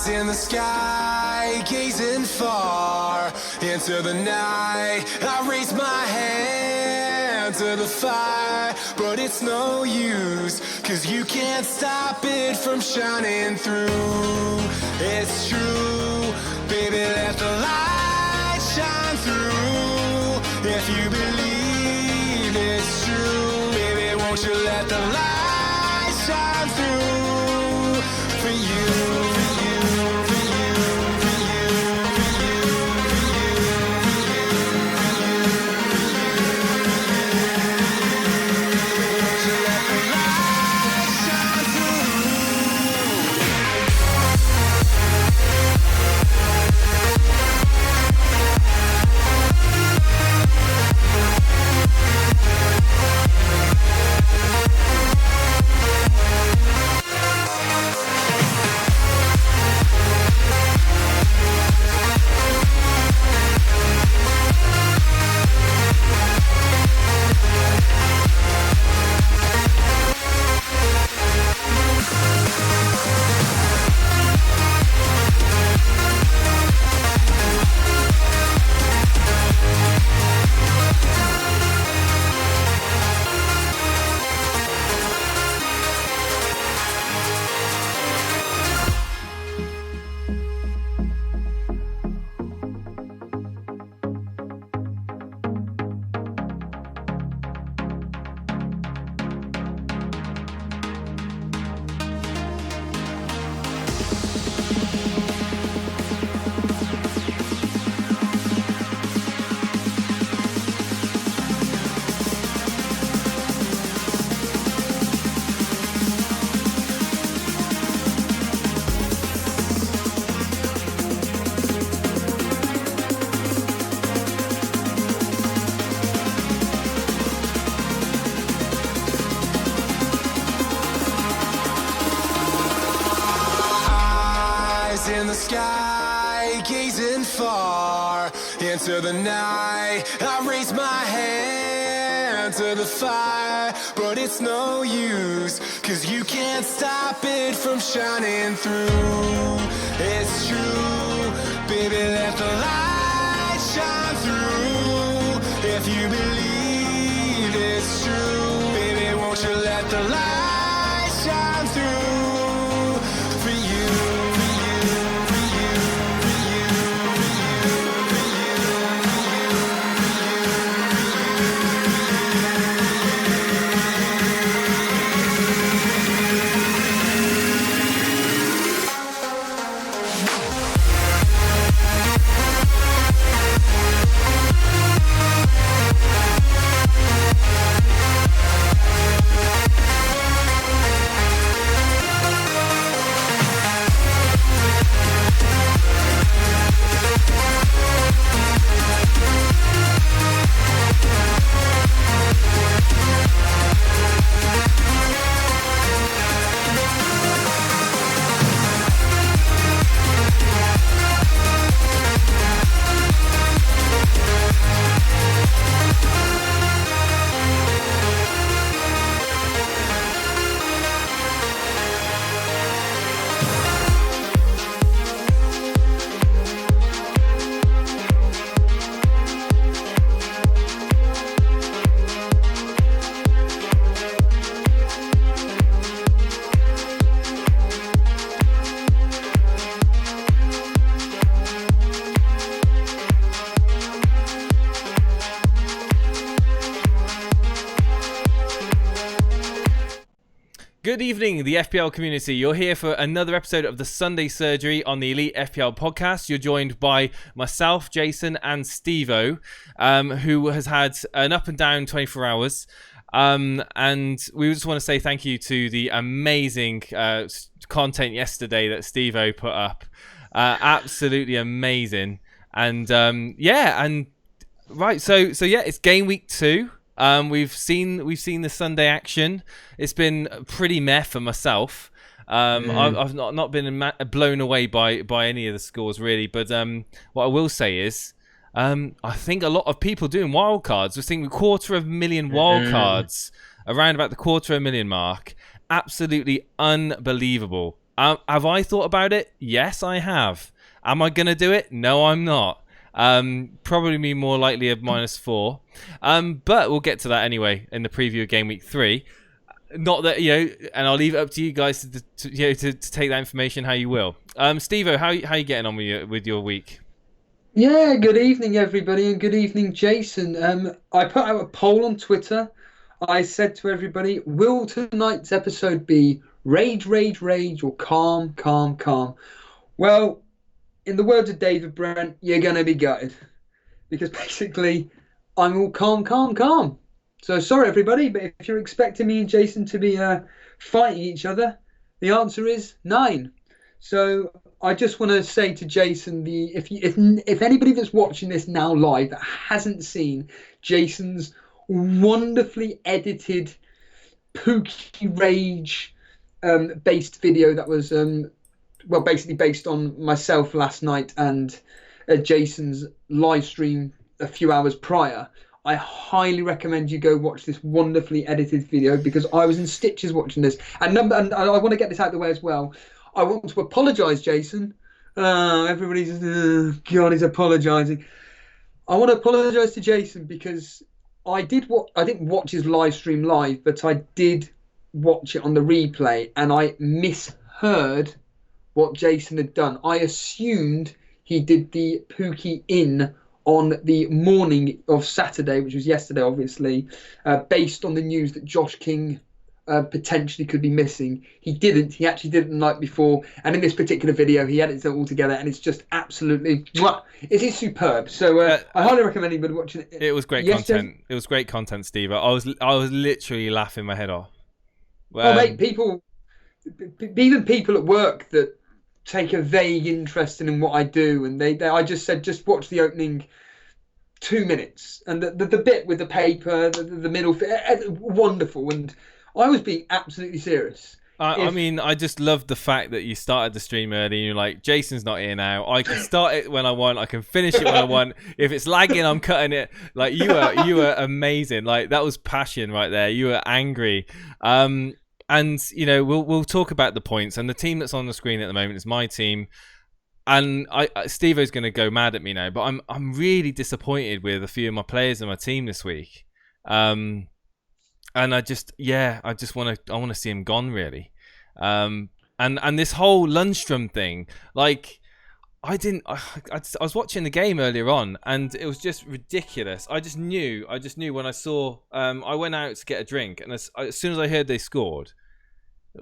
In the sky, gazing far into the night, I raise my hand to the fire, but it's no use, 'cause you can't stop it from shining through. It's true, baby, let the light shine through. If you believe it's true, baby, won't you let the light shine through for you. In the sky, gazing far into the night, I raise my hand to the fire, but it's no use, 'cause you can't stop it from shining through. It's true, baby, let the light shine through. If you believe it's true, baby, won't you let the light shine through for you. Good evening, the FPL community. You're here for another episode of the Sunday Surgery on the Elite FPL podcast. You're joined by myself, Jason, and Stevo, who has had an up and down 24 hours. And we just want to say thank you to the amazing content yesterday that Stevo put up. Absolutely amazing. And right. So yeah, it's game week 2. We've seen the Sunday action. It's been pretty meh for myself. I've not been blown away by any of the scores really, but what I will say is I think a lot of people doing wildcards. We're seeing 250,000 wildcards, around about the 250,000 mark. Absolutely unbelievable. Have I thought about it? Yes, I have. Am I going to do it? No, I'm not. Probably be more likely a -4. But we'll get to that anyway in the preview of game week 3. Not that, and I'll leave it up to you guys to take that information how you will. Stevo, how you getting on with your week? Yeah, good evening, everybody, and good evening, Jason. I put out a poll on Twitter. I said to everybody, will tonight's episode be rage, rage, rage, or calm, calm, calm? Well, in the words of David Brent, you're going to be gutted. Because basically, I'm all calm, calm, calm. So sorry, everybody, but if you're expecting me and Jason to be fighting each other, the answer is 9. So I just want to say to Jason, if anybody that's watching this now live that hasn't seen Jason's wonderfully edited Pookie Rage based video that was basically based on myself last night and Jason's live stream a few hours prior, I highly recommend you go watch this wonderfully edited video because I was in stitches watching this. And I want to get this out of the way as well. I want to apologise, Jason. Everybody's God, he's apologising. I want to apologise to Jason because I didn't watch his live stream live, but I did watch it on the replay, and I misheard what Jason had done. I assumed he did the Pookie in on the morning of Saturday, which was yesterday, obviously, based on the news that Josh King potentially could be missing. He didn't. He actually did it the night before. And in this particular video, he edits it all together, and it's just absolutely... It is superb. So I highly recommend anybody watching it. It was great content. It was great content, Steve. I was literally laughing my head off. Mate, even people at work that take a vague interest in what I do, and I just said, just watch the opening 2 minutes, and the bit with the paper, the middle, wonderful. And I was being absolutely serious. I just loved the fact that you started the stream early and you're like, Jason's not here now. I can start it when I want. I can finish it when I want. If it's lagging, I'm cutting it. Like you were amazing. Like that was passion right there. You were angry. And we'll talk about the points, and the team that's on the screen at the moment is my team, and Stevo's going to go mad at me now, but I'm really disappointed with a few of my players in my team this week, and I want to see him gone really, and this whole Lundstrom thing, like I was watching the game earlier on, and it was just ridiculous. I just knew when I saw. I went out to get a drink, and as soon as I heard they scored,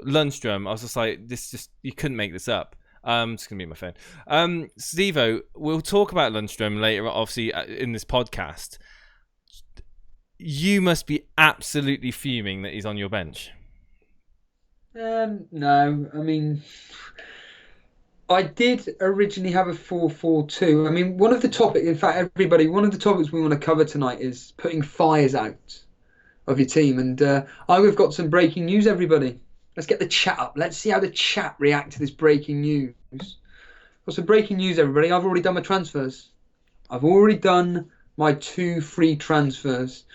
Lundstrom, I was just like, you couldn't make this up. I'm just gonna mute my phone. Stevo, we'll talk about Lundstrom later, obviously in this podcast. You must be absolutely fuming that he's on your bench. No, I mean. I did originally have a 4-4-2. I mean, one of the topics we want to cover tonight is putting fires out of your team. And we've got some breaking news, everybody. Let's get the chat up. Let's see how the chat react to this breaking news. Got some breaking news, everybody. I've already done my transfers. I've already done my 2 free transfers.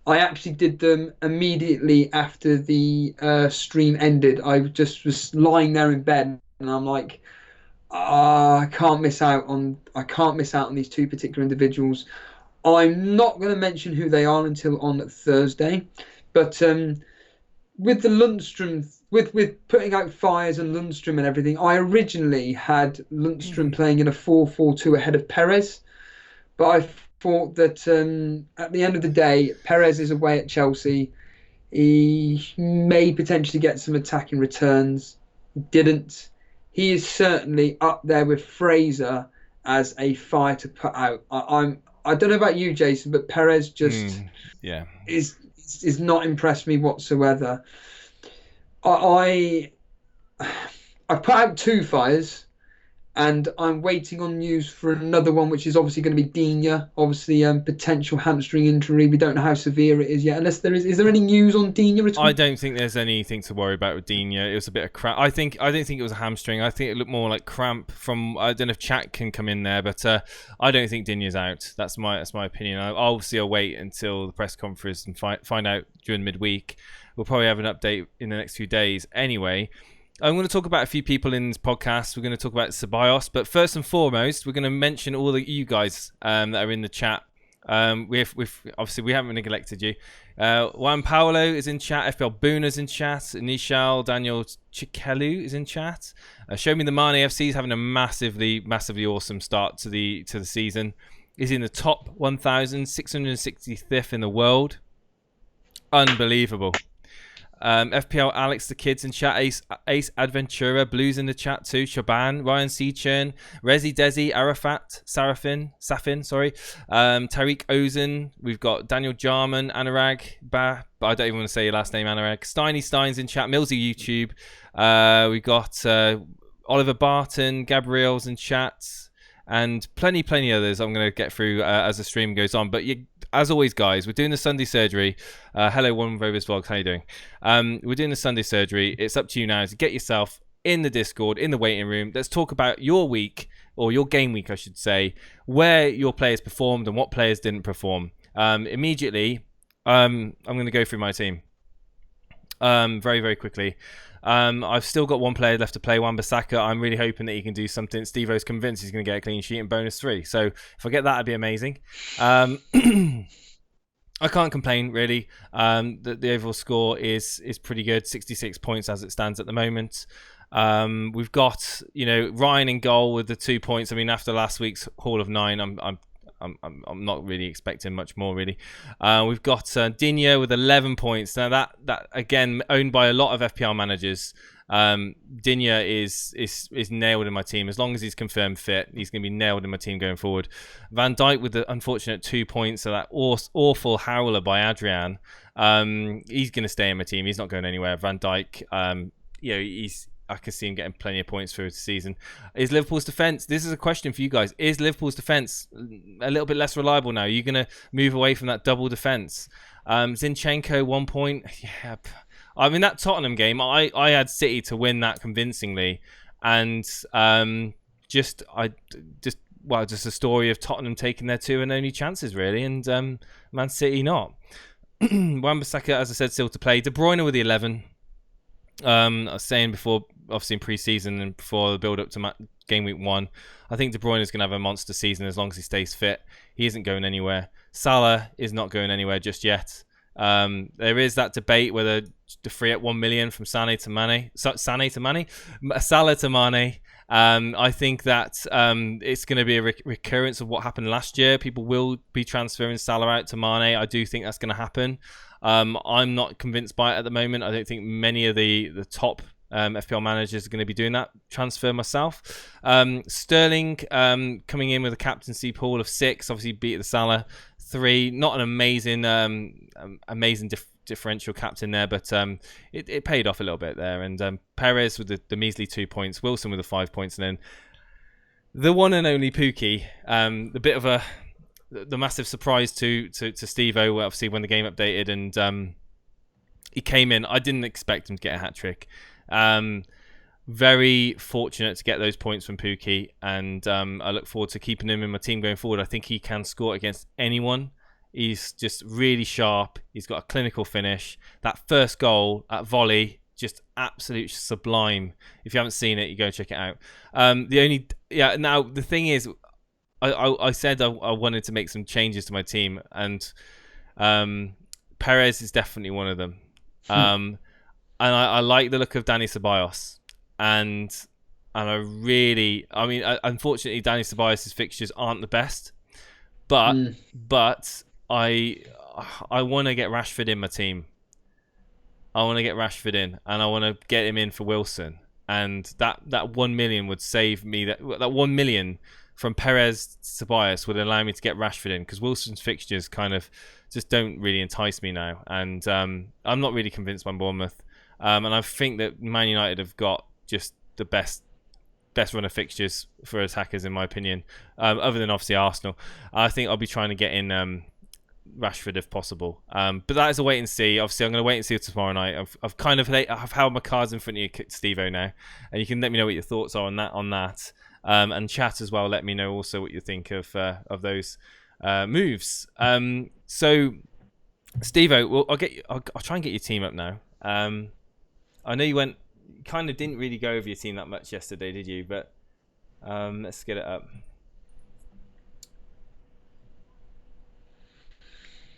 I actually did them immediately after the stream ended. I just was lying there in bed, and I'm like... I can't miss out on these 2 particular individuals. I'm not going to mention who they are until on Thursday, but with the Lundstrom, with putting out fires and Lundstrom and everything, I originally had Lundstrom playing in a 4-4-2 ahead of Perez, but I thought that at the end of the day, Perez is away at Chelsea. He may potentially get some attacking returns. He didn't. He is certainly up there with Fraser as a fire to put out. I don't know about you, Jason, but Perez just is not impressed me whatsoever. I put out 2 fires, And I'm waiting on news for another one, which is obviously going to be Digne. Obviously, potential hamstring injury. We don't know how severe it is yet. Unless there is. Is there any news on Digne at all? I don't think there's anything to worry about with Digne. It was a bit of cramp. I don't think it was a hamstring. I think it looked more like cramp from. I don't know if Chat can come in there, but I don't think Digne's out. That's my opinion. I'll wait until the press conference and find out during midweek. We'll probably have an update in the next few days. Anyway, I'm going to talk about a few people in this podcast. We're going to talk about Ceballos, but first and foremost, we're going to mention all of you guys that are in the chat. We've obviously we haven't neglected you. Juan Paolo is in chat. FPL Boona's in chat. Nishal Daniel Chikelu is in chat. Show Me the Mane FC is having a massively awesome start to the season. He's in the top 1,665th in the world. Unbelievable. FPL Alex the Kids in chat. Ace Adventura Blues in the chat too. Shaban, Ryan Seachern, Rezi Desi, Arafat, Safin, Tariq Ozen. We've got Daniel Jarman, Anurag, I don't even want to say your last name, Anurag. Stein's in chat. Millsy YouTube. We've got Oliver Barton, Gabriel's in chat, and plenty others I'm going to get through as the stream goes on. But as always, guys, we're doing the Sunday surgery. Hello, One Rovers Vlogs. How you doing? We're doing the Sunday surgery. It's up to you now to get yourself in the Discord, in the waiting room. Let's talk about your week, or your game week, I should say, where your players performed and what players didn't perform. Immediately, I'm going to go through my team very quickly. I've still got one player left to play, Wan-Bissaka. I'm really hoping that he can do something. Stevo's convinced he's going to get a clean sheet and bonus 3. So if I get that, it'd be amazing. I can't complain, really. The overall score is pretty good, 66 points as it stands at the moment. We've got Ryan in goal with the 2 points. I mean, after last week's haul of 9, I'm not really expecting much more, really. We've got Digne with 11 points. Now that again owned by a lot of FPL managers. Digne is nailed in my team. As long as he's confirmed fit, he's going to be nailed in my team going forward. Van Dijk with the unfortunate 2 points. So that awful howler by Adrian. He's going to stay in my team. He's not going anywhere. Van Dijk, I can see him getting plenty of points through the season. Is Liverpool's defence? This is a question for you guys. Is Liverpool's defence a little bit less reliable now? Are you going to move away from that double defence? Zinchenko, 1 point. Yeah. I mean, that Tottenham game, I had City to win that convincingly. And just a story of Tottenham taking their 2 and only chances, really. And Man City not. Wan-Bissaka, as I said, still to play. De Bruyne with the 11. I was saying before, obviously in pre-season and before the build-up to game week 1, I think De Bruyne is going to have a monster season as long as he stays fit. He isn't going anywhere. Salah is not going anywhere just yet. There is that debate whether to free up 1 million from Salah to Mane. I think that it's going to be a recurrence of what happened last year. People will be transferring Salah out to Mane. I do think that's going to happen. I'm not convinced by it at the moment. I don't think many of the top FPL managers are going to be doing that transfer myself. Sterling coming in with a captaincy pool of 6, obviously beat the Salah 3. Not an amazing differential captain there, but it paid off a little bit there. And Perez with the measly 2 points, Wilson with the 5 points, and then the one and only Pookie, the massive surprise to Stevo, obviously when the game updated and he came in. I didn't expect him to get a hat-trick. Very fortunate to get those points from Pookie, and I look forward to keeping him in my team going forward. I think he can score against anyone. He's just really sharp. He's got a clinical finish. That first goal at volley, just absolute sublime. If you haven't seen it, you go check it out. Now the thing is, I said I wanted to make some changes to my team, and Perez is definitely one of them. And I like the look of Dani Ceballos, and unfortunately, Dani Ceballos' fixtures aren't the best, but I want to get Rashford in my team. I want to get Rashford in, and I want to get him in for Wilson, and that 1 million would save me. That 1 million from Perez Ceballos would allow me to get Rashford in, because Wilson's fixtures kind of just don't really entice me now, and I'm not really convinced by Bournemouth, and I think that Man United have got just the best best run of fixtures for attackers, in my opinion, other than obviously Arsenal. I think I'll be trying to get in Rashford if possible. But that is a wait and see. Obviously, I'm going to wait and see tomorrow night. I've held my cards in front of you, Stevo, now, and you can let me know what your thoughts are on that. And chat as well. Let me know also what you think of those moves. So, Stevo, well, I'll try and get your team up now. I know you kind of didn't really go over your team that much yesterday, did you? But let's get it up.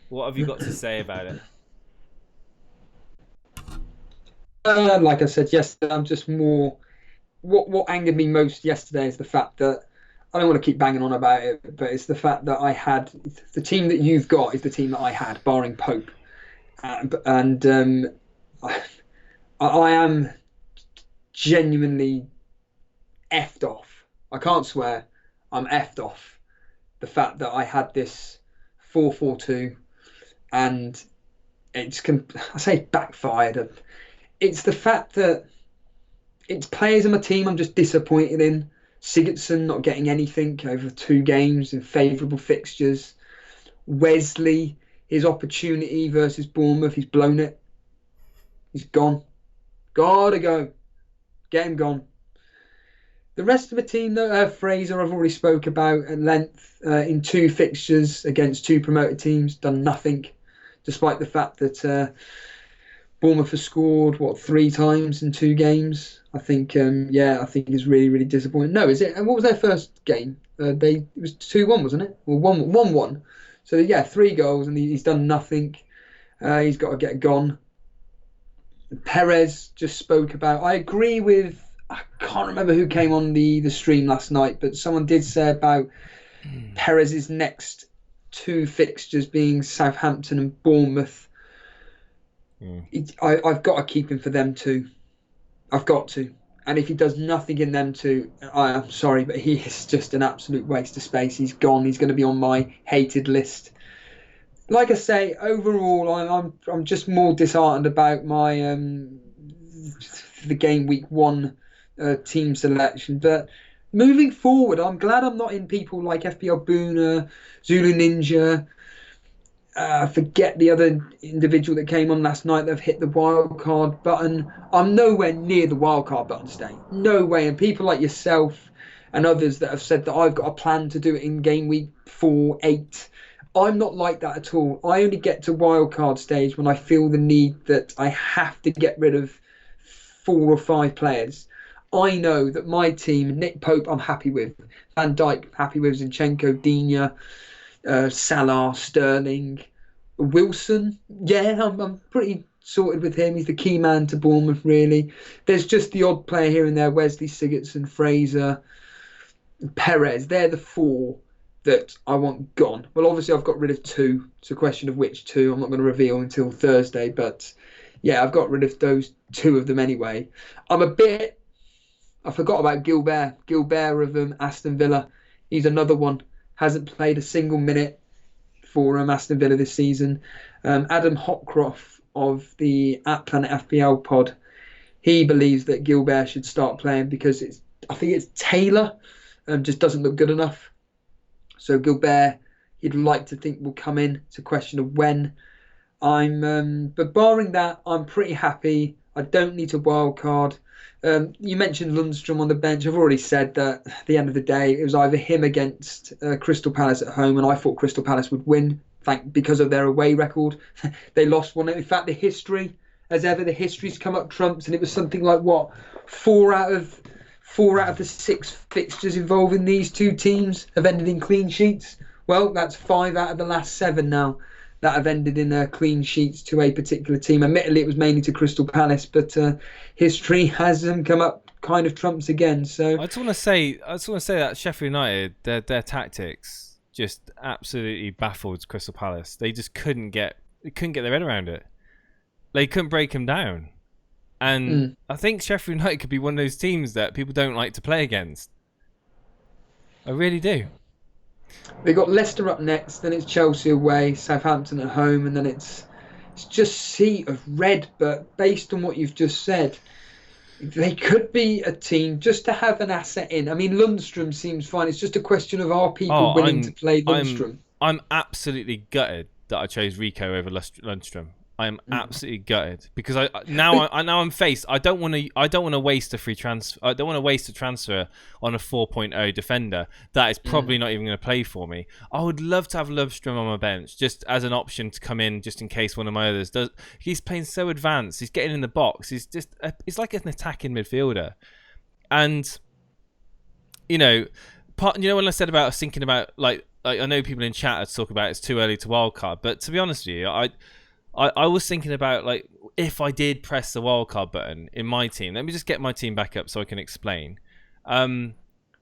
What have you got to say about it? Like I said yesterday, I'm just more. What angered me most yesterday is the fact that I don't want to keep banging on about it, but it's the fact that I had the team that you've got is the team that I had, barring Pope, and I am genuinely effed off. I can't swear. I'm effed off. The fact that I had this 4-4-2 and I say backfired. It's the fact that it's players in my team I'm just disappointed in. Sigurdsson not getting anything over 2 games in favourable fixtures. Wesley, his opportunity versus Bournemouth, he's blown it. He's gone. Gotta go. Get him gone. The rest of the team, though, Fraser, I've already spoke about at length. In 2 fixtures against 2 promoted teams, done nothing, despite the fact that Bournemouth has scored 3 times in 2 games. I think, I think it's really, really disappointing. No, is it? And what was their first game? It was 2-1, wasn't it? Well, 1-1. So yeah, 3 goals, and he's done nothing. He's got to get gone. Perez just spoke about. I agree with. I can't remember who came on the stream last night, but someone did say about Perez's next 2 fixtures being Southampton and Bournemouth. I've got to keep him for them too. I've got to. And if he does nothing in them too, I'm sorry, but he is just an absolute waste of space. He's gone. He's going to be on my hated list. Like I say, overall, I'm just more disheartened about my the game week 1 team selection. But moving forward, I'm glad I'm not in people like FPL Boona, Zulu Ninja. Forget the other individual that came on last night that have hit the wildcard button. I'm nowhere near the wildcard button today. No way. And people like yourself and others that have said that I've got a plan to do it in game week 4, 8. I'm not like that at all. I only get to wildcard stage when I feel the need that I have to get rid of 4 or 5 players. I know that my team, Nick Pope, I'm happy with. Van Dijk, happy with. Zinchenko, Digne, Salah, Sterling, Wilson. Yeah, I'm pretty sorted with him. He's the key man to Bournemouth, really. There's just the odd player here and there. Wesley, Sigurdsson, Fraser, Perez. They're the 4 that I want gone. Well, obviously, I've got rid of 2. It's a question of which 2. I'm not going to reveal until Thursday. But, yeah, I've got rid of those 2 of them anyway. I forgot about Gilbert. Gilbert of Aston Villa. He's another one. Hasn't played a single minute for Aston Villa this season. Adam Hopcroft of the @Planet FPL pod, he believes that Gilbert should start playing because I think it's Taylor just doesn't look good enough. So Gilbert, he'd like to think will come in. It's a question of when. But barring that, I'm pretty happy. I don't need a wild card. You mentioned Lundstrom on the bench. I've already said that at the end of the day, it was either him against Crystal Palace at home, and I thought Crystal Palace would win because of their away record. They lost one. In fact, the history's come up trumps, and it was something like, 4 out of the 6 fixtures involving these 2 teams have ended in clean sheets. Well, that's 5 out of the last 7 now that have ended in clean sheets to a particular team. Admittedly, it was mainly to Crystal Palace, but history has come up kind of trumps again. So I just want to say that Sheffield United, their tactics just absolutely baffled Crystal Palace. They just couldn't get their head around it. They couldn't break them down. And I think Sheffield United could be one of those teams that people don't like to play against. I really do. They got Leicester up next, then it's Chelsea away, Southampton at home, and then it's just sea of red. But based on what you've just said, They could be a team just to have an asset in. I mean, Lundstrom seems fine. It's just a question of are people willing to play Lundstrom. I'm absolutely gutted that I chose Rico over Lundstrom. I am absolutely gutted because I'm faced. I don't want to waste a free transfer. I don't want to waste a transfer on a 4.0 defender that is probably not even going to play for me. I would love to have Lundstrom on my bench just as an option to come in just in case one of my others does. He's playing so advanced. He's getting in the box. He's like an attacking midfielder, and when I said about thinking about like I know people in chat are talking about it's too early to wildcard, but to be honest with you, I was thinking about like if I did press the wildcard button in my team. Let me just get my team back up so I can explain.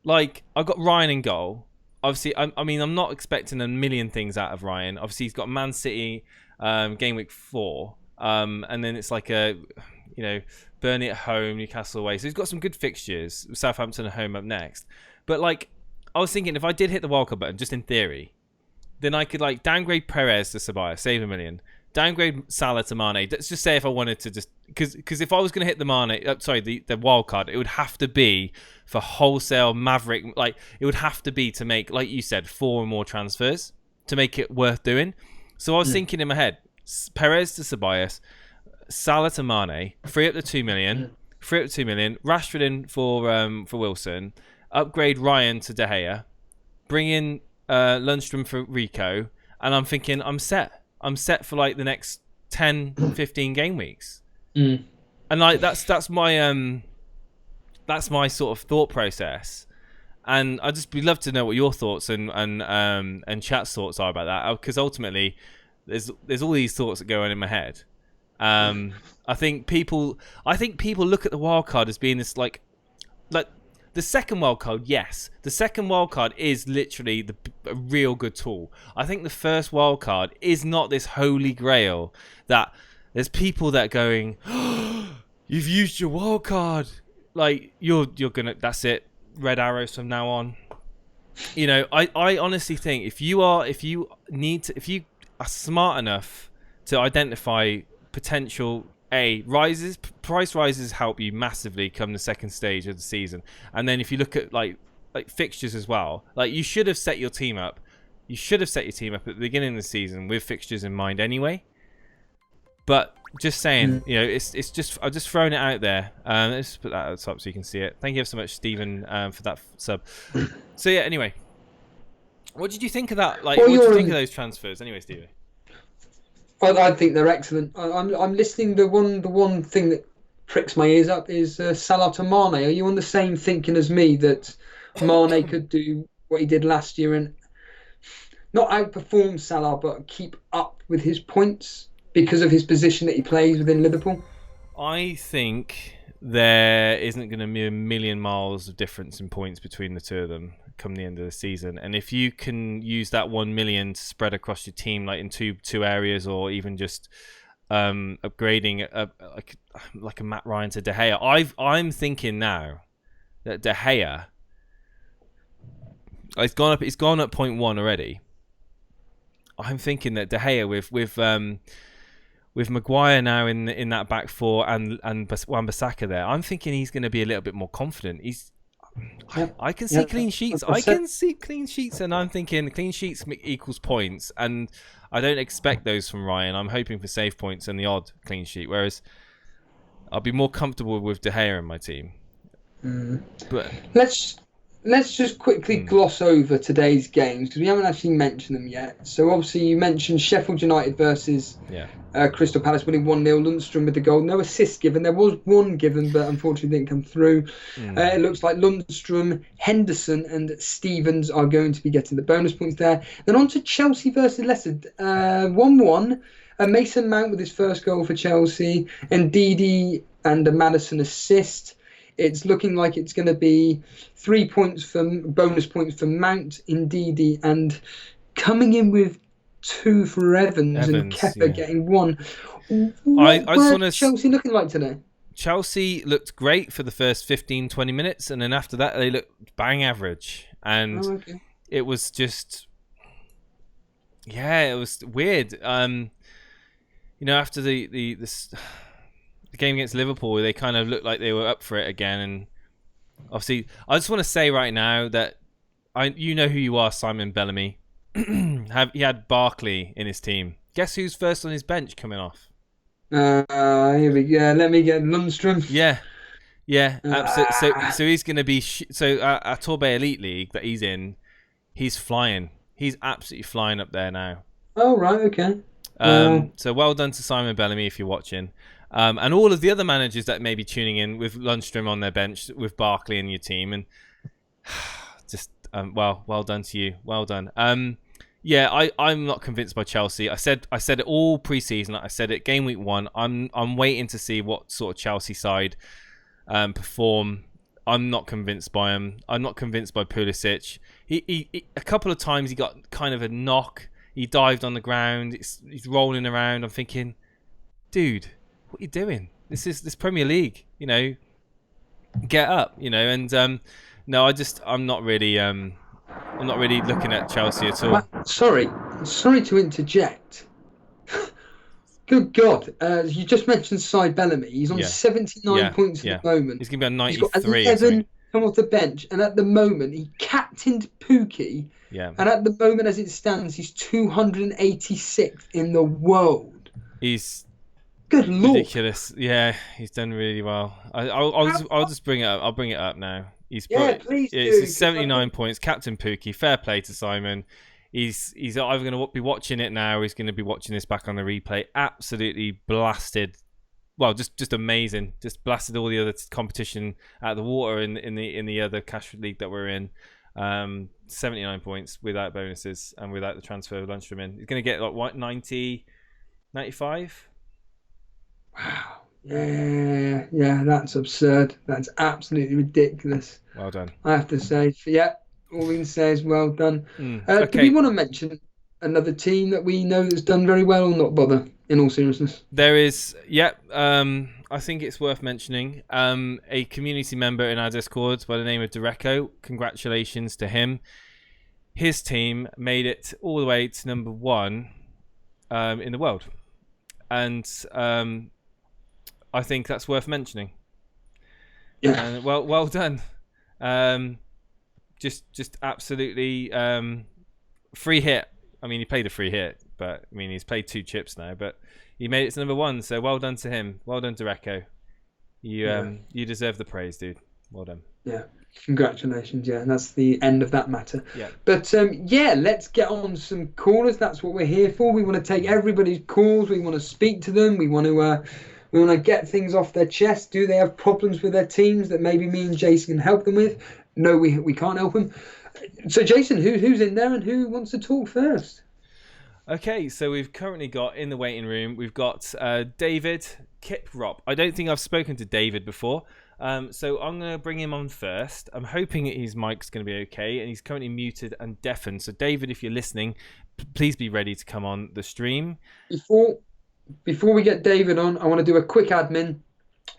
Like I got Ryan in goal. Obviously, I'm not expecting a million things out of Ryan. Obviously, he's got Man City, game week 4, and then it's like Burnley at home, Newcastle away. So he's got some good fixtures. Southampton at home up next. But like I was thinking, if I did hit the wildcard button, just in theory, then I could like downgrade Perez to Sabaya, save $1 million. Downgrade Salah to Mane. Let's just say if I wanted to just... Because if I was going to hit the the wild card, it would have to be for wholesale Maverick. Like, it would have to be to make, like you said, 4 or more transfers to make it worth doing. So I was thinking in my head, Perez to Ceballos, Salah to Mane, free up the 2 million, Rashford in for Wilson, upgrade Ryan to De Gea, bring in Lundstrom for Rico, and I'm thinking I'm set for like the next 10, 15 game weeks. And like that's my sort of thought process. And I'd just be love to know what your thoughts and chat's thoughts are about that, because ultimately there's all these thoughts that go on in my head. I think people look at the wild card as being this like the second wild card. Yes, the second wild card is literally a real good tool. I think the first wild card is not this holy grail that there's people that are going, oh, you've used your wild card, like you're gonna, that's it, red arrows from now on. I honestly think if you are smart enough to identify potential price rises help you massively come the second stage of the season. And then if you look at like fixtures as well, like you should have set your team up at the beginning of the season with fixtures in mind anyway. But just saying, it's just, I've just thrown it out there. Let's put that at the top so you can see it. Thank you so much, Stephen, for that sub. So yeah, anyway, what did you think of that? Like, what did you think of those transfers anyway, Stephen? I think they're excellent. I'm listening. The one thing that pricks my ears up is Salah to Mane. Are you on the same thinking as me that Mane could do what he did last year and not outperform Salah, but keep up with his points because of his position that he plays within Liverpool? I think there isn't going to be a million miles of difference in points between the two of them come the end of the season. And if you can use that 1 million to spread across your team, like in two areas, or even just upgrading like a Matt Ryan to De Gea, I'm thinking now that De Gea, it's gone up 0.1 already. I'm thinking that De Gea with Maguire now in that back four and Wan-Bissaka there, I'm thinking he's going to be a little bit more confident. I can see clean sheets. 100%. I can see clean sheets, and I'm thinking clean sheets equals points, and I don't expect those from Ryan. I'm hoping for save points and the odd clean sheet, whereas I'll be more comfortable with De Gea in my team. But let's just quickly gloss over today's games because we haven't actually mentioned them yet. So obviously you mentioned Sheffield United versus Crystal Palace winning 1-0. Lundstrom with the goal. No assist given. There was one given, but unfortunately didn't come through. It looks like Lundstrom, Henderson and Stevens are going to be getting the bonus points there. Then on to Chelsea versus Leicester. 1-1. Mason Mount with his first goal for Chelsea. And Ndidi and a Maddison assist. It's looking like it's going to be 3 points from bonus points for Mount, Ndidi, and coming in with 2 for Evans and Kepa getting 1. I just want to... Chelsea looking like today? Chelsea looked great for the first 15-20 minutes, and then after that they looked bang average. And it was just... Yeah, it was weird. After the game against Liverpool, they kind of looked like they were up for it again. And obviously, I just want to say right now that you know who you are, Simon Bellamy. He had Barkley in his team. Guess who's first on his bench coming off? Here we go. Let me get Lundstrom. Yeah, absolutely. So he's going to be our Torbay Elite League that he's in. He's flying. He's absolutely flying up there now. Oh right, okay. So well done to Simon Bellamy if you're watching, and all of the other managers that may be tuning in with Lundstrom on their bench, with Barkley in your team, and just well done to you. Well done. I'm not convinced by Chelsea. I said it all pre-season. I said it game week 1. I'm waiting to see what sort of Chelsea side perform. I'm not convinced by him. I'm not convinced by Pulisic. He a couple of times he got kind of a knock. He dived on the ground. He's rolling around. I'm thinking, dude, what are you doing? This is Premier League. Get up. And no, I'm not really looking at Chelsea at all. Sorry to interject. Good God. You just mentioned Cy Bellamy. He's on 79 points at the moment. He's going to be on 93. He's got 11 come off the bench. And at the moment, he captained Pookie. Yeah. And at the moment, as it stands, he's 286th in the world. He's good Lord. Ridiculous. Yeah, he's done really well. I'll just bring it up. I'll bring it up now. Please do. It's 79 points. Captain Pookie. Fair play to Simon. He's either going to be watching it now or he's going to be watching this back on the replay. Absolutely blasted. Well, just amazing. Just blasted all the other competition out of the water in the other cash league that we're in. 79 points without bonuses and without the transfer of Lundstrom in. He's going to get like what, 90, 95? Wow. Yeah, that's absurd. That's absolutely ridiculous. Well done. I have to say, all we can say is well done. Okay. Do we want to mention another team that we know that's done very well or not bother, in all seriousness? There is, I think it's worth mentioning. A community member in our Discord by the name of Dereco. Congratulations to him. His team made it all the way to number 1 in the world. And I think that's worth mentioning. Yeah. Well done. Just absolutely free hit. I mean, he played a free hit, but I mean, he's played 2 chips now, but he made it to number 1. So well done to him. Well done, Dereco. You deserve the praise, dude. Well done. Yeah. Congratulations. Yeah, and that's the end of that matter. Yeah. But let's get on some callers. That's what we're here for. We want to take everybody's calls. We want to speak to them. We want to get things off their chest. Do they have problems with their teams that maybe me and Jason can help them with? No, we can't help them. So, Jason, who's in there and who wants to talk first? Okay, so we've currently got in the waiting room, we've got David Kiprop. I don't think I've spoken to David before, so I'm going to bring him on first. I'm hoping his mic's going to be okay, and he's currently muted and deafened. So, David, if you're listening, please be ready to come on the stream. Before we get David on, I want to do a quick admin.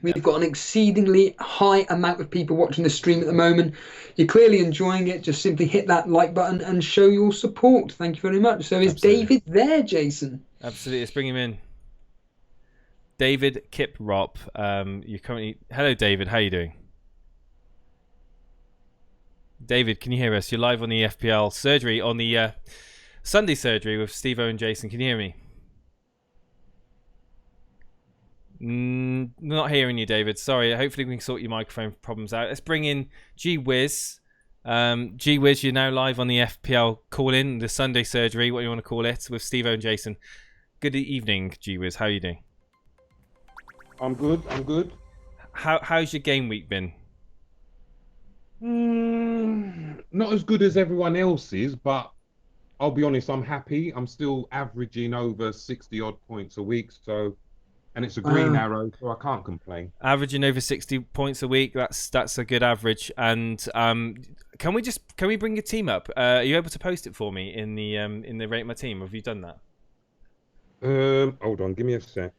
We've got an exceedingly high amount of people watching the stream at the moment. You're clearly enjoying it. Just simply hit that like button and show your support. Thank you very much. So is David there, Jason? Absolutely. Let's bring him in. David Kiprop. You're currently... Hello, David. How are you doing? David, can you hear us? You're live on the FPL surgery, on the Sunday surgery with Stevo and Jason. Can you hear me? Not hearing you, David. Sorry. Hopefully we can sort your microphone problems out. Let's bring in GW2. GW2, you're now live on the FPL call-in, the Sunday surgery, what you want to call it, with Stevo and Jason. Good evening, GW2. How are you doing? I'm good. How's your game week been? Not as good as everyone else's, but I'll be honest, I'm happy. I'm still averaging over 60 odd points a week, and it's a green arrow, so I can't complain. Averaging over 60 points a week, that's a good average. And can we bring your team up? Are you able to post it for me in the Rate My Team? Have you done that? Hold on, give me a sec.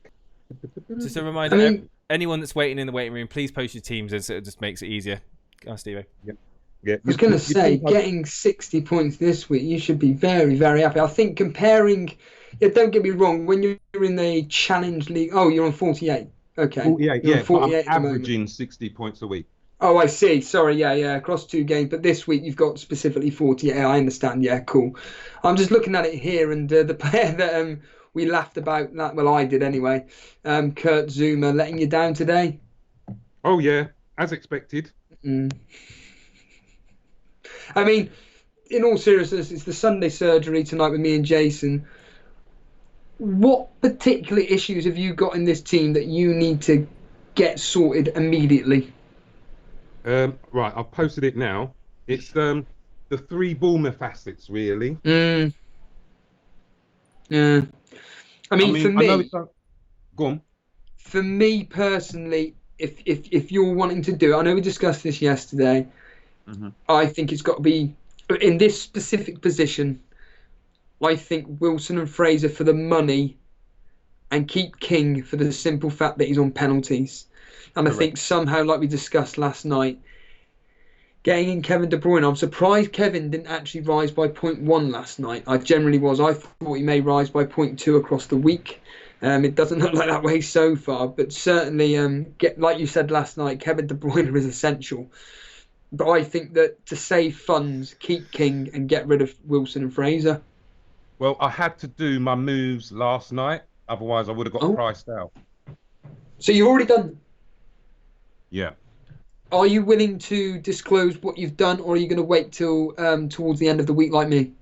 Just a reminder, anyone that's waiting in the waiting room, please post your teams, so it just makes it easier. Go on, Steve. Yeah. I was going to say, getting 60 points this week, you should be very, very happy. I think comparing, don't get me wrong, when you're in the Challenge League, you're on 48. Okay. 48, You're on yeah, but I'm 48 at the moment. averaging 60 points a week. Oh, I see. Sorry, yeah, across 2 games. But this week you've got specifically 48. I understand. Yeah, cool. I'm just looking at it here, and the player that we laughed about, that well, I did anyway, Kurt Zuma, letting you down today. Oh yeah, as expected. Mm. I mean, in all seriousness, it's the Sunday surgery tonight with me and Jason. What particular issues have you got in this team that you need to get sorted immediately? Right, I've posted it now. It's the 3 Bournemouth assets, really. Yeah. I mean, for I know me, it's go on. for me personally, if you're wanting to do it, I know we discussed this yesterday. I think it's got to be in this specific position. I think Wilson and Fraser for the money, and keep King for the simple fact that he's on penalties. And I think somehow, like we discussed last night, getting in Kevin De Bruyne, I'm surprised Kevin didn't actually rise by 0.1 last night. I generally was. I thought he may rise by 0.2 across the week. It doesn't look like that way so far, but certainly, like you said last night, Kevin De Bruyne is essential. But I think that to save funds, keep King and get rid of Wilson and Fraser. Well, I had to do my moves last night, otherwise I would have got priced out. So you've already done. Yeah. Are you willing to disclose what you've done, or are you going to wait till towards the end of the week like me?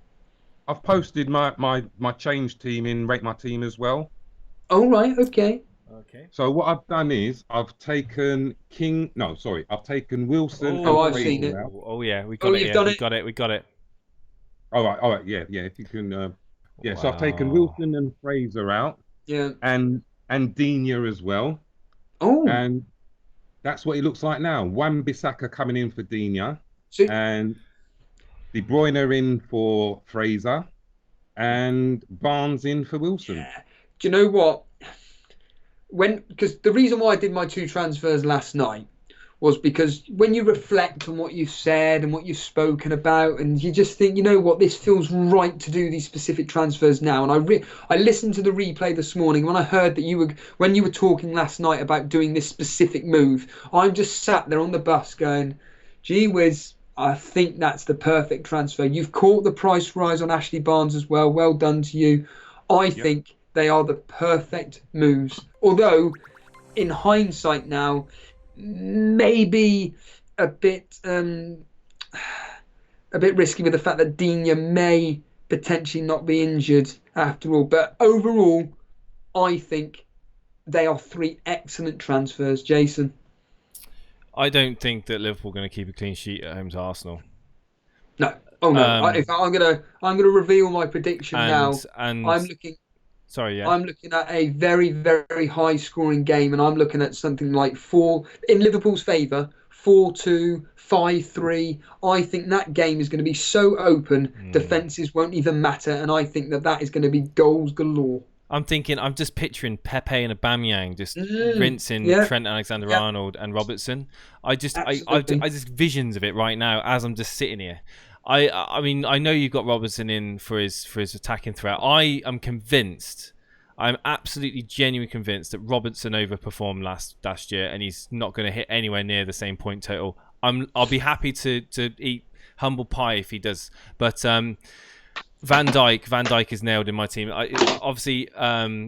I've posted my change team in Rate My Team as well. Oh, right, okay. So what I've done is I've taken I've taken Wilson. Oh, and I've seen it. Oh yeah, we got it. You've done We got it. All right, yeah. If you can, yeah. So I've taken Wilson and Fraser out. Yeah. And Digne as well. Oh. And that's what it looks like now. Wan-Bissaka coming in for Digne, and De Bruyne in for Fraser, and Barnes in for Wilson. Yeah. Do you know what? Because the reason why I did my 2 transfers last night was because when you reflect on what you've said and what you've spoken about, and you just think, you know what, this feels right to do these specific transfers now. And I listened to the replay this morning when I heard that when you were talking last night about doing this specific move, I'm just sat there on the bus going, gee whiz, I think that's the perfect transfer. You've caught the price rise on Ashley Barnes as well. Well done to you. I think they are the perfect moves. Although, in hindsight now, maybe a bit risky with the fact that Digne may potentially not be injured after all. But overall, I think they are 3 excellent transfers, Jason. I don't think that Liverpool are going to keep a clean sheet at home to Arsenal. No. Oh no. I'm gonna reveal my prediction now. And I'm looking. Sorry, yeah. I'm looking at a very, very high-scoring game, and I'm looking at something like 4 in Liverpool's favour, 4-2, 5-3. I think that game is going to be so open, defences won't even matter, and I think that is going to be goals galore. I'm just picturing Pepe and Aubameyang just rinsing Trent Alexander-Arnold and Robertson. I just visions of it right now as I'm just sitting here. I mean, I know you've got Robertson in for his attacking threat. I'm absolutely genuinely convinced that Robertson overperformed last year, and he's not going to hit anywhere near the same point total. I'll be happy to eat humble pie if he does. But Van Dijk is nailed in my team. Obviously,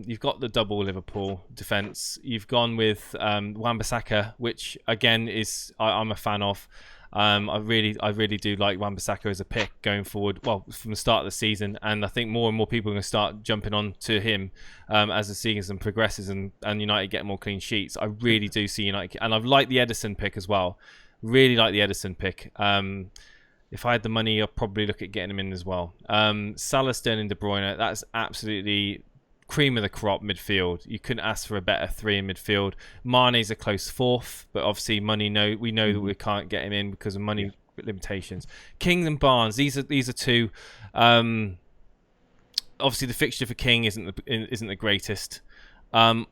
you've got the double Liverpool defence. You've gone with Wan-Bissaka, which again is I'm a fan of. I really do like Wan-Bissaka as a pick going forward. Well, from the start of the season, and I think more and more people are going to start jumping on to him as the season progresses and United get more clean sheets. I really do see United, and I've liked the Ederson pick as well. Really like the Ederson pick. If I had the money, I'd probably look at getting him in as well. Salah, Sterling, De Bruyne. That's absolutely cream of the crop midfield. You couldn't ask for a better 3 in midfield. Mane's a close 4th, but obviously we know that we can't get him in because of money limitations. King and Barnes, these are 2. Obviously the fixture for King isn't the greatest. You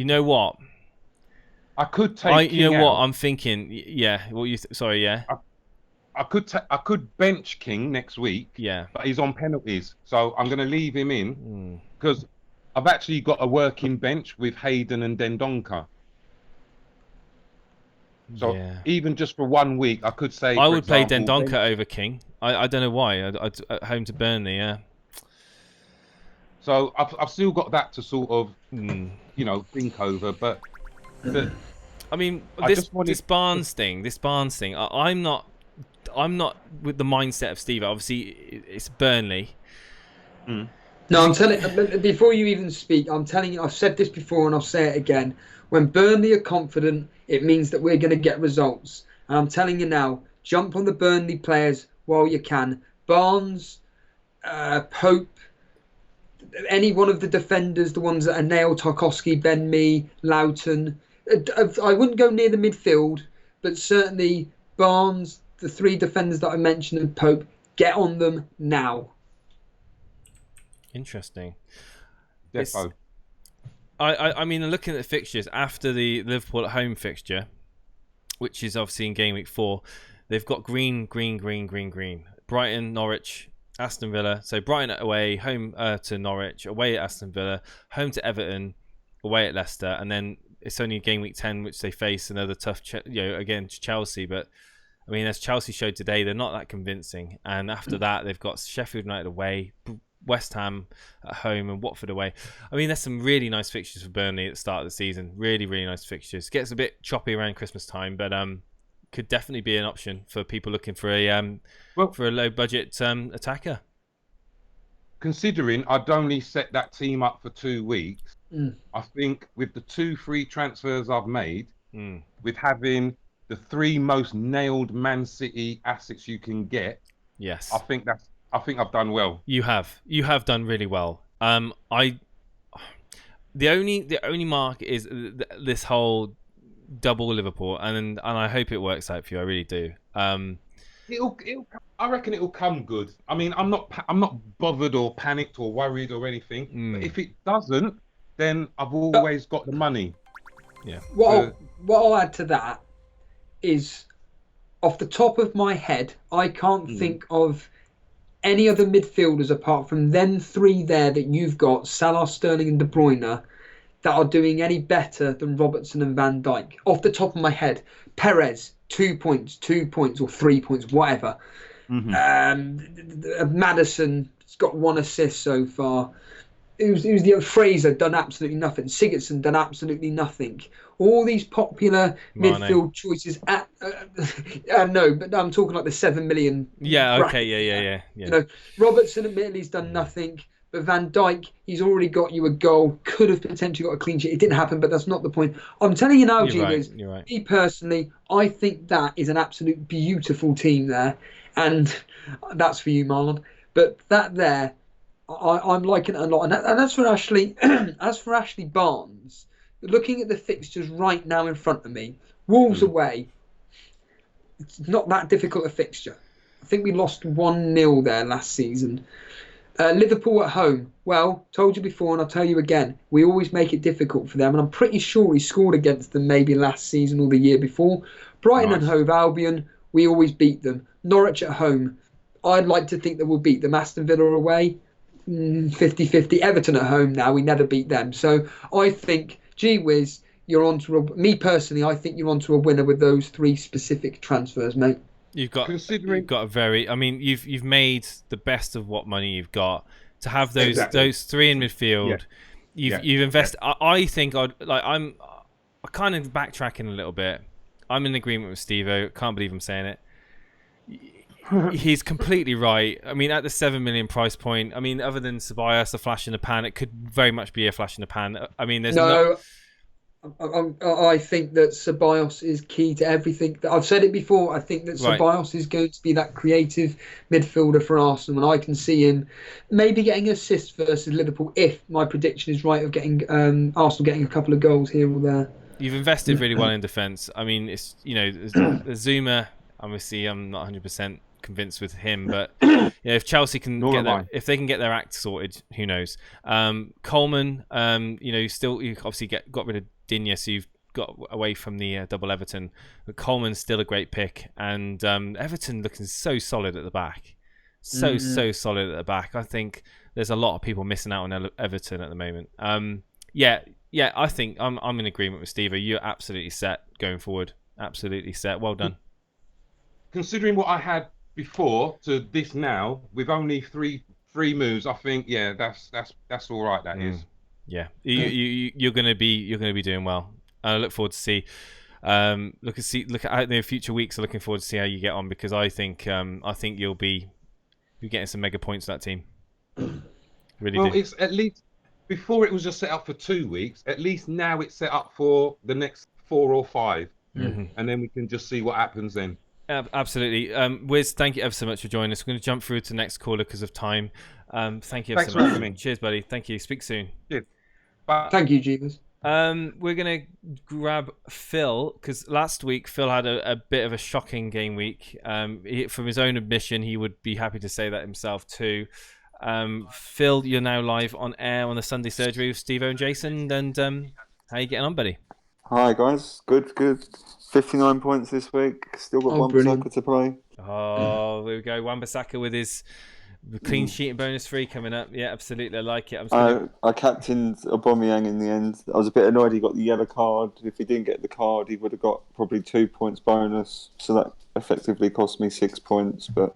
know what? I could take. You know King what out. I'm thinking? Yeah. Sorry. Yeah. I could bench King next week. Yeah. But he's on penalties, so I'm going to leave him in because I've actually got a working bench with Hayden and Dendonka. So Yeah. even just for 1 week, I could say I for would play example, Dendonka over King. I don't know why. I'd at home to Burnley. Yeah. So I've still got that to sort of Mm. think over. But I mean, I this just wanted this Barnes thing. I'm not with the mindset of Steve. Obviously, it's Burnley. No, I'm telling. Before you even speak, I'm telling you. I've said this before, and I'll say it again. When Burnley are confident, it means that we're going to get results. And I'm telling you now, jump on the Burnley players while you can. Barnes, Pope, any one of the defenders, the ones that are Nail, Tarkowski, Ben Mee, Loughton. I wouldn't go near the midfield, but certainly Barnes, the three defenders that I mentioned, and Pope, get on them now. Interesting. Defo. I mean, looking at the fixtures after the Liverpool at home fixture, which is obviously in game week 4, they've got green. Brighton, Norwich, Aston Villa. So Brighton away, home to Norwich, away at Aston Villa, home to Everton, away at Leicester, and then it's only game week 10 which they face another tough, against Chelsea. But I mean, as Chelsea showed today, they're not that convincing. And after that, they've got Sheffield United away, West Ham at home, and Watford away. I mean, there's some really nice fixtures for Burnley at the start of the season. Really, really nice fixtures. Gets a bit choppy around Christmas time, but could definitely be an option for people looking for a low budget attacker. Considering I'd only set that team up for 2 weeks, I think with the 2 free transfers I've made, with having the 3 most nailed Man City assets you can get, yes, I think I've done well. You have done really well. The only mark is this whole double Liverpool, and I hope it works out for you. I really do. I reckon it'll come good. I mean, I'm not bothered or panicked or worried or anything. But if it doesn't, then I've always got the money. Yeah. What I'll add to that is, off the top of my head, I can't think of any other midfielders apart from them 3 there that you've got, Salah, Sterling and De Bruyne, that are doing any better than Robertson and Van Dijk. Off the top of my head, Perez, 2 points or 3 points, whatever. Maddison's got 1 assist so far. It was the Fraser done absolutely nothing. Sigurdsson done absolutely nothing. All these popular midfield choices. No, but I'm talking like the 7 million. Yeah. Okay. Yeah. Robertson admittedly has done nothing, but Van Dijk, he's already got you a goal. Could have potentially got a clean sheet. It didn't happen, but that's not the point. I'm telling you now, You're G-Wiz, right. me personally, I think that is an absolute beautiful team there, and that's for you, Marlon. But that there, I'm liking it a lot. And as for Ashley Barnes, looking at the fixtures right now in front of me, Wolves away, it's not that difficult a fixture. I think we lost 1-0 there last season. Liverpool at home. Well, told you before and I'll tell you again, we always make it difficult for them. And I'm pretty sure he scored against them maybe last season or the year before. Brighton and Hove Albion, we always beat them. Norwich at home, I'd like to think that we'll beat them. Aston Villa away, 50-50. Everton at home now, we never beat them. So I think, gee whiz, you're onto me personally, I think you're onto a winner with those 3 specific transfers, mate. You've got a very. I mean, you've made the best of what money you've got to have those 3 in midfield. Yeah. You've invested. I think I'm kind of backtracking a little bit. I'm in agreement with Stevo. Can't believe I'm saying it. He's completely right. I mean, at the 7 million price point, I mean, other than Ceballos, a flash in the pan, it could very much be a flash in the pan. I mean, there's I think that Ceballos is key to everything. I've said it before. I think that Ceballos is going to be that creative midfielder for Arsenal, and I can see him maybe getting an assist versus Liverpool if my prediction is right of getting Arsenal getting a couple of goals here or there. You've invested really well in defence. I mean, it's Zuma. Obviously, I'm not 100% convinced with him, but if Chelsea can if they can get their act sorted, who knows? Coleman, still you obviously got rid of Digne, so you've got away from the double Everton. But Coleman's still a great pick, and Everton looking so solid at the back, so solid at the back. I think there's a lot of people missing out on Everton at the moment. I think I'm in agreement with Steve. You're absolutely set going forward. Absolutely set. Well done. Considering what I had before to this now, with only three moves, I think that's all right. That is. Yeah, you're gonna be doing well. I look forward to see. Look at the future weeks. I'm looking forward to see how you get on, because I think you're getting some mega points to that team. Really Well, do. it's at least before it was just set up for 2 weeks. At least now it's set up for the next 4 or 5, and then we can just see what happens then. Absolutely. Wiz, thank you ever so much for joining us. We're going to jump through to the next caller because of time. Thank you ever Thanks so for much. having me. Cheers, buddy. Thank you. Speak soon. Cheers. Bye. Thank you, Jeeves. We're going to grab Phil, because last week Phil had a bit of a shocking game week. From his own admission, he would be happy to say that himself too. Phil, you're now live on air on the Sunday Surgery with Stevo and Jason. And how are you getting on, buddy? Hi guys, good. 59 points this week. Still got one Wan-Bissaka to play. Oh, there we go. Wan-Bissaka with his clean sheet and bonus 3 coming up. Yeah, absolutely. I like it. I captained Aubameyang in the end. I was a bit annoyed he got the yellow card. If he didn't get the card, he would have got probably 2 points bonus. So that effectively cost me 6 points. But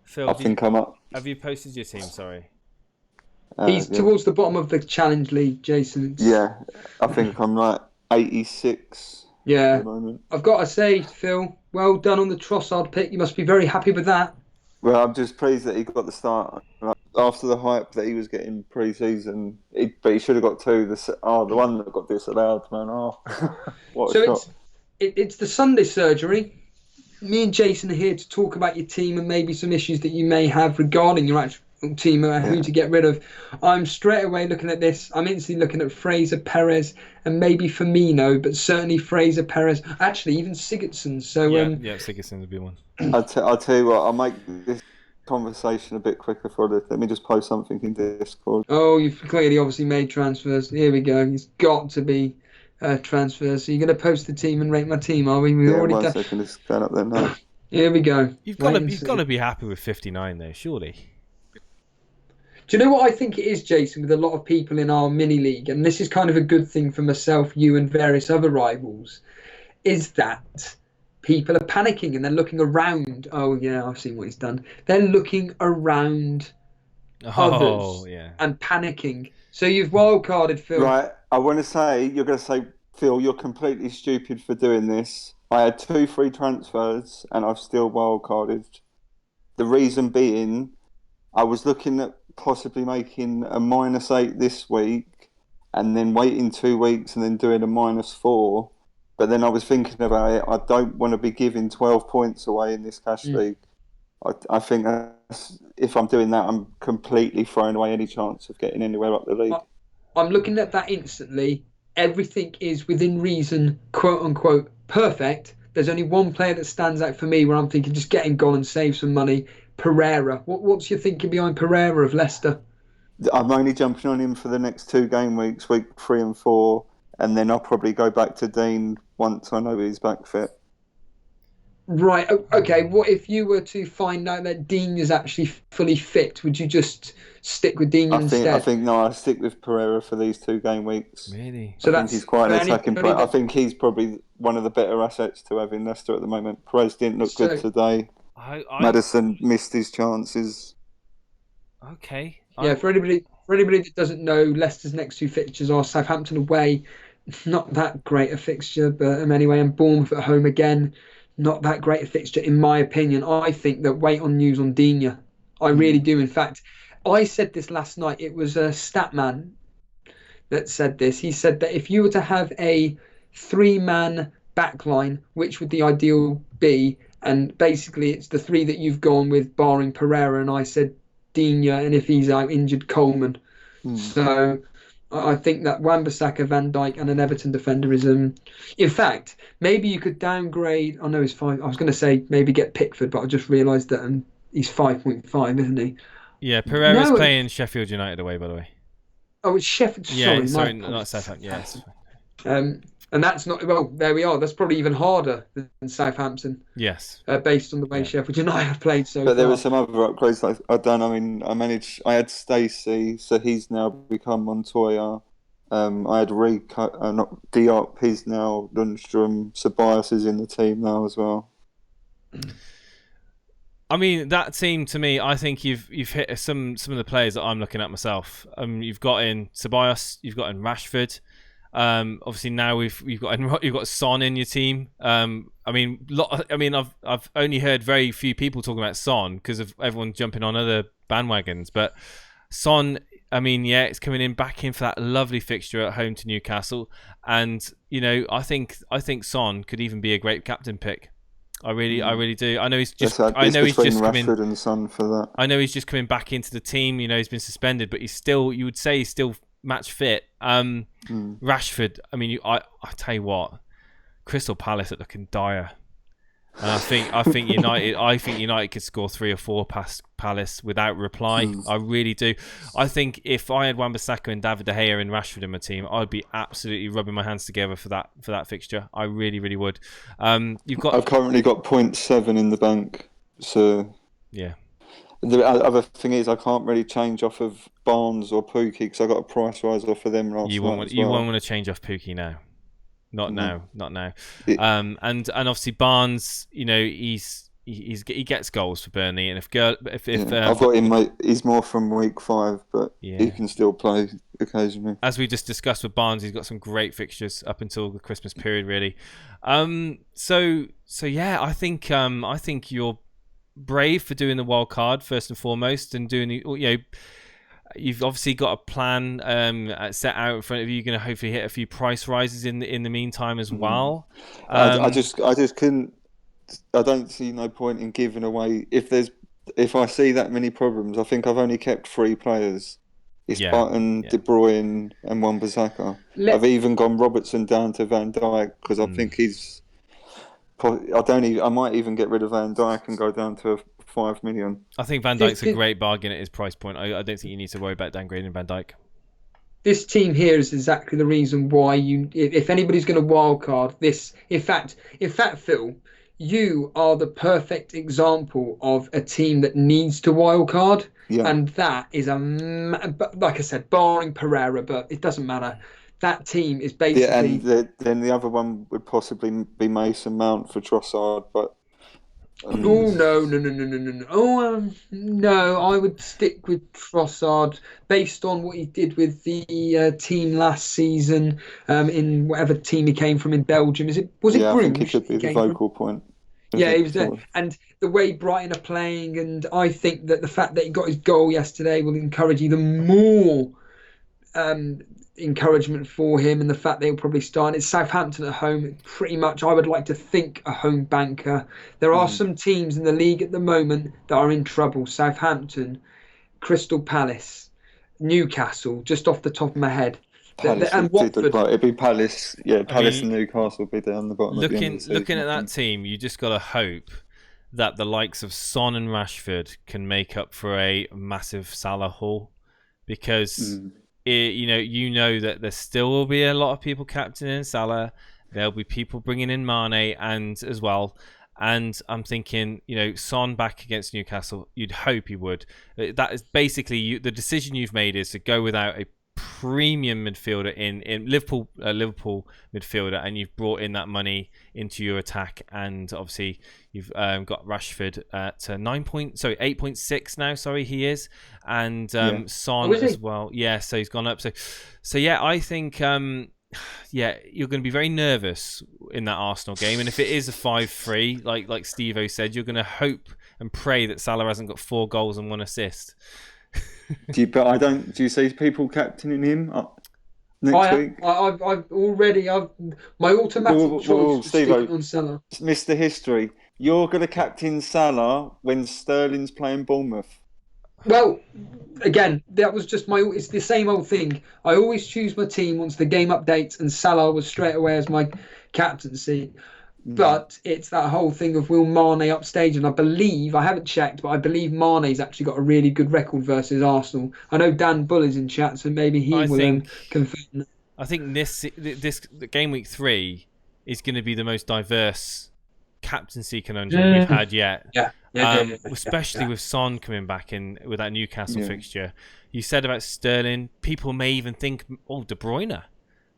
Phil, I think I'm up. Have you posted your team? Sorry. He's towards the bottom of the Challenge League, Jason. Yeah, I think I'm like 86. Yeah, at the moment. I've got to say, Phil, well done on the Trossard pick. You must be very happy with that. Well, I'm just pleased that he got the start. Like, after the hype that he was getting pre-season, but he should have got 2. The one that got disallowed, man. Oh, what a shot. It's the Sunday Surgery. Me and Jason are here to talk about your team and maybe some issues that you may have regarding your actual team and who to get rid of. I'm straight away looking at this. I'm instantly looking at Fraser, Perez, and maybe Firmino, but certainly Fraser, Perez, actually even Sigurdsson. So Sigurdsson would be one. I'll tell you what, I'll make this conversation a bit quicker for this. Let me just post something in Discord. Oh, you've clearly obviously made transfers. Here we go. It's got to be transfers. So you're going to post the team and rate my team, are we? One second, it's going up there now. Here we go. You've got to be happy with 59 though, surely. Do you know what I think it is, Jason, with a lot of people in our mini league, and this is kind of a good thing for myself, you and various other rivals, is that people are panicking and they're looking around. Oh, yeah, I've seen what he's done. They're looking around others and panicking. So you've wildcarded, Phil. Right, I want to say, you're going to say, Phil, you're completely stupid for doing this. I had 2 free transfers and I've still wildcarded. The reason being, I was looking at possibly making a -8 this week and then waiting 2 weeks and then doing a -4. But then I was thinking about it. I don't want to be giving 12 points away in this cash league. I think if I'm doing that, I'm completely throwing away any chance of getting anywhere up the league. I'm looking at that instantly. Everything is within reason, quote unquote, perfect. There's only one player that stands out for me where I'm thinking just get him gone and save some money. Pereira. What's your thinking behind Pereira of Leicester? I'm only jumping on him for the next 2 game weeks, week 3 and 4, and then I'll probably go back to Dean once I know he's back fit. Right, okay. What if you were to find out that Dean is actually fully fit? Would you just stick with Dean instead? I think I'll stick with Pereira for these 2 game weeks. Really? So I think he's quite an attacking player. I think he's probably one of the better assets to have in Leicester at the moment. Perez didn't look good today. Maddison missed his chances. Okay. Yeah, for anybody that doesn't know, Leicester's next 2 fixtures are Southampton away, not that great a fixture, but anyway, and Bournemouth at home again, not that great a fixture in my opinion. I think that wait on news on Digne. I really do. In fact, I said this last night. It was a Statman that said this. He said that if you were to have a 3-man backline, which would the ideal be? And basically, it's the 3 that you've gone with, barring Pereira. And I said Digne, and if he's out injured, Coleman. So I think that Wan-Bissaka, Van Dijk, and an Everton defender is. In fact, maybe you could downgrade. I know he's 5. I was going to say maybe get Pickford, but I just realised that he's 5.5, isn't he? Yeah, Pereira's playing Sheffield United away, by the way. Oh, it's Sheffield. Yeah, sorry, not Southampton. Yes. And that's not, well, there we are. That's probably even harder than Southampton. Yes. Based on the way Sheffield United have played so far. But there were some other upgrades I had Stacey, so he's now become Montoya. I had not Diop. He's now Lundstrom. Ceballos is in the team now as well. I mean, that team to me, I think you've hit some of the players that I'm looking at myself. You've got in Ceballos, you've got in Rashford. Obviously now you've got Son in your team. I've only heard very few people talking about Son because of everyone jumping on other bandwagons. But Son, I mean, yeah, it's coming back in for that lovely fixture at home to Newcastle, and I think Son could even be a great captain pick. I really do. I know he's just. I know he's just coming. Rashford and Son for that. I know he's just coming back into the team. He's been suspended, but he's still. You would say he's still match fit. Rashford. I mean, I tell you what, Crystal Palace are looking dire. And I think United could score 3 or 4 past Palace without reply. I really do. I think if I had Wan-Bissaka and David De Gea and Rashford in my team, I'd be absolutely rubbing my hands together for that fixture. I really, really would. I've currently got 0.7 in the bank. So yeah. The other thing is I can't really change off of Barnes or Pookie because I got a price rise off of them last night. You won't want to change off Pookie now. Not now. Yeah. And obviously Barnes, he gets goals for Burnley, and I've got him. He's more from week 5, but he can still play occasionally. As we just discussed with Barnes, he's got some great fixtures up until the Christmas period, really. So yeah, I think you're brave for doing the wild card first and foremost, and doing You've obviously got a plan set out in front of you. You're going to hopefully hit a few price rises in the meantime as well. I just couldn't. I don't see no point in giving away if I see that many problems. I think I've only kept 3 players. It's Button, De Bruyne, and Wan-Bissaka. I've even gone Robertson down to Van Dijk because I think he's. I might even get rid of Van Dijk and go down to 5 million. I think Van Dijk's a great bargain at his price point. I don't think you need to worry about downgrading Van Dijk. This team here is exactly the reason why if anybody's going to wildcard this. In fact, Phil, you are the perfect example of a team that needs to wildcard, and that is like I said, barring Pereira, but it doesn't matter. That team is basically. Yeah, and then the other one would possibly be Mason Mount for Trossard, but. No. No, I would stick with Trossard based on what he did with the team last season in whatever team he came from in Belgium. Was it Bruges? I think it should be the focal point. Yeah, he was there. And the way Brighton are playing, and I think that the fact that he got his goal yesterday will encourage even more encouragement for him, and the fact that he'll probably start. It's Southampton at home, pretty much I would like to think a home banker. There are some teams in the league at the moment that are in trouble. Southampton, Crystal Palace, Newcastle, just off the top of my head. And Watford. It'd be Palace. Yeah, Palace and Newcastle will be down the bottom. Looking at that team, you just got to hope that the likes of Son and Rashford can make up for a massive Salah haul, because you know that there still will be a lot of people captaining Salah. There'll be people bringing in Mane and as well. And I'm thinking, Son back against Newcastle. You'd hope he would. That is basically the decision you've made is to go without a premium midfielder in Liverpool midfielder, and you've brought in that money into your attack, and obviously you've got Rashford at 8.6 now. Sorry, he is, and Son as well. Yeah, so he's gone up. So yeah, I think you're going to be very nervous in that Arsenal game, and if it is a 5-3, like Stevo said, you're going to hope and pray that Salah hasn't got 4 goals and 1 assist. Do you see people captaining him next week? I've already. My automatic choice is on Salah. Mr. History, you're going to captain Salah when Sterling's playing Bournemouth. Well, again, that was just it's the same old thing. I always choose my team once the game updates, and Salah was straight away as my captaincy. But it's that whole thing of will Mane upstage, and I haven't checked, but I believe Mane's actually got a really good record versus Arsenal. I know Dan Bull is in chat, so maybe he will confirm. I think this game week 3 is going to be the most diverse captaincy conundrum we've had yet. Yeah. especially with Son coming back in with that Newcastle fixture. You said about Sterling, people may even think, De Bruyne,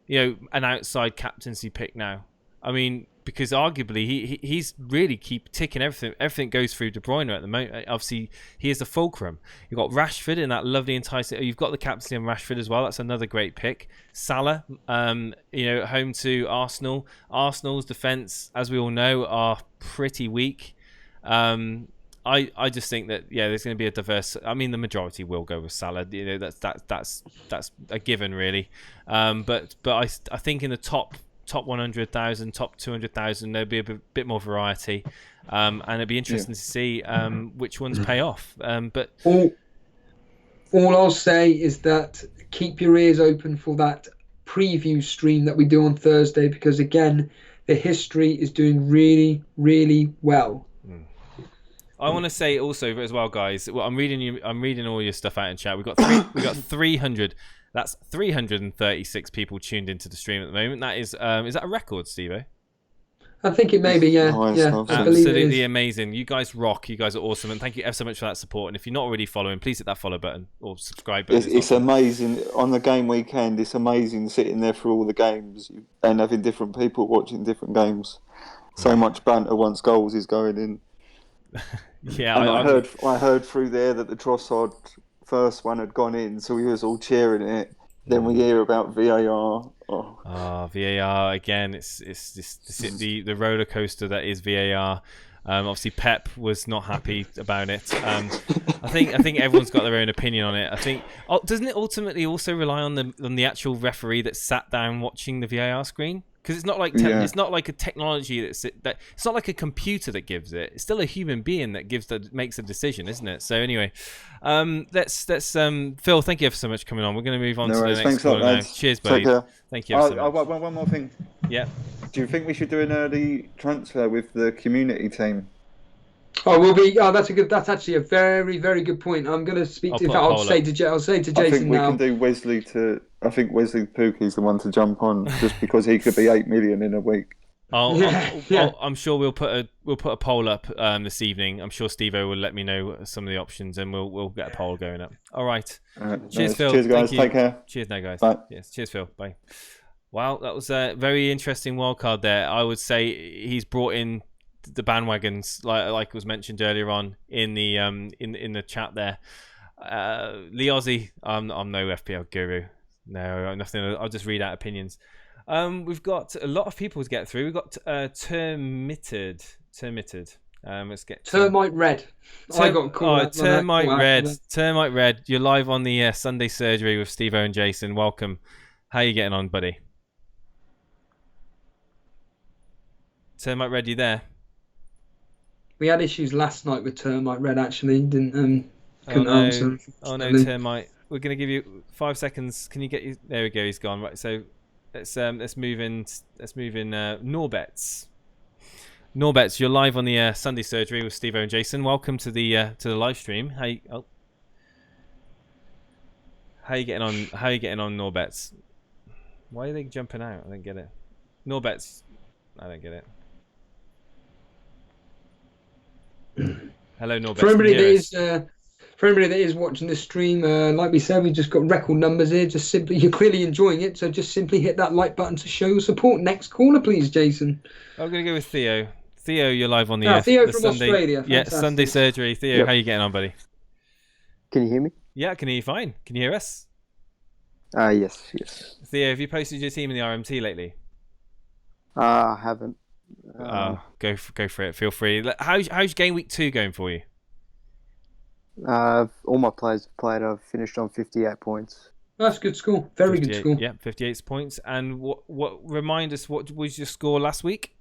an outside captaincy pick now. I mean, because arguably he's really keep ticking everything. Everything goes through De Bruyne at the moment. Obviously, he is the fulcrum. You've got Rashford in that lovely enticing. You've got the captaincy on Rashford as well. That's another great pick. Salah, home to Arsenal. Arsenal's defence, as we all know, are pretty weak. I just think that there's going to be a diverse. I mean, the majority will go with Salah. That's a given, really. But I think in the top 100,000, top 200,000, there'll be a bit more variety, and it'd be interesting to see which ones pay off. But all I'll say is that keep your ears open for that preview stream that we do on Thursday, because again, the history is doing really, really well. I want to say also as well, guys. Well, I'm reading all your stuff out in chat. We got 300. That's 336 people tuned into the stream at the moment. That is that a record, Stevo? I think it may be, yeah. Nice, yeah, nice. I believe it Absolutely is. amazing. You guys rock. You guys are awesome. And thank you ever so much for that support. And if you're not already following, please hit that follow button or subscribe button. It's amazing. On the game weekend, it's amazing sitting there through all the games and having different people watching different games. So much banter once goals is going in. Yeah, and I heard through there that the Trossard first one had gone in, so we was all cheering it. Then we hear about VAR. VAR again. It's the roller coaster that is VAR. Obviously, Pep was not happy about it. I think everyone's got their own opinion on it. I think doesn't it ultimately also rely on the actual referee that sat down watching the VAR screen? Because it's not like it's not like a technology it's not like a computer that gives it. It's still a human being that makes a decision, isn't it? So anyway, let's Phil. Thank you ever so much for coming on. We're going to move on to the next call now. Cheers, buddy. Thank you ever so much. One more thing. Yeah. Do you think we should do an early transfer with the community team? That's actually a very, very good point. I'm going to speak to. I'll say to Jason I think we now. can do Wesley to. I think Wesley Pookie's the one to jump on, just because he could be 8 million in a week. I'm sure we'll put a poll up this evening. I'm sure Stevo will let me know some of the options, and we'll get a poll going up. All right. Cheers, Phil. Cheers, guys. Thank you. Take care. Cheers, now, guys. Bye. Yes. Cheers, Phil. Bye. Wow, that was a very interesting wildcard there. I would say he's brought in the bandwagons, like was mentioned earlier on in the in the chat there. Lee Aussie, I'm no FPL guru. No, nothing. I'll just read out opinions. We've got a lot of people to get through. We've got Termitted. Let's get Termite Red. I got called. Termite Red. You're live on the Sunday Surgery with Stevo and Jason. Welcome. How you getting on, buddy? Termite Red, you there? We had issues last night with Termite Red. Actually, couldn't answer. Oh no, Termite. We're going to give you 5 seconds. Can you get you? There we go. He's gone. Right. So let's move in. Norbets. Norbets, you're live on the Sunday Surgery with Stevo and Jason. Welcome to the live stream. How you getting on? How you getting on, Norbets? Why are they jumping out? I don't get it. Norbets, I don't get it. Hello, Norbets. For everybody that is watching this stream, like we said, we just got record numbers here. You're clearly enjoying it, so just simply hit that like button to show your support. Next caller, please, Jason. I'm going to go with Theo. Theo, you're live on the Theo the from Sunday, Australia. yeah, Fantastic. Sunday Surgery. Theo, How you getting on, buddy? Can you hear me? Yeah, I can hear you fine. Can you hear us? Yes. Theo, have you posted your team in the RMT lately? I haven't. Go for it. Feel free. How's Game Week 2 going for you? All my players have played. I've finished on 58 points. That's good score. Very good score. Yeah, 58 points. And what remind us, what was your score last week?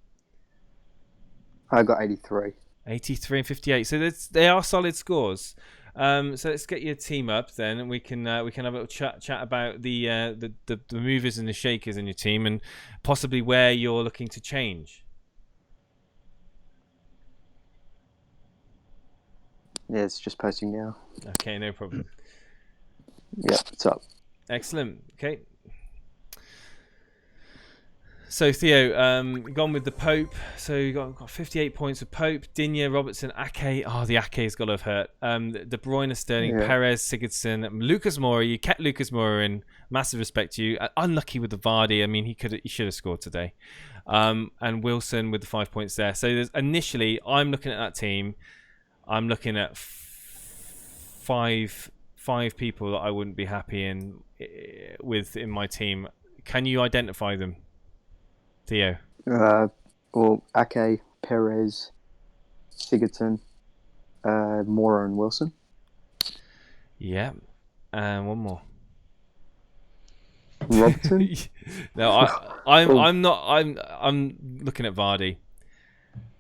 I got 83. 83 and 58. So they are solid scores. So let's get your team up then, and we can have a little chat about the movers and the shakers in your team, and possibly where you're looking to change. Yeah, it's just posting now. Okay, no problem. Yeah, it's up. Excellent. Okay. So Theo, gone with the Pope. So you got 58 points with Pope, Digne, Robertson, Ake. Oh, the Ake's got to have hurt. De Bruyne, Sterling, Perez, Sigurdsson, Lucas Moura. You kept Lucas Moura in. Massive respect to you. Unlucky with the Vardy. I mean, he should have scored today. And Wilson with the 5 points there. So there's initially, I'm looking at that team. I'm looking at five people that I wouldn't be happy with in my team. Can you identify them, Theo? Well, Ake, Perez, Sigurdsson, Moura, and Wilson. Yeah, and one more. Robertson. No, I'm not. I'm looking at Vardy.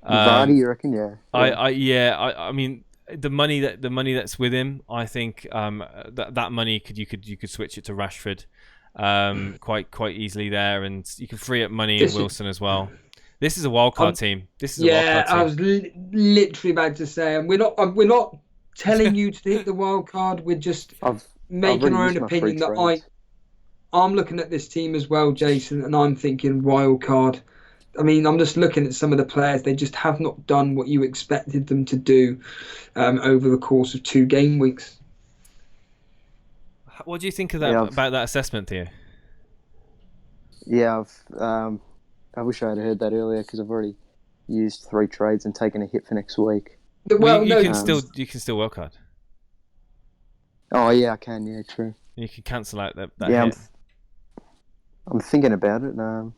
Vardy, you reckon? Yeah. I mean, the money that's with him, I think that money you could switch it to Rashford quite easily there, and you can free up money in Wilson as well. This is a wildcard team. This is a wildcard team. I was literally about to say, and we're not telling you to hit the wild card. We're just making our own opinion. I'm looking at this team as well, Jason, and I'm thinking wild card. I mean, I'm just looking at some of the players. They just have not done what you expected them to do over the course of 2 game weeks. What do you think of that about that assessment, Theo? Yeah, I wish I had heard that earlier because I've already used 3 trades and taken a hit for next week. Well, you can still wildcard. Oh yeah, I can. Yeah, true. You can cancel out that hit. I'm thinking about it. I'm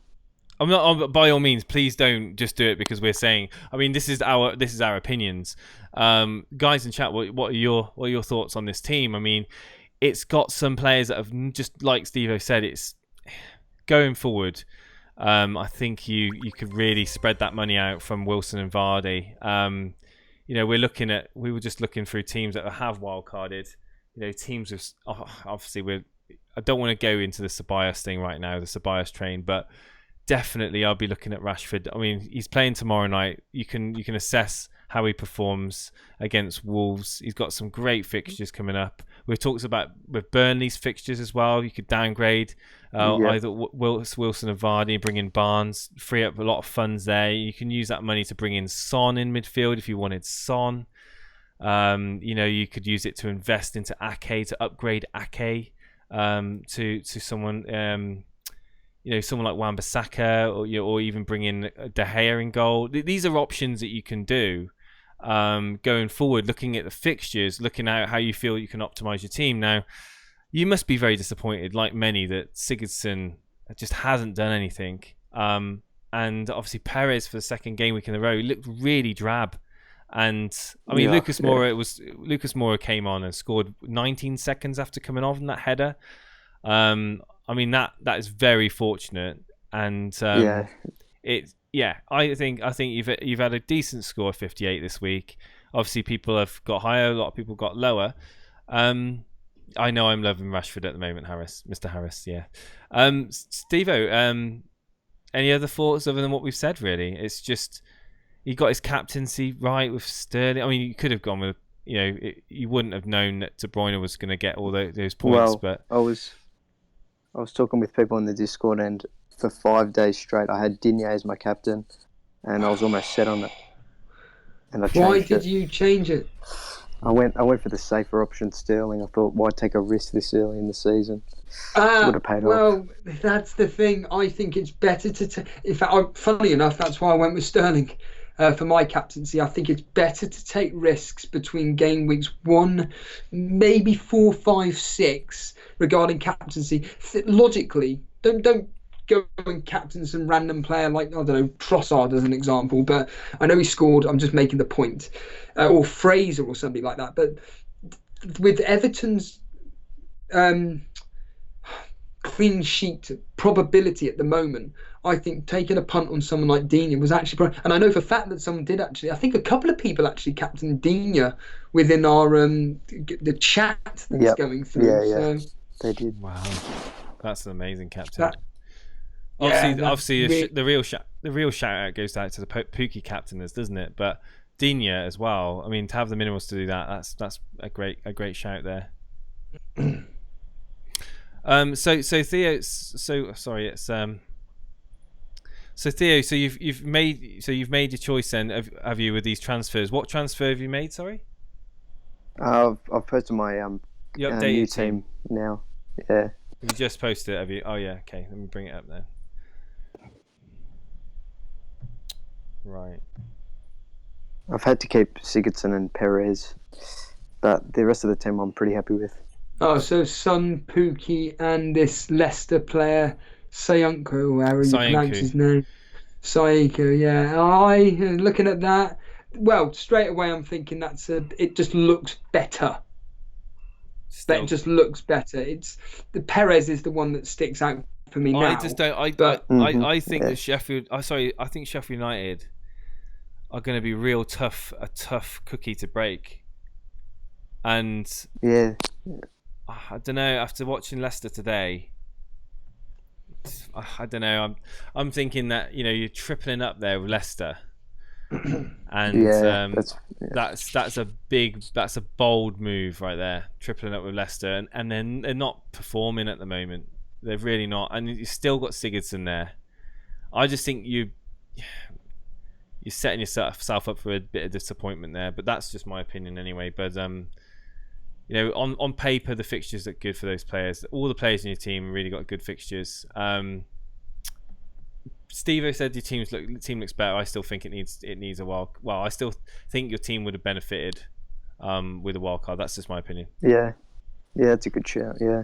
not. By all means, please don't just do it because we're saying. I mean, this is our opinions. Guys in chat, what are your thoughts on this team? I mean, it's got some players that have just like Stevo said. It's going forward. I think you could really spread that money out from Wilson and Vardy. We were just looking through teams that have wildcarded. Teams with obviously I don't want to go into the Ceballos thing right now, the Ceballos train, but definitely I'll be looking at Rashford. I mean, he's playing tomorrow night. You can assess how he performs against Wolves. He's got some great fixtures coming up. We've talked about with Burnley's fixtures as well. You could downgrade either Wilson and Vardy, bring in Barnes, free up a lot of funds there. You can use that money to bring in Son in midfield if you wanted Son. You could use it to invest into Ake, to upgrade Ake to someone, someone like Wan-Bissaka, or even bring in De Gea in goal. These are options that you can do going forward, looking at the fixtures, looking at how you feel you can optimize your team. Now, you must be very disappointed, like many, that Sigurdsson just hasn't done anything. And obviously Perez for the second game week in a row looked really drab. And I mean, Lucas Moura came on and scored 19 seconds after coming off in that header. I mean that is very fortunate, and I think you've had a decent score, 58 this week. Obviously, people have got higher, a lot of people got lower. I know I'm loving Rashford at the moment, Mr. Harris. Yeah, Stevo. Any other thoughts other than what we've said? Really, it's just. He got his captaincy right with Sterling. I mean, you could have gone with, you wouldn't have known that De Bruyne was going to get all those points. But I was talking with people in the Discord, and for 5 days straight, I had Digne as my captain, and I was almost set on it. And Why did you change it? I went for the safer option, Sterling. I thought, why take a risk this early in the season? Would have paid off. Well, that's the thing. I think it's better to. In fact, funnily enough, that's why I went with Sterling. For my captaincy, I think it's better to take risks between game weeks 1, maybe 4, 5, 6 regarding captaincy. Logically, don't go and captain some random player like, I don't know, Trossard as an example. But I know he scored. I'm just making the point, or Fraser or something like that. But with Everton's clean sheet probability at the moment, I think taking a punt on someone like Digne was actually, and I know for a fact that someone did actually. I think a couple of people actually captained Digne within our the chat that's going through. Yeah, they did. Wow, that's an amazing captain. Obviously, the real shout out goes out to the Pookie captainers, doesn't it? But Digne as well. I mean, to have the minerals to do that, that's a great shout there. So Theo, sorry, it's So Theo, so you've made your choice then, have you, with these transfers? What transfer have you made? Sorry. I've posted my You updated new team team now. Yeah. You just posted it, have you? Oh yeah. Okay. Let me bring it up then. Right. I've had to keep Sigurdsson and Perez, but the rest of the team I'm pretty happy with. Oh, so Son, Pookie, and this Leicester player, Sayunko, however you pronounce his name. Sayunko, yeah. Looking at that, well, straight away I'm thinking it just looks better. That just looks better. The Perez is the one that sticks out for me now. I just don't. I think that Sheffield. I think Sheffield United are going to be a tough cookie to break. And yeah, I don't know. After watching Leicester today, I don't know. I'm thinking that you're tripling up there with Leicester, and that's a bold move right there. Tripling up with Leicester, and then they're not performing at the moment. They're really not, and you've still got Sigurdsson there. I just think you're setting yourself up for a bit of disappointment there, but that's just my opinion anyway. But on paper, the fixtures look good for those players. All the players in your team really got good fixtures. Stevo said your team looks better. I still think it needs a wild. Well, I still think your team would have benefited with a wild card. That's just my opinion. Yeah, it's a good shout. Yeah,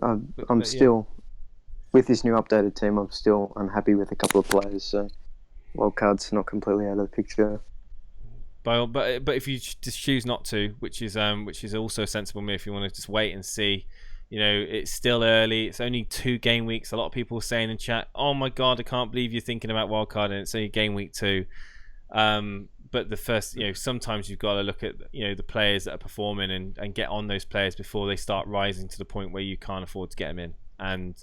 I'm still with this new updated team. I'm still unhappy with a couple of players. So wild card's not completely out of the picture. But if you just choose not to, which is also a sensible move, if you want to just wait and see, it's still early. It's only 2 game weeks. A lot of people are saying in chat, "Oh my God, I can't believe you're thinking about wildcard and it's only game week 2." But the first, sometimes you've got to look at the players that are performing and get on those players before they start rising to the point where you can't afford to get them in. And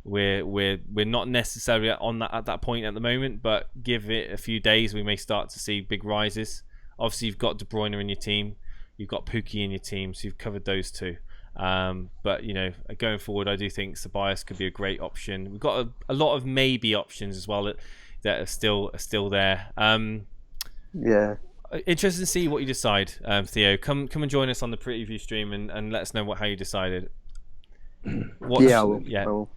we're not necessarily at that point at the moment, but give it a few days, we may start to see big rises. Obviously, you've got De Bruyne in your team, you've got Pookie in your team, so you've covered those 2. But going forward, I do think Ceballos could be a great option. We've got a lot of maybe options as well that are still there. Yeah. Interested to see what you decide, Theo. Come and join us on the preview stream and let us know how you decided. I will.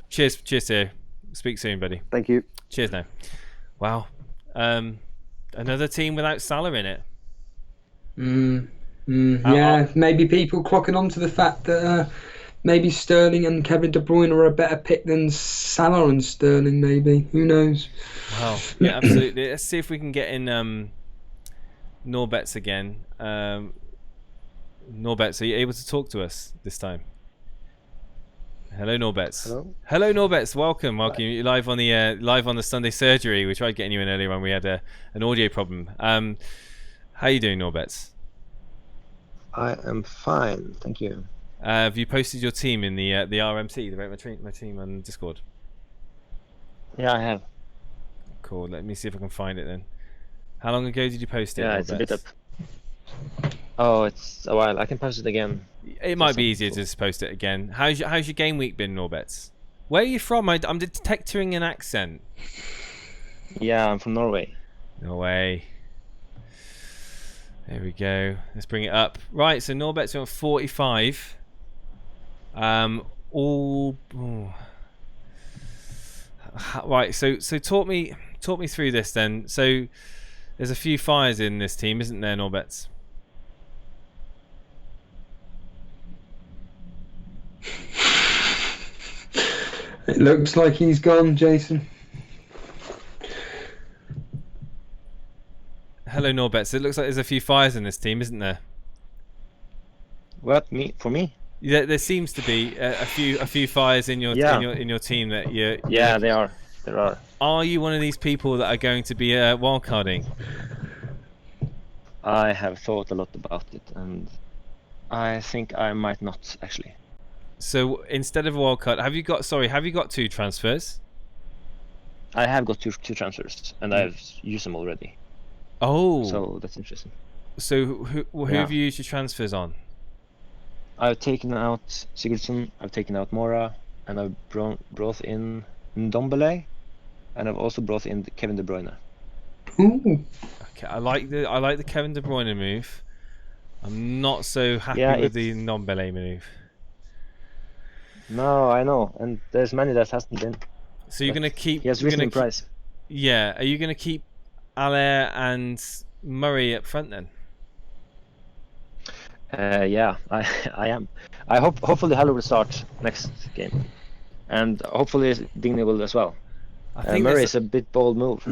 Cheers, Theo. Speak soon, buddy. Thank you. Cheers now. Wow. Another team without Salah in it. Yeah, maybe people clocking on to the fact that maybe Sterling and Kevin De Bruyne are a better pick than Salah and Sterling. Maybe, who knows? Wow. Yeah, absolutely. Let's see if we can get in Norbets again. Norbets, are you able to talk to us this time? Hello, Norbets. Hello, Norbets. Welcome. You're live on the Sunday surgery. We tried getting you in earlier when we had an audio problem. How you doing, Norbets? I am fine, thank you. Have you posted your team in the RMC, my team on Discord? Yeah, I have. Cool. Let me see if I can find it then. How long ago did you post it? Yeah, Norbets? it's a bit up. Oh, it's a while. I can post it again. It might be easier to just post it again. How's your game week been, Norbets? Where are you from? I'm detecting an accent. Yeah, I'm from Norway. Norway. There we go. Let's bring it up. Right, so Norbet's on 45. Right, so talk me through this then. So there's a few fires in this team, isn't there, Norbets? It looks like he's gone, Jason. Hello, Norbets. It looks like there's a few fires in this team, isn't there? What, me? For me? Yeah, there seems to be a few fires in your team that you. Yeah, there are. Are you one of these people that are going to be wildcarding? I have thought a lot about it, and I think I might not actually. So instead of a wildcard, have you got 2 transfers? I have got two transfers, and I've used them already. Oh. So that's interesting. So who have you used your transfers on? I've taken out Sigurdsson, I've taken out Mora, and I've brought in Ndombele. and I've also brought in Kevin De Bruyne. Ooh. Okay, I like the Kevin De Bruyne move. I'm not so happy Yeah, with the Ndombele move. No, I know, and there's many that hasn't been. So you're gonna keep. He has you're risen gonna in price. Yeah, are you gonna keep Allaire and Murray up front then? Yeah, I am. Hopefully Haller will start next game, and hopefully Digne will as well. I think Murray is a bit bold move.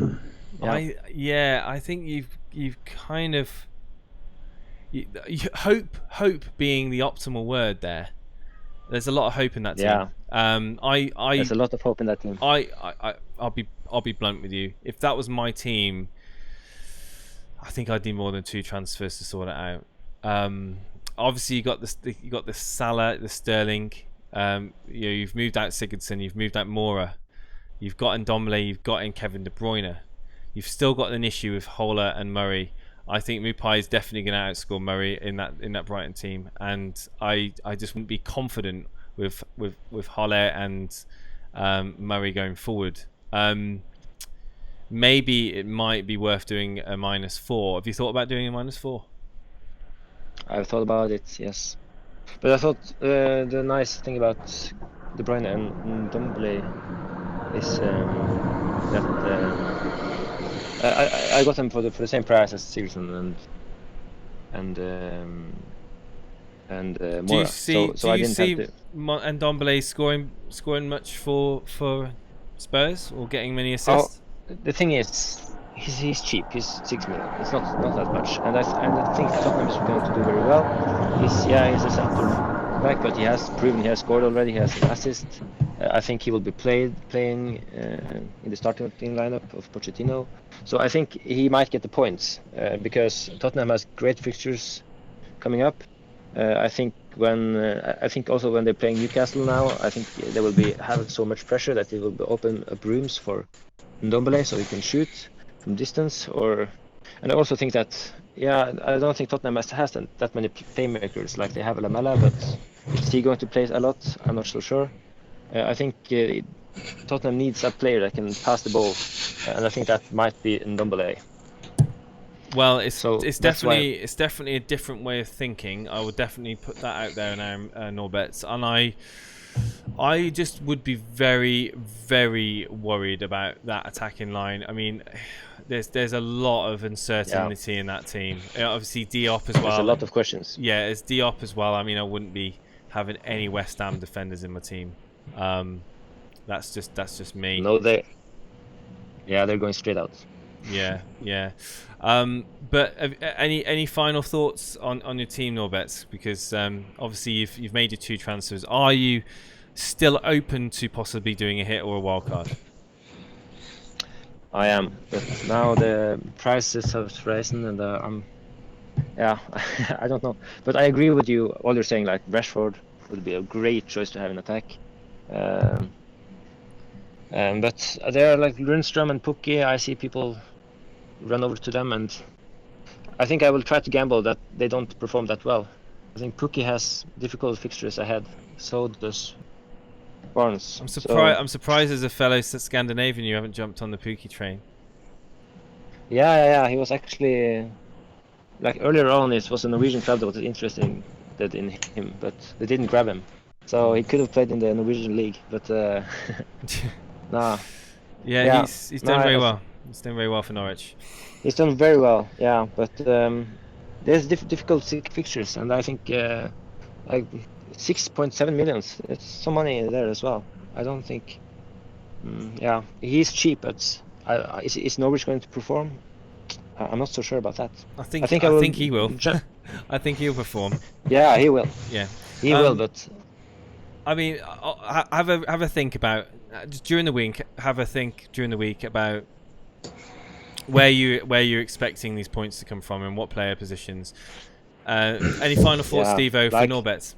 I think you've kind of hope being the optimal word there. There's a lot of hope in that team. Yeah. There's a lot of hope in that team. I'll be blunt with you. If that was my team, I think I'd need more than 2 transfers to sort it out. Obviously you got the Salah, the Sterling. You've moved out Sigurdsson, you've moved out Mora, you've got Ndombele, you've got in Kevin De Bruyne. You've still got an issue with Holler and Murray. I think Mupai is definitely going to outscore Murray in that Brighton team, and I just wouldn't be confident with Holler and Murray going forward. Maybe it might be worth doing a -4. Have you thought about doing a -4? I've thought about it, yes. But I thought the nice thing about De Bruyne and Ndombele is that I got them for the same price as Sigurdsson and Mora. Do you see have Ndombele scoring much for Spurs or getting many assists? The thing is, he's cheap. He's 6 million. It's not that much, and I think Tottenham is going to do very well. He's a centre back, but he has proven he has scored already. He has an assist. I think he will be playing in the starting lineup of Pochettino. So I think he might get the points because Tottenham has great fixtures coming up. I think also when they're playing Newcastle now, I think they will have so much pressure that they will open up rooms for Ndombele so he can shoot from distance. And I also think that I don't think Tottenham has that many playmakers like they have Lamela, but is he going to play a lot? I'm not so sure. I think Tottenham needs a player that can pass the ball, and I think that might be Ndombele. Well, it's definitely a different way of thinking. I would definitely put that out there in our Norbets, and I just would be very, very worried about that attacking line. I mean, there's a lot of uncertainty in that team. Obviously Diop as well. There's a lot of questions. Yeah, it's Diop as well. I mean, I wouldn't be having any West Ham defenders in my team. That's just me. No, they're going straight out. Yeah. But any final thoughts on your team, Norbets? Because obviously you've made your 2 transfers. Are you still open to possibly doing a hit or a wild card? I am, but now the prices have risen, and I don't know. But I agree with you. All you're saying, like Rashford would be a great choice to have in attack. But there are like Lundstrom and Pukki. I see people run over to them, and I think I will try to gamble that they don't perform that well. I think Pukki has difficult fixtures ahead. So does Barnes. I'm surprised as a fellow Scandinavian you haven't jumped on the Pukki train. Yeah. He was actually like earlier on. It was a Norwegian club that was interested in him, but they didn't grab him. So he could have played in the Norwegian league, but nah. Yeah, he's done very well. He's done very well for Norwich. He's done very well, yeah. But there's difficult fixtures, and I think like 6.7 million. It's some money there as well. I don't think. He's cheap, but is Norwich going to perform? I'm not so sure about that. I think he will. I think he'll perform. Yeah, he will. Yeah, he will. But I mean, have a think about during the week. Have a think during the week about where you're expecting these points to come from and what player positions. Any final thoughts, Stevo, for Norbets?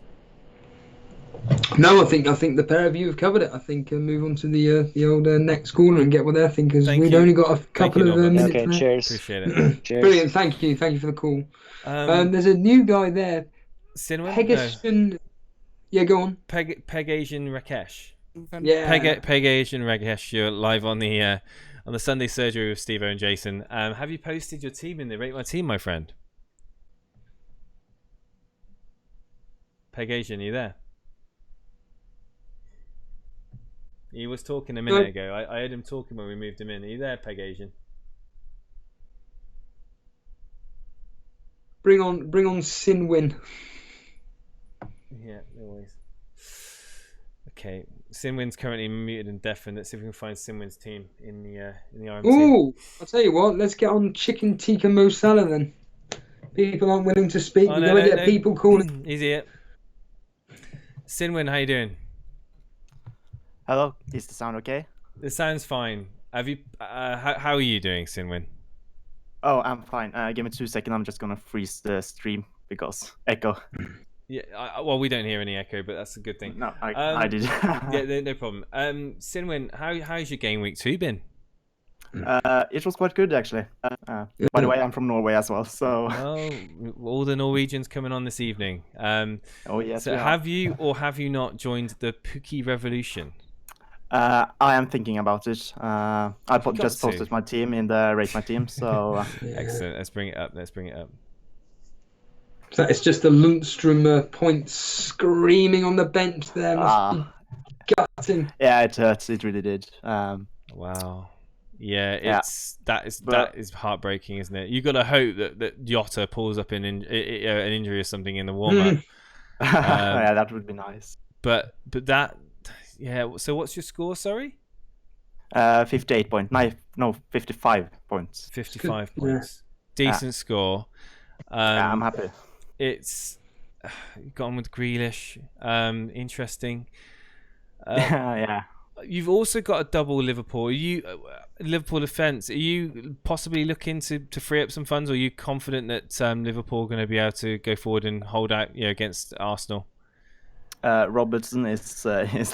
No, I think the pair of you have covered it. I think move on to the old next corner and get what they're thinking, because we've only got a couple of minutes. Okay, cheers. Appreciate it. Cheers. Brilliant, thank you for the call. There's a new guy there. Sinwin? Pegasus. Yeah, go on. Peg Asian Rakesh. Yeah. Pegage and Ragesh, you're live on the Sunday surgery with Stevo and Jason. Have you posted your team in the Rate My Team, my friend? Pegage, are you there? He was talking a minute ago. I heard him talking when we moved him in. Are you there, Pegasian? Bring on Sinwin. Yeah, always. Okay, Sinwin's currently muted and deafened. Let's see if we can find Sinwin's team in the RMT. Ooh, I'll tell you what. Let's get on Chicken Tikka Mo Salah then. People aren't willing to speak. We're gonna get people calling. He's here. Sinwin, how you doing? Hello, is the sound okay? The sound's fine. Have you? How are you doing, Sinwin? Oh, I'm fine. Give me 2 seconds. I'm just gonna freeze the stream because echo. Yeah. Well, we don't hear any echo, but that's a good thing. No, I did. Yeah, no problem. Sinwin, how's your game week 2 been? It was quite good actually. By the way, I'm from Norway as well, so. Oh, all the Norwegians coming on this evening. Oh yes. So have you or have you not joined the Pookie Revolution? I am thinking about it. I just posted my team in the Rate My Team, so. Excellent. Let's bring it up. So it's just the Lundstrom point screaming on the bench there. Must be gutting. Yeah, it hurts. It really did. Wow. Yeah, that is heartbreaking, isn't it? You got to hope that Jota pulls up an injury or something in the warm up. Yeah, that would be nice. But that. Yeah, so what's your score, sorry? 58 points. No, 55 points. 55 points. Decent score. Yeah, I'm happy. It's gone with Grealish. Interesting. Yeah. You've also got a double Liverpool. Are you Liverpool defence? Are you possibly looking to free up some funds, or are you confident that Liverpool are going to be able to go forward and hold out, against Arsenal? Robertson is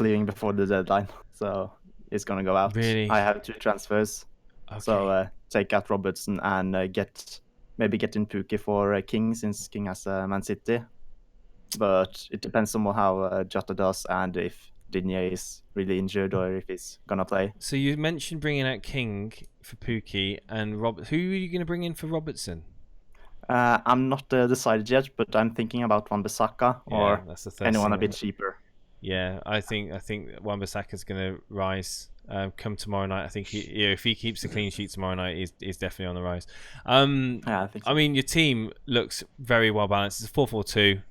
leaving before the deadline, so he's gonna go out. Really? I have 2 transfers, so take out Robertson and maybe get in Pookie for King, since King has Man City. But it depends on how Jota does and if Digne is really injured or if he's gonna play. So you mentioned bringing out King for Pookie and who are you going to bring in for Robertson? I'm not decided yet, but I'm thinking about Wan-Bissaka or anyone a bit cheaper. Yeah, I think Wan-Bissaka's going to rise come tomorrow night. I think if he keeps a clean sheet tomorrow night, he's definitely on the rise. Yeah, I think so. I mean, your team looks very well balanced. It's a 4-4-2.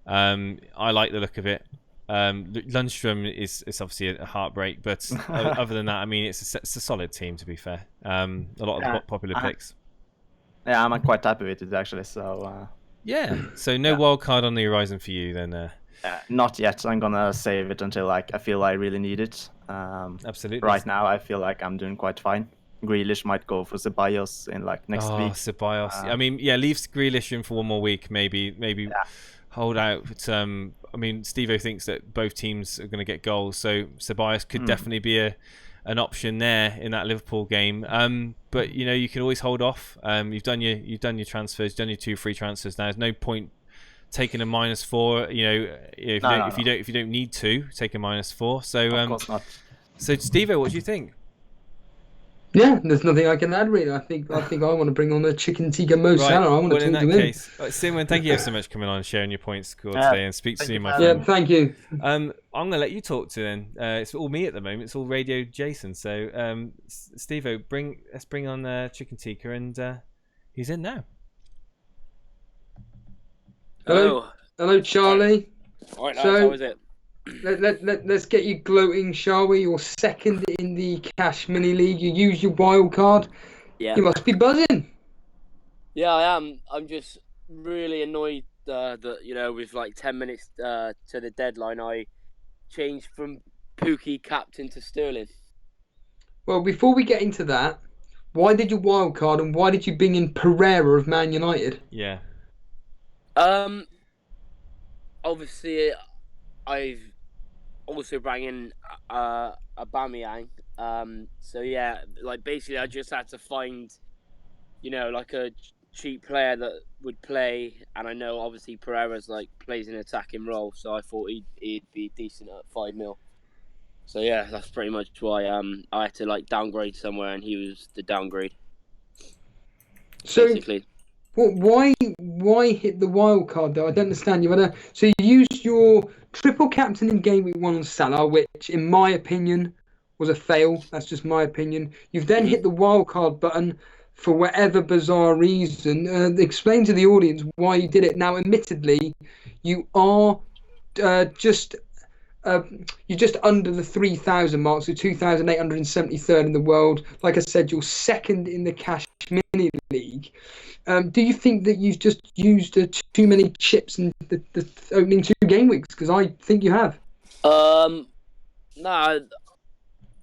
I like the look of it. Lundstrom is obviously a heartbreak, but other than that, I mean, it's a solid team, to be fair. A lot of popular picks. Yeah, I'm quite happy with it actually. So so no wild card on the horizon for you then. Not yet. I'm gonna save it until I feel I really need it. Absolutely. Right now, I feel like I'm doing quite fine. Grealish might go for Ceballos in next week. Ceballos. I mean, leaves Grealish in for one more week, maybe hold out. But, I mean, Stevo thinks that both teams are going to get goals, so Ceballos could definitely be an option there in that Liverpool game. But you can always hold off. You've done your transfers, done your 2 free transfers. Now there's no point taking a -4. If you don't need to take a -4. So of course not. So Stevo, what do you think? Yeah, there's nothing I can add really. I think I want to bring on the Chicken Tikka Mo Salah. I want to talk in that to him. case, Simon, thank you so much for coming on and sharing your points score today, and speak to you, my friend. Yeah, thank you. I'm gonna let you talk to then. It's all me at the moment. It's all Radio Jason. So, Stevo, let's bring on Chicken Tikka, and he's in now. Hello, Charlie. All right, how is it? Let's get you gloating, shall we? You're second in the Cash Mini League. You use your wild card. Yeah. You must be buzzing. Yeah, I am. I'm just really annoyed that with 10 minutes to the deadline, I changed from Pookie captain to Sterling. Well, before we get into that, why did you wild card and why did you bring in Pereira of Man United? Yeah. Obviously, I've also brought in Aubameyang. So yeah, basically I just had to find, a cheap player that would play, and I know obviously Pereira's plays an attacking role, so I thought he'd be decent at 5 mil. So yeah, that's pretty much why I had to like downgrade somewhere, and he was the downgrade. So, Basically. why hit the wild card though? I don't understand. So you used your triple captain in game week 1 on Salah, which in my opinion was a fail. That's just my opinion. You've then hit the wild card button for whatever bizarre reason. Explain to the audience why you did it. Now, admittedly, you are just you're just under the 3,000 mark, so 2,873rd in the world. Like I said, you're second in the Cash Mini League. Do you think that you've just used too many chips in the opening 2 game weeks? Because I think you have. No,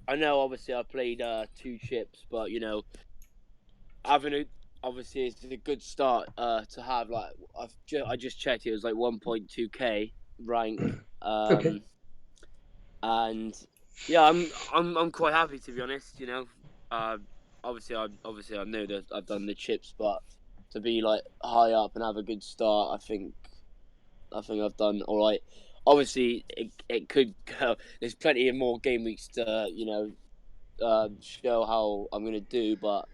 I know. Obviously, I played 2 chips, but obviously it's a good start to have. Like I just checked, it was like 1.2k rank. Okay. And yeah, I'm quite happy, to be honest. Obviously I know that I've done the chips, but to be like high up and have a good start, I think I've done all right. Obviously, it could go. There's plenty of more game weeks to show how I'm gonna do, but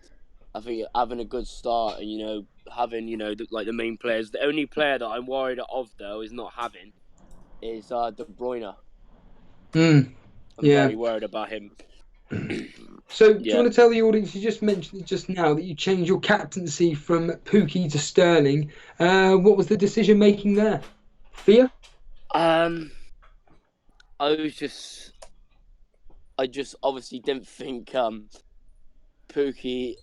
I think having a good start and having the main players. The only player that I'm worried of though is not having is De Bruyne. I'm very worried about him. So, do you want to tell the audience, you just mentioned it just now, that you changed your captaincy from Pookie to Sterling. What was the decision making there? Fear? I just obviously didn't think Pookie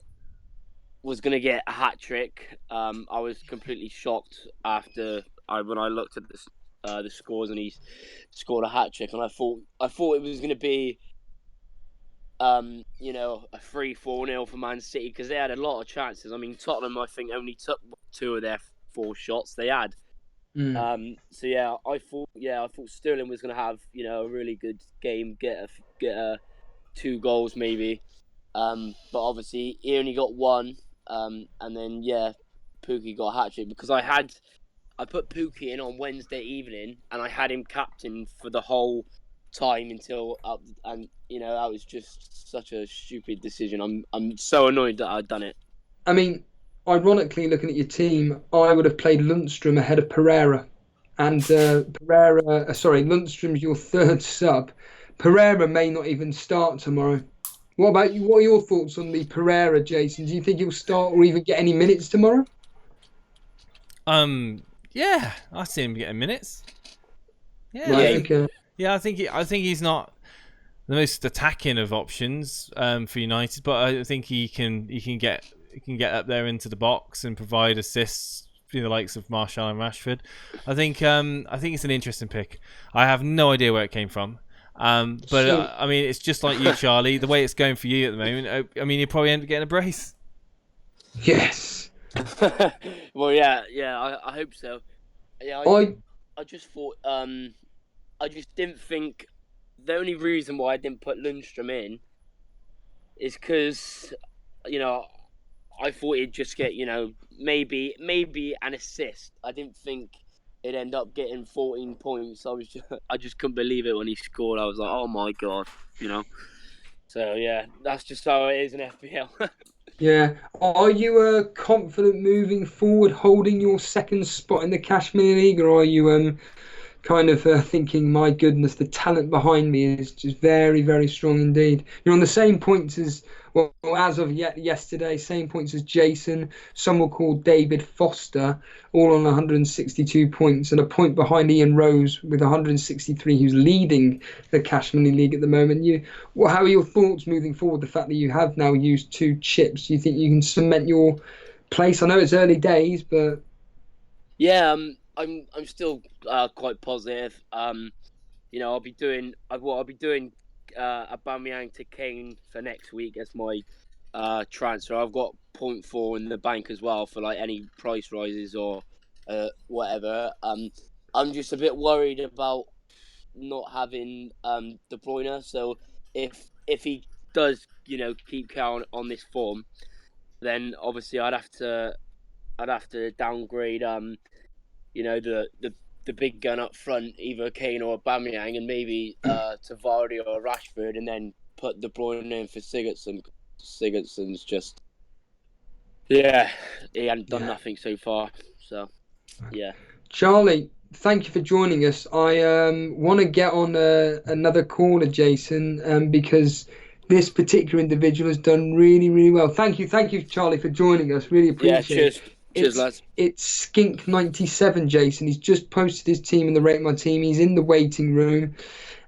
was going to get a hat trick. I was completely shocked when I looked at the scores and he scored a hat trick, and I thought it was going to be a 3-4-0 for Man City, because they had a lot of chances. I mean, Tottenham I think only took 2 of their 4 shots they had. So yeah, I thought Sterling was going to have a really good game, get 2 goals maybe, but obviously he only got 1, and then Pookie got a hat trick, because I put Pookie in on Wednesday evening, and I had him captain for the whole time until and that was just such a stupid decision. I'm so annoyed that I'd done it. I mean, ironically, looking at your team, I would have played Lundstrom ahead of Pereira, and Lundstrom's your 3rd sub. Pereira may not even start tomorrow. What about you? What are your thoughts on the Pereira, Jason? Do you think he'll start or even get any minutes tomorrow? Yeah, I see him getting minutes. Yeah, okay. Yeah, I think he's not the most attacking of options for United, but I think he can get up there into the box and provide assists for the likes of Martial and Rashford. I think it's an interesting pick. I have no idea where it came from. I mean, it's just like you, Charlie. The way it's going for you at the moment, I mean, you probably end up getting a brace. Yes. Well, yeah, I hope so. Yeah, I just thought, I just didn't think. The only reason why I didn't put Lundstrom in is because, I thought he'd just get, maybe an assist. I didn't think he'd end up getting 14 points. I just couldn't believe it when he scored. I was like, oh my god, So yeah, that's just how it is in FPL. Yeah. Are you confident moving forward, holding your 2nd spot in the Cash Mini League, or are you kind of thinking, my goodness, the talent behind me is just very, very strong indeed? You're on the same points as, well, as of yesterday, same points as Jason. Some will call David Foster, all on 162 points, and a point behind Ian Rose with 163, who's leading the Cash Money League at the moment. How are your thoughts moving forward? The fact that you have now used 2 chips, do you think you can cement your place? I know it's early days, but yeah, I'm still quite positive. I'll be doing Aubameyang to Kane for next week as my transfer. I've got 0.4 in the bank as well for like any price rises or whatever. I'm just a bit worried about not having De Bruyne. So if he does keep carrying on this form, then obviously I'd have to downgrade the the big gun up front, either Kane or Aubameyang, and maybe Vardy or Rashford, and then put De Bruyne in for Sigurdsson. Sigurdsson's just, he hadn't done nothing so far. So, yeah. Charlie, thank you for joining us. I want to get on another caller, Jason, because this particular individual has done really, really well. Thank you, Charlie, for joining us. Really appreciate it. Cheers, lads. It's Skink97, Jason. He's just posted his team in the Rate My Team. He's in the waiting room.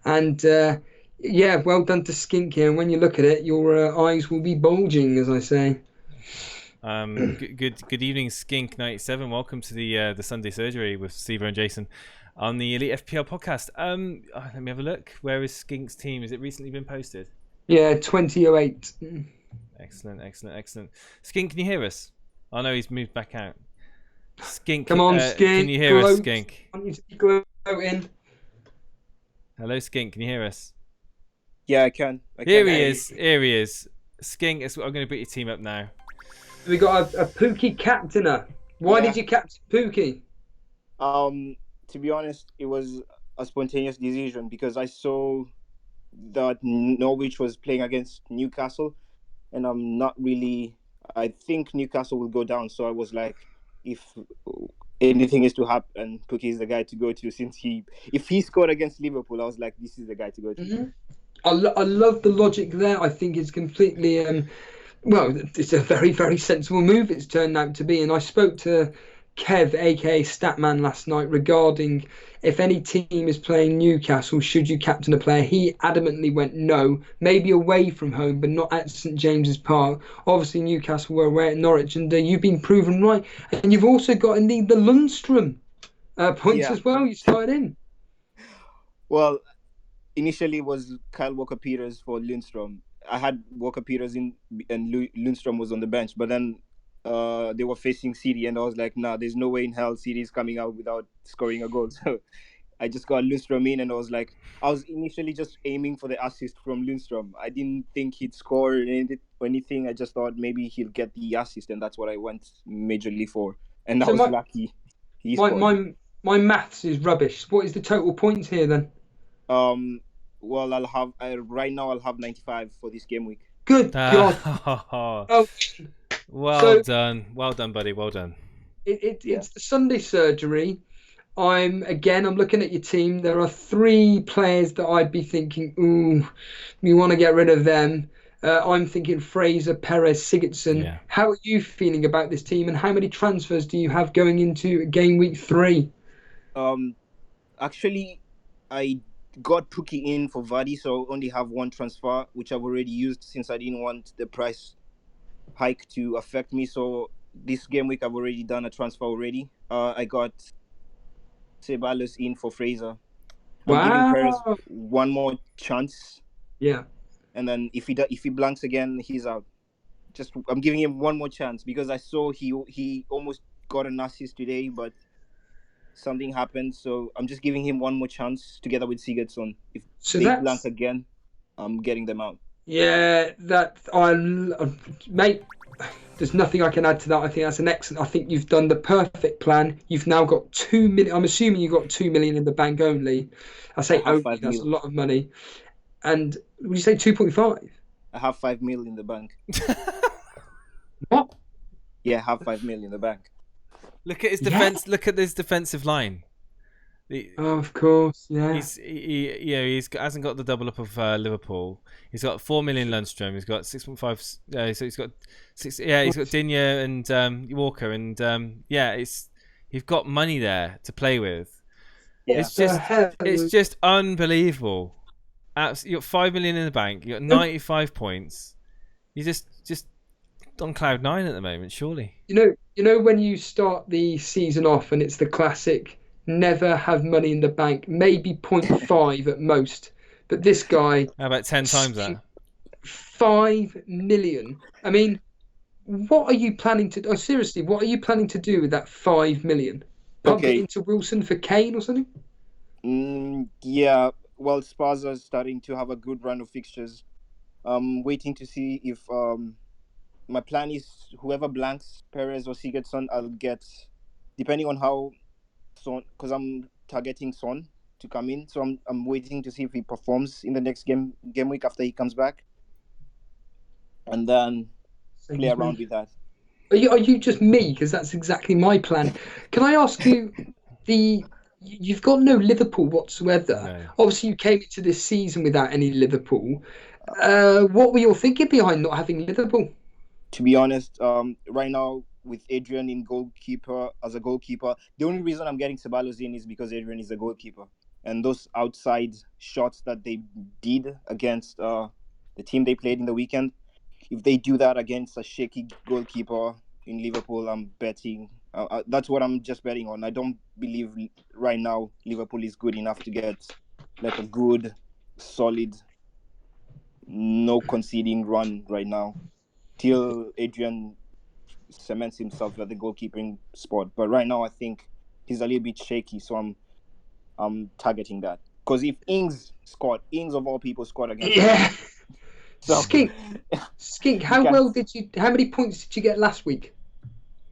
And, well done to Skink here. And when you look at it, your eyes will be bulging, as I say. Good evening, Skink97. Welcome to the Sunday Surgery with Stevo and Jason on the Elite FPL podcast. Let me have a look. Where is Skink's team? Has it recently been posted? Yeah, 2008. Excellent. Skink, can you hear us? Oh no, he's moved back out. Skink, come on, Skink. Can you hear us, Skink? I need to be gloating. Hello, Skink. Can you hear us? Yeah, I can. Here he is. Skink, I'm going to put your team up now. We got a Pookie captainer. Why did you captain Pookie? To be honest, it was a spontaneous decision because I saw that Norwich was playing against Newcastle, and I'm not really. I think Newcastle will go down, so I was like, if anything is to happen, Pookie is the guy to go to. If he scored against Liverpool, I was like, this is the guy to go to. Mm-hmm. I love the logic there. I think it's completely. Well, it's a very, very sensible move it's turned out to be. And I spoke to Kev, a.k.a. Statman, last night regarding if any team is playing Newcastle, should you captain a player? He adamantly went no, maybe away from home, but not at St James's Park. Obviously, Newcastle were away at Norwich, and you've been proven right. And you've also got indeed the Lundstrom points as well. You started in. Well, initially it was Kyle Walker-Peters for Lundstrom. I had Walker-Peters in, and Lundstrom was on the bench, but then they were facing City, and I was like, nah, there's no way in hell City is coming out without scoring a goal. So I just got Lundstrom in, and I was initially just aiming for the assist from Lundstrom. I didn't think he'd score anything. I just thought maybe he'll get the assist, and that's what I went majorly for. And I was lucky. My maths is rubbish. What is the total points here then? Well, right now I'll have 95 for this game week. Good God. Well done, buddy. Well done. It's the Sunday Surgery. I'm looking at your team. There are 3 players that I'd be thinking, ooh, we want to get rid of them. I'm thinking Fraser, Perez, Sigurdsson. Yeah. How are you feeling about this team, and how many transfers do you have going into game week 3? Actually, I got Pookie in for Vardy, so I only have 1 transfer, which I've already used since I didn't want the price hike to affect me. So this game week, I've already done a transfer already. I got Ceballos in for Fraser. I'm giving Perez 1 more chance. Yeah. And then if he blanks again, he's out. I'm giving him 1 more chance because I saw he almost got an assist today, but something happened, so I'm just giving him 1 more chance together with Sigurdsson. If they blank again, I'm getting them out. Yeah, mate, there's nothing I can add to that. I think that's an excellent. I think you've done the perfect plan. You've now got 2 million. I'm assuming you've got 2 million in the bank only. I say only, that's a lot of money. And would you say 2.5? I have 5 million in the bank. What? Yeah, I have 5 million in the bank. Look at his defense. Yeah. Look at his defensive line. Of course, yeah. He hasn't got the double up of Liverpool. He's got 4 million Lundstrom. He's got 6.5. So he's got 6. Yeah, he's got Digne and Walker, and you've got money there to play with. Yeah. It's just unbelievable. You got 5 million in the bank. You got 95 points. You're just on cloud 9 at the moment, surely. You know when you start the season off and it's the classic never have money in the bank, maybe 0.5 at most. But this guy, how about 10 times that? 5 million. I mean, what are you planning to do? Oh, seriously, what are you planning to do with that 5 million? Pump it into Wilson for Kane or something? Yeah. Well, Spurs are starting to have a good run of fixtures. I'm waiting to see if my plan is whoever blanks, Perez or Sigurdsson, I'll get, depending on how, because I'm targeting Son to come in. So I'm waiting to see if he performs in the next game week after he comes back, and then play around with that. Are you just me? Because that's exactly my plan. Can I ask you, you've got no Liverpool whatsoever. No. Obviously, you came into this season without any Liverpool. What were you thinking behind not having Liverpool? To be honest, right now with Adrian as a goalkeeper, the only reason I'm getting Ceballos in is because Adrian is a goalkeeper, and those outside shots that they did against the team they played in the weekend, if they do that against a shaky goalkeeper in Liverpool, I'm betting. That's what I'm just betting on. I don't believe right now Liverpool is good enough to get like a good, solid, no conceding run right now till Adrian cements himself at the goalkeeping spot. But right now, I think he's a little bit shaky, so I'm targeting that. Because if Ings of all people scored against him, so, Skink, how many points did you get last week?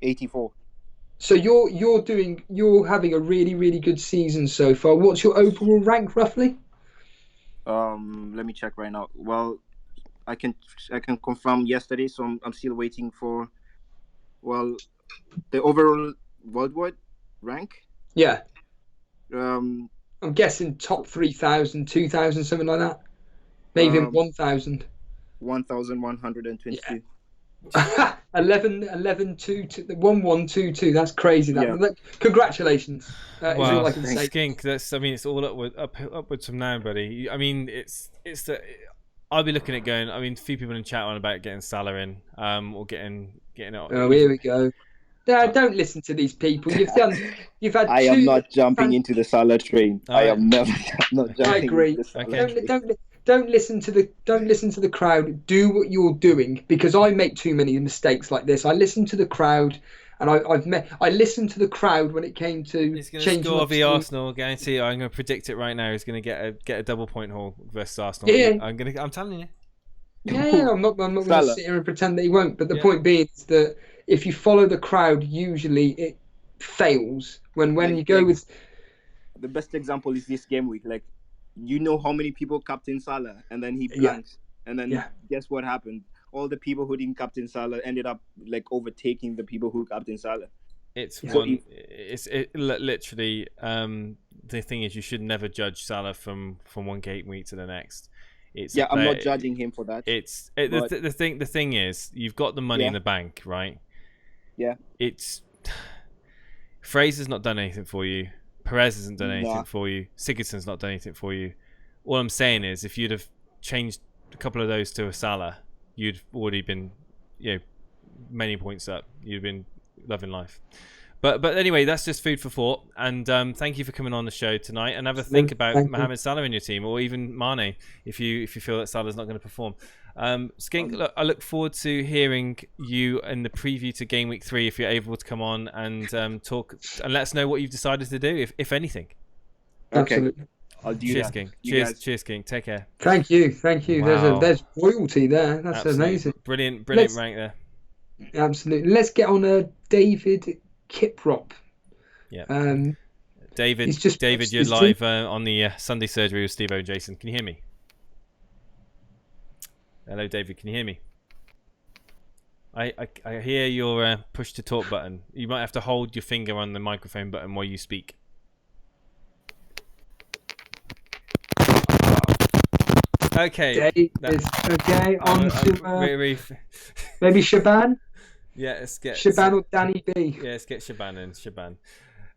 84. So you're having a really, really good season so far. What's your overall rank roughly? Let me check right now. Well, I can confirm yesterday, so I'm still waiting for the overall worldwide rank. Yeah. I'm guessing top 3,000, 2,000, something like that. Maybe 1,000. 1,122. Yeah. 11-2-1-1-2-2. That's crazy. Congratulations. Is all I can say. Skink. It's all upwards from now, buddy. I mean, I'll be looking at going. I mean, a few people in chat on about getting Salah in, or getting it. Oh, here we go. Don't listen to these people. You've had. I am not jumping into the Salah train. I am not jumping. I agree. Into the Salah train. Don't listen to the crowd. Do what you're doing, because I make too many mistakes like this. I listen to the crowd, and I listened to the crowd when it came to. He's going to score the Arsenal. Guarantee. I'm going to predict it right now. He's going to get a double point haul versus Arsenal. Yeah. I'm telling you. Yeah. I'm not going to sit here and pretend that he won't. But the point being is that if you follow the crowd, usually it fails. When you go with. The best example is this game week. Like, you know how many people captain Salah, and then he blanked, and then guess what happened? All the people who didn't captain Salah ended up like overtaking the people who captain Salah. Literally. The thing is, you should never judge Salah from one game week to the next. I'm not judging him for that. The thing is, you've got the money in the bank, right? Yeah. Fraser's not done anything for you. Perez hasn't done anything for you. Sigurdsson's not done anything for you. All I'm saying is, if you'd have changed a couple of those to a Salah, you'd already been, many points up. You'd been loving life. But anyway, that's just food for thought. And thank you for coming on the show tonight. And have a think about Mohamed Salah in your team, or even Mane, if you feel that Salah's not going to perform. Skink, I look forward to hearing you in the preview to Game Week 3 if you're able to come on and talk and let us know what you've decided to do, if anything. Okay. Absolutely. I'll do Cheers, that. Skink. Cheers, Skink. Take care. Thank you. Wow. There's royalty there. That's amazing. Brilliant rank there. Absolutely. Let's get on David Kiprop. Yeah. David, you're live on the Sunday surgery with Stevo and Jason. Can you hear me? Hello, David. Can you hear me? I hear your push to talk button. You might have to hold your finger on the microphone button while you speak. Okay. Okay. On to maybe Shaban. Yeah, let's get Shaban or Danny B. Yeah, let's get Shaban in. Shaban.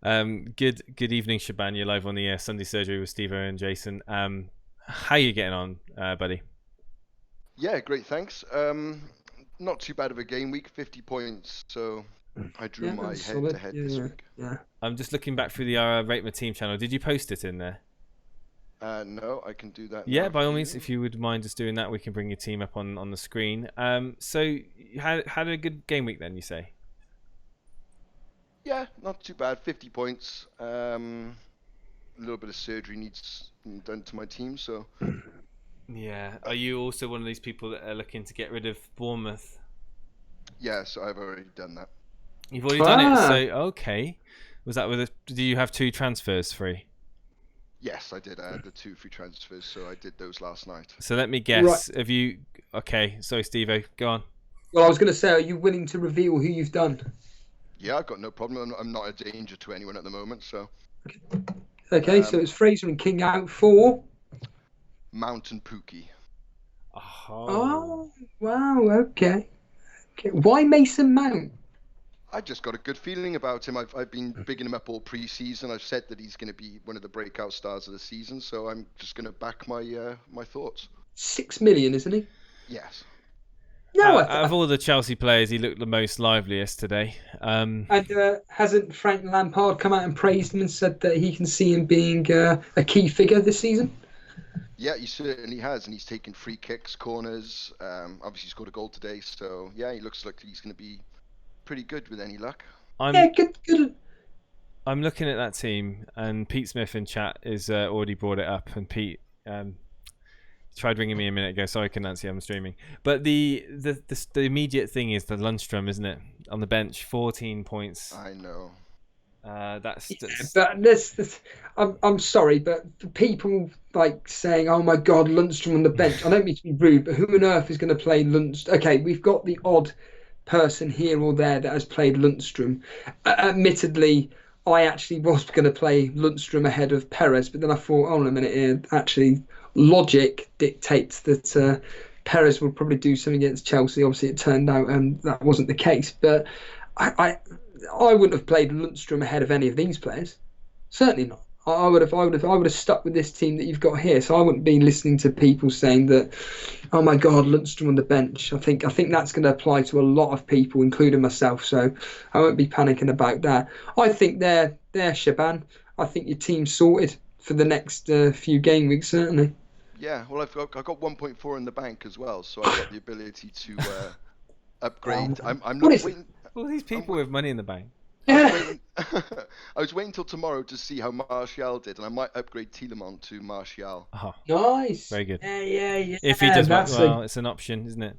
Good evening, Shaban. You're live on the Sunday surgery with Stevo and Jason. How are you getting on, buddy? Yeah, great, thanks. Not too bad of a game week, 50 points. So I drew my head-to-head this week. Yeah. I'm just looking back through the Rate My Team channel. Did you post it in there? No, I can do that. Yeah, by all means, if you would mind just doing that, we can bring your team up on the screen. So you had a good game week then, you say? Yeah, not too bad. 50 points. A little bit of surgery needs done to my team, so. Yeah. Are you also one of these people that are looking to get rid of Bournemouth? Yeah, so I've already done that. You've already done it. So okay. Was that do you have 2 transfers free? Yes, I did. I had the 2 free transfers, so I did those last night. So let me guess. Have you? Okay, sorry, Stevo, go on. Well, I was going to say, are you willing to reveal who you've done? Yeah, I've got no problem. I'm not a danger to anyone at the moment, so. Okay, so it's Fraser and King out for Mount and Pookie. Oh, wow, okay. Why Mason Mount? I just got a good feeling about him. I've been bigging him up all pre-season. I've said that he's going to be one of the breakout stars of the season, so I'm just going to back my my thoughts. 6 million, isn't he? Yes. No, out of all the Chelsea players, he looked the most liveliest today. And hasn't Frank Lampard come out and praised him and said that he can see him being a key figure this season? Yeah, he certainly has, and he's taken free kicks, corners. Obviously, scored a goal today, so yeah, he looks like he's going to be pretty good with any luck. Good. I'm looking at that team, and Pete Smith in chat is already brought it up, and Pete tried ringing me a minute ago. Sorry, I couldn't answer. I'm streaming. But the immediate thing is the Lundstrom, isn't it? On the bench, 14 points. I know. That's... But I'm sorry, but for people like saying, "Oh my God, Lundstrom on the bench," I don't mean to be rude, but who on earth is going to play Lundstrom? Okay, we've got the odd person here or there that has played Lundstrom. Admittedly, I actually was going to play Lundstrom ahead of Perez, but then I thought, hold on a minute here, actually, logic dictates that Perez would probably do something against Chelsea. Obviously, it turned out that wasn't the case, but I wouldn't have played Lundstrom ahead of any of these players. Certainly not. I would have stuck with this team that you've got here. So I wouldn't be listening to people saying that, "Oh my God, Lundstrom on the bench." I think that's going to apply to a lot of people, including myself. So I won't be panicking about that. I think they're Shaban. I think your team's sorted for the next few game weeks, certainly. Yeah, well, I've got 1.4 in the bank as well, so I've got the ability to upgrade. I'm not waiting. All these people with money in the bank. I was waiting till tomorrow to see how Martial did, and I might upgrade Tielemans to Martial. Oh, nice. Very good. Yeah. If he does well, it's an option, isn't it?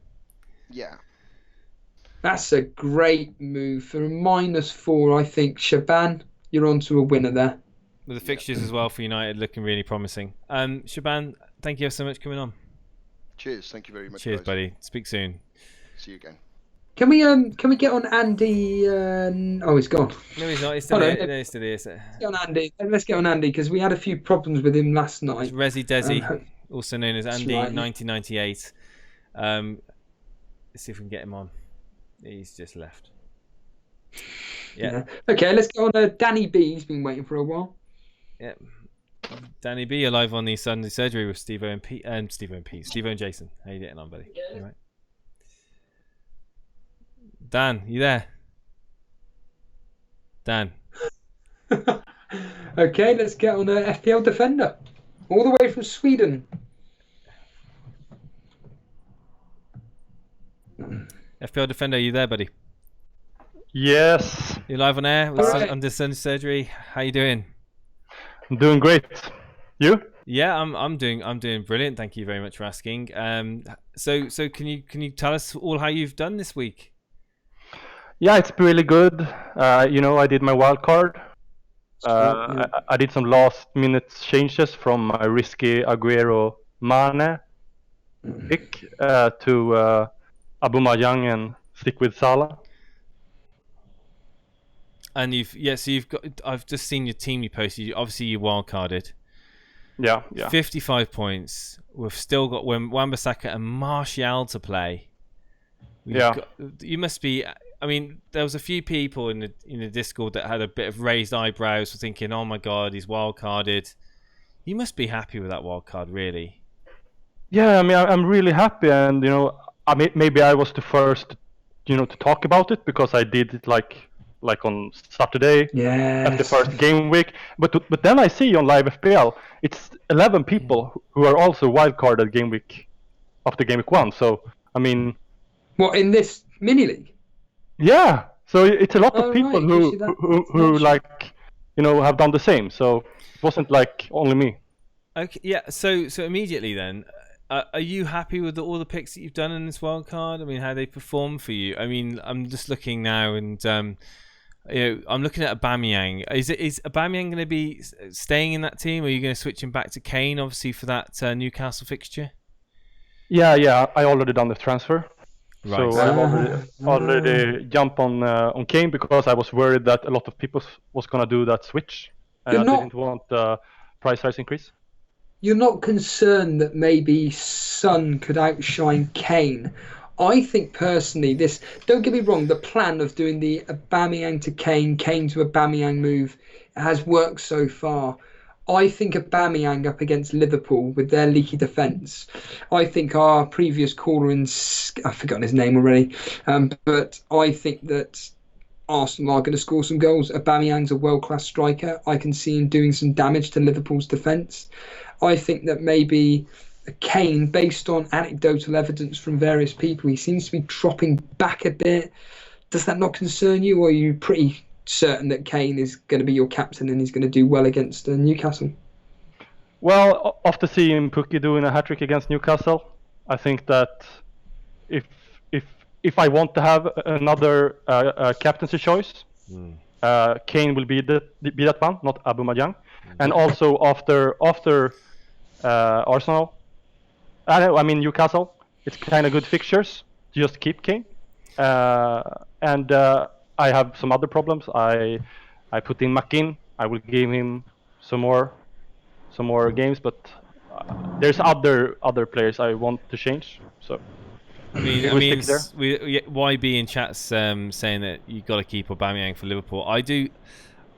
Yeah. That's a great move. For a -4, I think, Shaban, you're on to a winner there. With the fixtures as well for United looking really promising. Shaban, thank you so much for coming on. Cheers. Thank you very much. Cheers, guys. buddy. Speak soon. See you again. Can we get on Andy? Oh, he's gone. No, he's not. He's still here. No, he's still here. Let's get on Andy. Let's get on Andy because we had a few problems with him last night. Resi Desi, also known as Andy, right. 1998. Let's see if we can get him on. He's just left. Yeah. Okay, let's go on. Danny B. He's been waiting for a while. Yeah. Danny B, you're live on the Sunday surgery with Stevo and Pete. Stevo and Jason. How you getting on, buddy? Yeah. All right. Dan, you there? Dan. Okay, let's get on FPL Defender. All the way from Sweden. FPL Defender, are you there, buddy? Yes. You're live on air with Right. under Sunday surgery. How you doing? I'm doing great. You? Yeah, I'm doing brilliant. Thank you very much for asking. So can you tell us all how you've done this week? Yeah, it's really good. I did my wild card. I did some last minute changes from my risky Aguero Mane pick to Aubameyang and stick with Salah. And you've got. I've just seen your team you posted. Obviously, you wild carded. Yeah. 55 points. We've still got Wan-Bissaka and Martial to play. You must be. I mean, there was a few people in the Discord that had a bit of raised eyebrows for thinking, "Oh my God, he's wild carded." You must be happy with that wild card, really. Yeah, I mean, I'm really happy, and maybe I was the first, to talk about it because I did it like on Saturday at the first game week. But then I see on Live FPL, it's 11 people who are also wildcarded game week after game week 1. So I mean, what in this mini league? Yeah. So it's a lot of people right. who have done the same. So it wasn't like only me. Okay. Yeah. So immediately then. Are you happy with all the picks that you've done in this wild card? I mean, how they perform for you? I mean, I'm just looking now, and I'm looking at Aubameyang. Is Aubameyang going to be staying in that team, or are you going to switch him back to Kane, obviously, for that Newcastle fixture? Yeah. I already done the transfer. Right. So I've already jumped on Kane because I was worried that a lot of people was going to do that switch. And I didn't want the price size increase. You're not concerned that maybe Son could outshine Kane? I think personally, don't get me wrong, the plan of doing the Aubameyang to Kane, Kane to Aubameyang move has worked so far. I think Aubameyang up against Liverpool with their leaky defence. I think our previous caller, I've forgotten his name already, but I think that Arsenal are going to score some goals. Aubameyang's a world-class striker. I can see him doing some damage to Liverpool's defence. I think that maybe Kane, based on anecdotal evidence from various people, he seems to be dropping back a bit. Does that not concern you, or are you pretty certain that Kane is going to be your captain and he's going to do well against Newcastle? Well, after seeing Pukki doing a hat-trick against Newcastle, I think that if I want to have another captaincy choice, Kane will be that one, not Aubameyang. And also after Arsenal, Newcastle, it's kind of good fixtures. Just keep Kane. And I have some other problems. I put in Makin. I will give him some more games, but there's other players I want to change. So YB in chat's saying that you got to keep Aubameyang for Liverpool.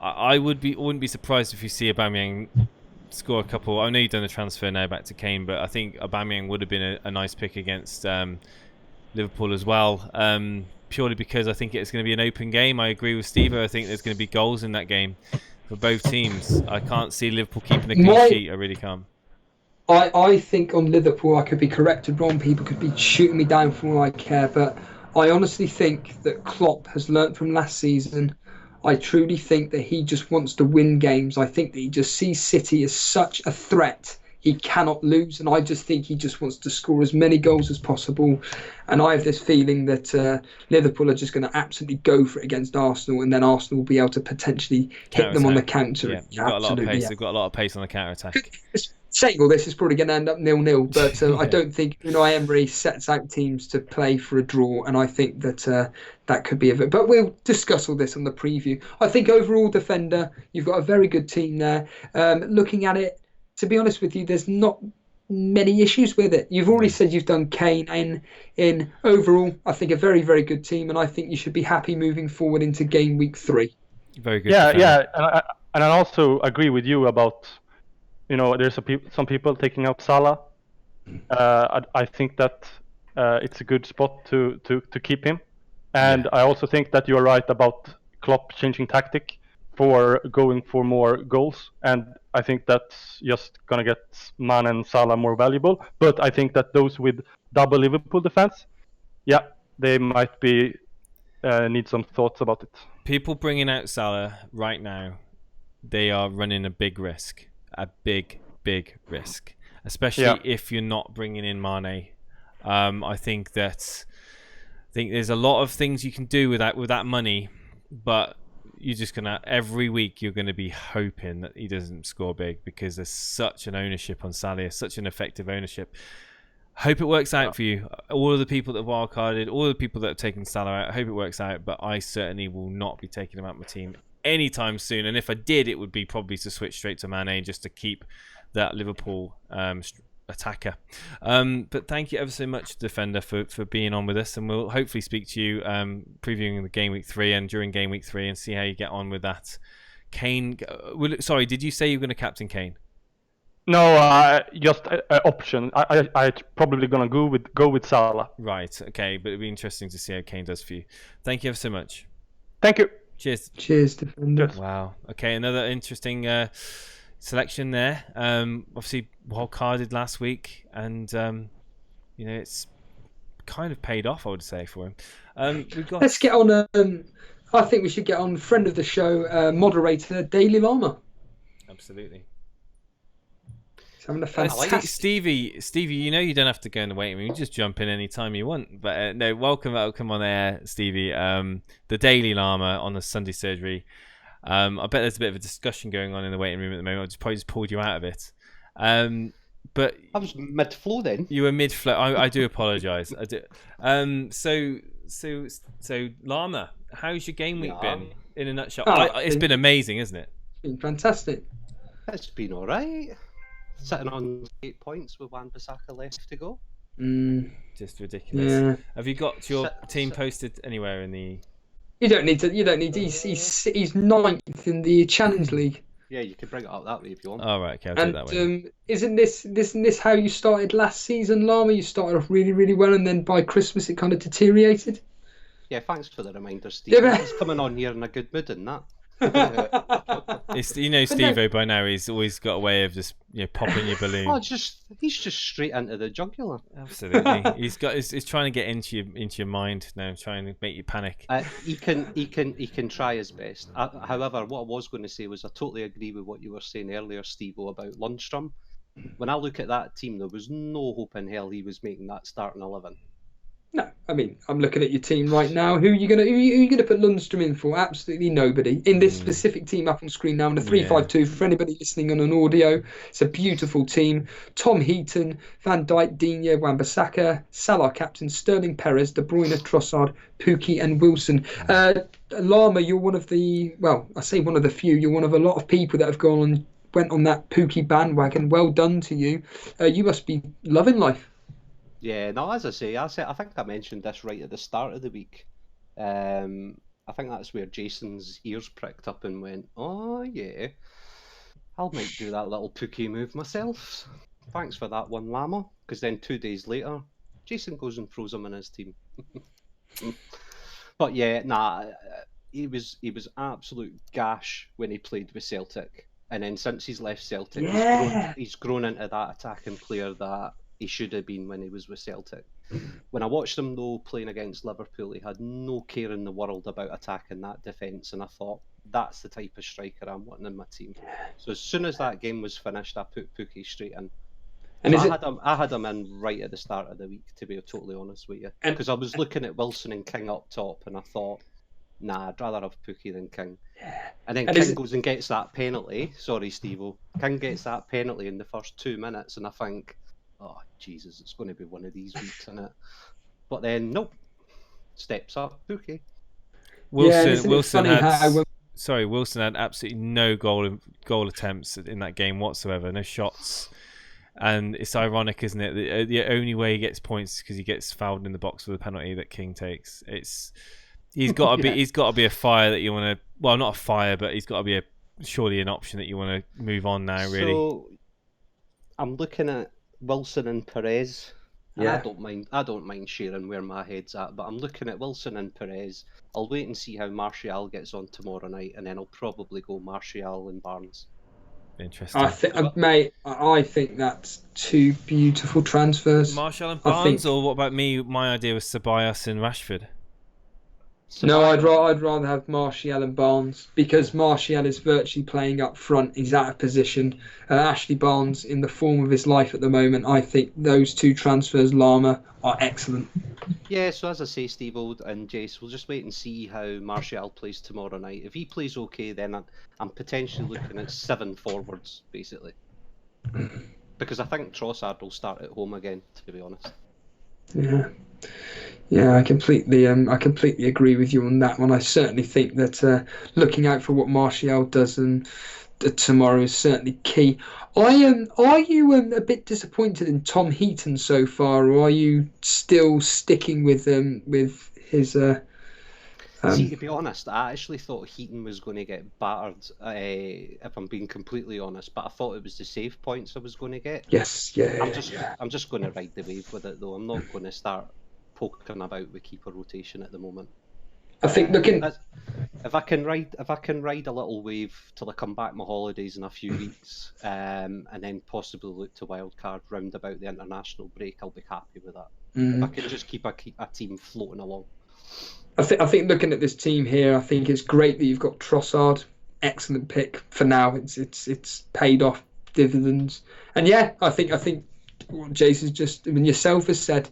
I wouldn't be surprised if you see Aubameyang score a couple. I know you've done a transfer now back to Kane, but I think Aubameyang would have been a nice pick against Liverpool as well. Purely because I think it's going to be an open game. I agree with Stevo. I think there's going to be goals in that game for both teams. I can't see Liverpool keeping a clean sheet. I really can't. I think on Liverpool, I could be corrected wrong. People could be shooting me down for all I care, but I honestly think that Klopp has learnt from last season. I truly think that he just wants to win games. I think that he just sees City as such a threat he cannot lose, and I just think he just wants to score as many goals as possible. And I have this feeling that Liverpool are just going to absolutely go for it against Arsenal, and then Arsenal will be able to potentially hit them on the counter. Yeah, they've got a lot of pace. They've got a lot of pace on the counter attack. Saying all this is probably going to end up 0-0, but I don't think Unai Emery sets out teams to play for a draw, and I think that that could be it. But we'll discuss all this on the preview. I think overall defender, you've got a very good team there. Looking at it, to be honest with you, there's not many issues with it. You've already said you've done Kane in overall. I think a very, very good team, and I think you should be happy moving forward into game week 3. Very good. Yeah, and I also agree with you about, there's some people taking out Salah. I think that it's a good spot to keep him, and I also think that you're right about Klopp changing tactic for going for more goals, and I think that's just gonna get Mane and Salah more valuable. But I think that those with double Liverpool defense, they might be need some thoughts about it. People bringing out Salah right now, they are running a big risk, especially if you're not bringing in Mane. I think there's a lot of things you can do with that money, but you're just gonna every week you're gonna be hoping that he doesn't score big, because there's such an ownership on Salah, such an effective ownership. Hope it works out for you. All of the people that have wildcarded, all of the people that have taken Salah out, I hope it works out, but I certainly will not be taking him out of my team anytime soon. And if I did, it would be probably to switch straight to Mane just to keep that Liverpool attacker. But thank you ever so much, Defender, for being on with us, and we'll hopefully speak to you previewing the game week 3 and during game week 3 and see how you get on with that. Kane, sorry, did you say you were going to captain Kane? No, just an option. I probably gonna go with Salah. Right, okay, but it'd be interesting to see how Kane does for you. Thank you ever so much. Thank you. Cheers. Cheers, Defender. Wow. Okay, another interesting selection there. Obviously wild carded last week, and it's kind of paid off, I would say, for him. Let's get on. I think we should get on friend of the show, moderator Daily Llama. Absolutely. having a fantastic. Stevie, you know you don't have to go in the waiting room. You just jump in any time you want. But no, welcome on air, Stevie. The Daily Llama on the Sunday Surgery. I bet there's a bit of a discussion going on in the waiting room at the moment. I probably just pulled you out of it. But I was mid-flow then. You were mid-flow. I do apologise. I do. So Llama, how's your game week been? In a nutshell, it's been amazing, isn't it? It's been fantastic. It's been all right. Sitting on 8 points with Wan-Bissaka left to go. Just ridiculous. Yeah. Have you got your team posted anywhere in the? You don't need to. He's 9th in the Challenge League. Yeah, you can bring it up that way if you want. Oh, right, okay, I'll do it that way. Isn't this how you started last season, Llama? You started off really, really well, and then by Christmas it kind of deteriorated. Yeah, thanks for the reminder, Steve. He's coming on here in a good mood, and that. Stevo by now. He's always got a way of just popping your balloon. He's just straight into the jugular. Absolutely, he's trying to get into your mind now, trying to make you panic. He can try his best. However, what I was going to say was I totally agree with what you were saying earlier, Stevo, about Lundstrom. When I look at that team, there was no hope in hell he was making that starting 11. No, I mean, I'm looking at your team right now. Who are you gonna put Lundstrom in for? Absolutely nobody. In this specific team up on screen now in the 3-5-2 for anybody listening on an audio, it's a beautiful team. Tom Heaton, Van Dijk, Digne, Wan-Bissaka, Salah captain, Sterling, Perez, De Bruyne, Trossard, Pukki, and Wilson. Llama, you're one of the few. You're one of a lot of people that have went on that Pukki bandwagon. Well done to you. You must be loving life. Yeah, no, as I say, I think I mentioned this right at the start of the week. I think that's where Jason's ears pricked up and went, oh yeah, I might do that little Pukki move myself. Thanks for that one, Llama. Because then 2 days later, Jason goes and throws him in his team. But yeah, he was absolute gash when he played with Celtic. And then since he's left Celtic, he's grown into that attacking player that he should have been when he was with Celtic. When I watched him, though, playing against Liverpool, he had no care in the world about attacking that defence, and I thought, that's the type of striker I'm wanting in my team. So as soon as that game was finished, I put Pukki straight in. And I had him in right at the start of the week, to be totally honest with you. Because I was looking at Wilson and King up top, and I thought, nah, I'd rather have Pukki than King. And then King goes and gets that penalty. Sorry, Stevo. King gets that penalty in the first 2 minutes, and I think, oh, Jesus, it's going to be one of these weeks, isn't it? But then, nope. Steps up, Pukki. Wilson had absolutely no goal attempts in that game whatsoever, no shots. And it's ironic, isn't it? The only way he gets points is because he gets fouled in the box with a penalty that King takes. He's got to be a fire that you want to. Well, not a fire, but he's got to be surely an option that you want to move on now. Really. So I'm looking at Wilson and Perez. And I don't mind sharing where my head's at, but I'm looking at Wilson and Perez. I'll wait and see how Martial gets on tomorrow night, and then I'll probably go Martial and Barnes. Interesting. I think that's two beautiful transfers. Martial and Barnes, or what about me? My idea was Ceballos and Rashford. No, I'd rather have Martial and Barnes, because Martial is virtually playing up front. He's out of position. Ashley Barnes, in the form of his life at the moment, I think those two transfers, Llama, are excellent. Yeah, so as I say, Steve and Jace, we'll just wait and see how Martial plays tomorrow night. If he plays okay, then I'm potentially looking at 7 forwards, basically. Because I think Trossard will start at home again, to be honest. Yeah, I completely agree with you on that one. I certainly think that looking out for what Martial does tomorrow is certainly key. Are you a bit disappointed in Tom Heaton so far, or are you still sticking with his? See, to be honest, I actually thought Heaton was going to get battered, if I'm being completely honest, but I thought it was the save points I was going to get. Yes, yeah. I'm just going to ride the wave with it, though. I'm not going to start poking about with keeper rotation at the moment. I think if I can ride a little wave till I come back my holidays in a few weeks, and then possibly look to wildcard round about the international break, I'll be happy with that. If I can just keep a team floating along. I think looking at this team here, I think it's great that you've got Trossard. Excellent pick for now. It's paid off dividends. And yeah, I think what Jason's just, I mean, yourself has said,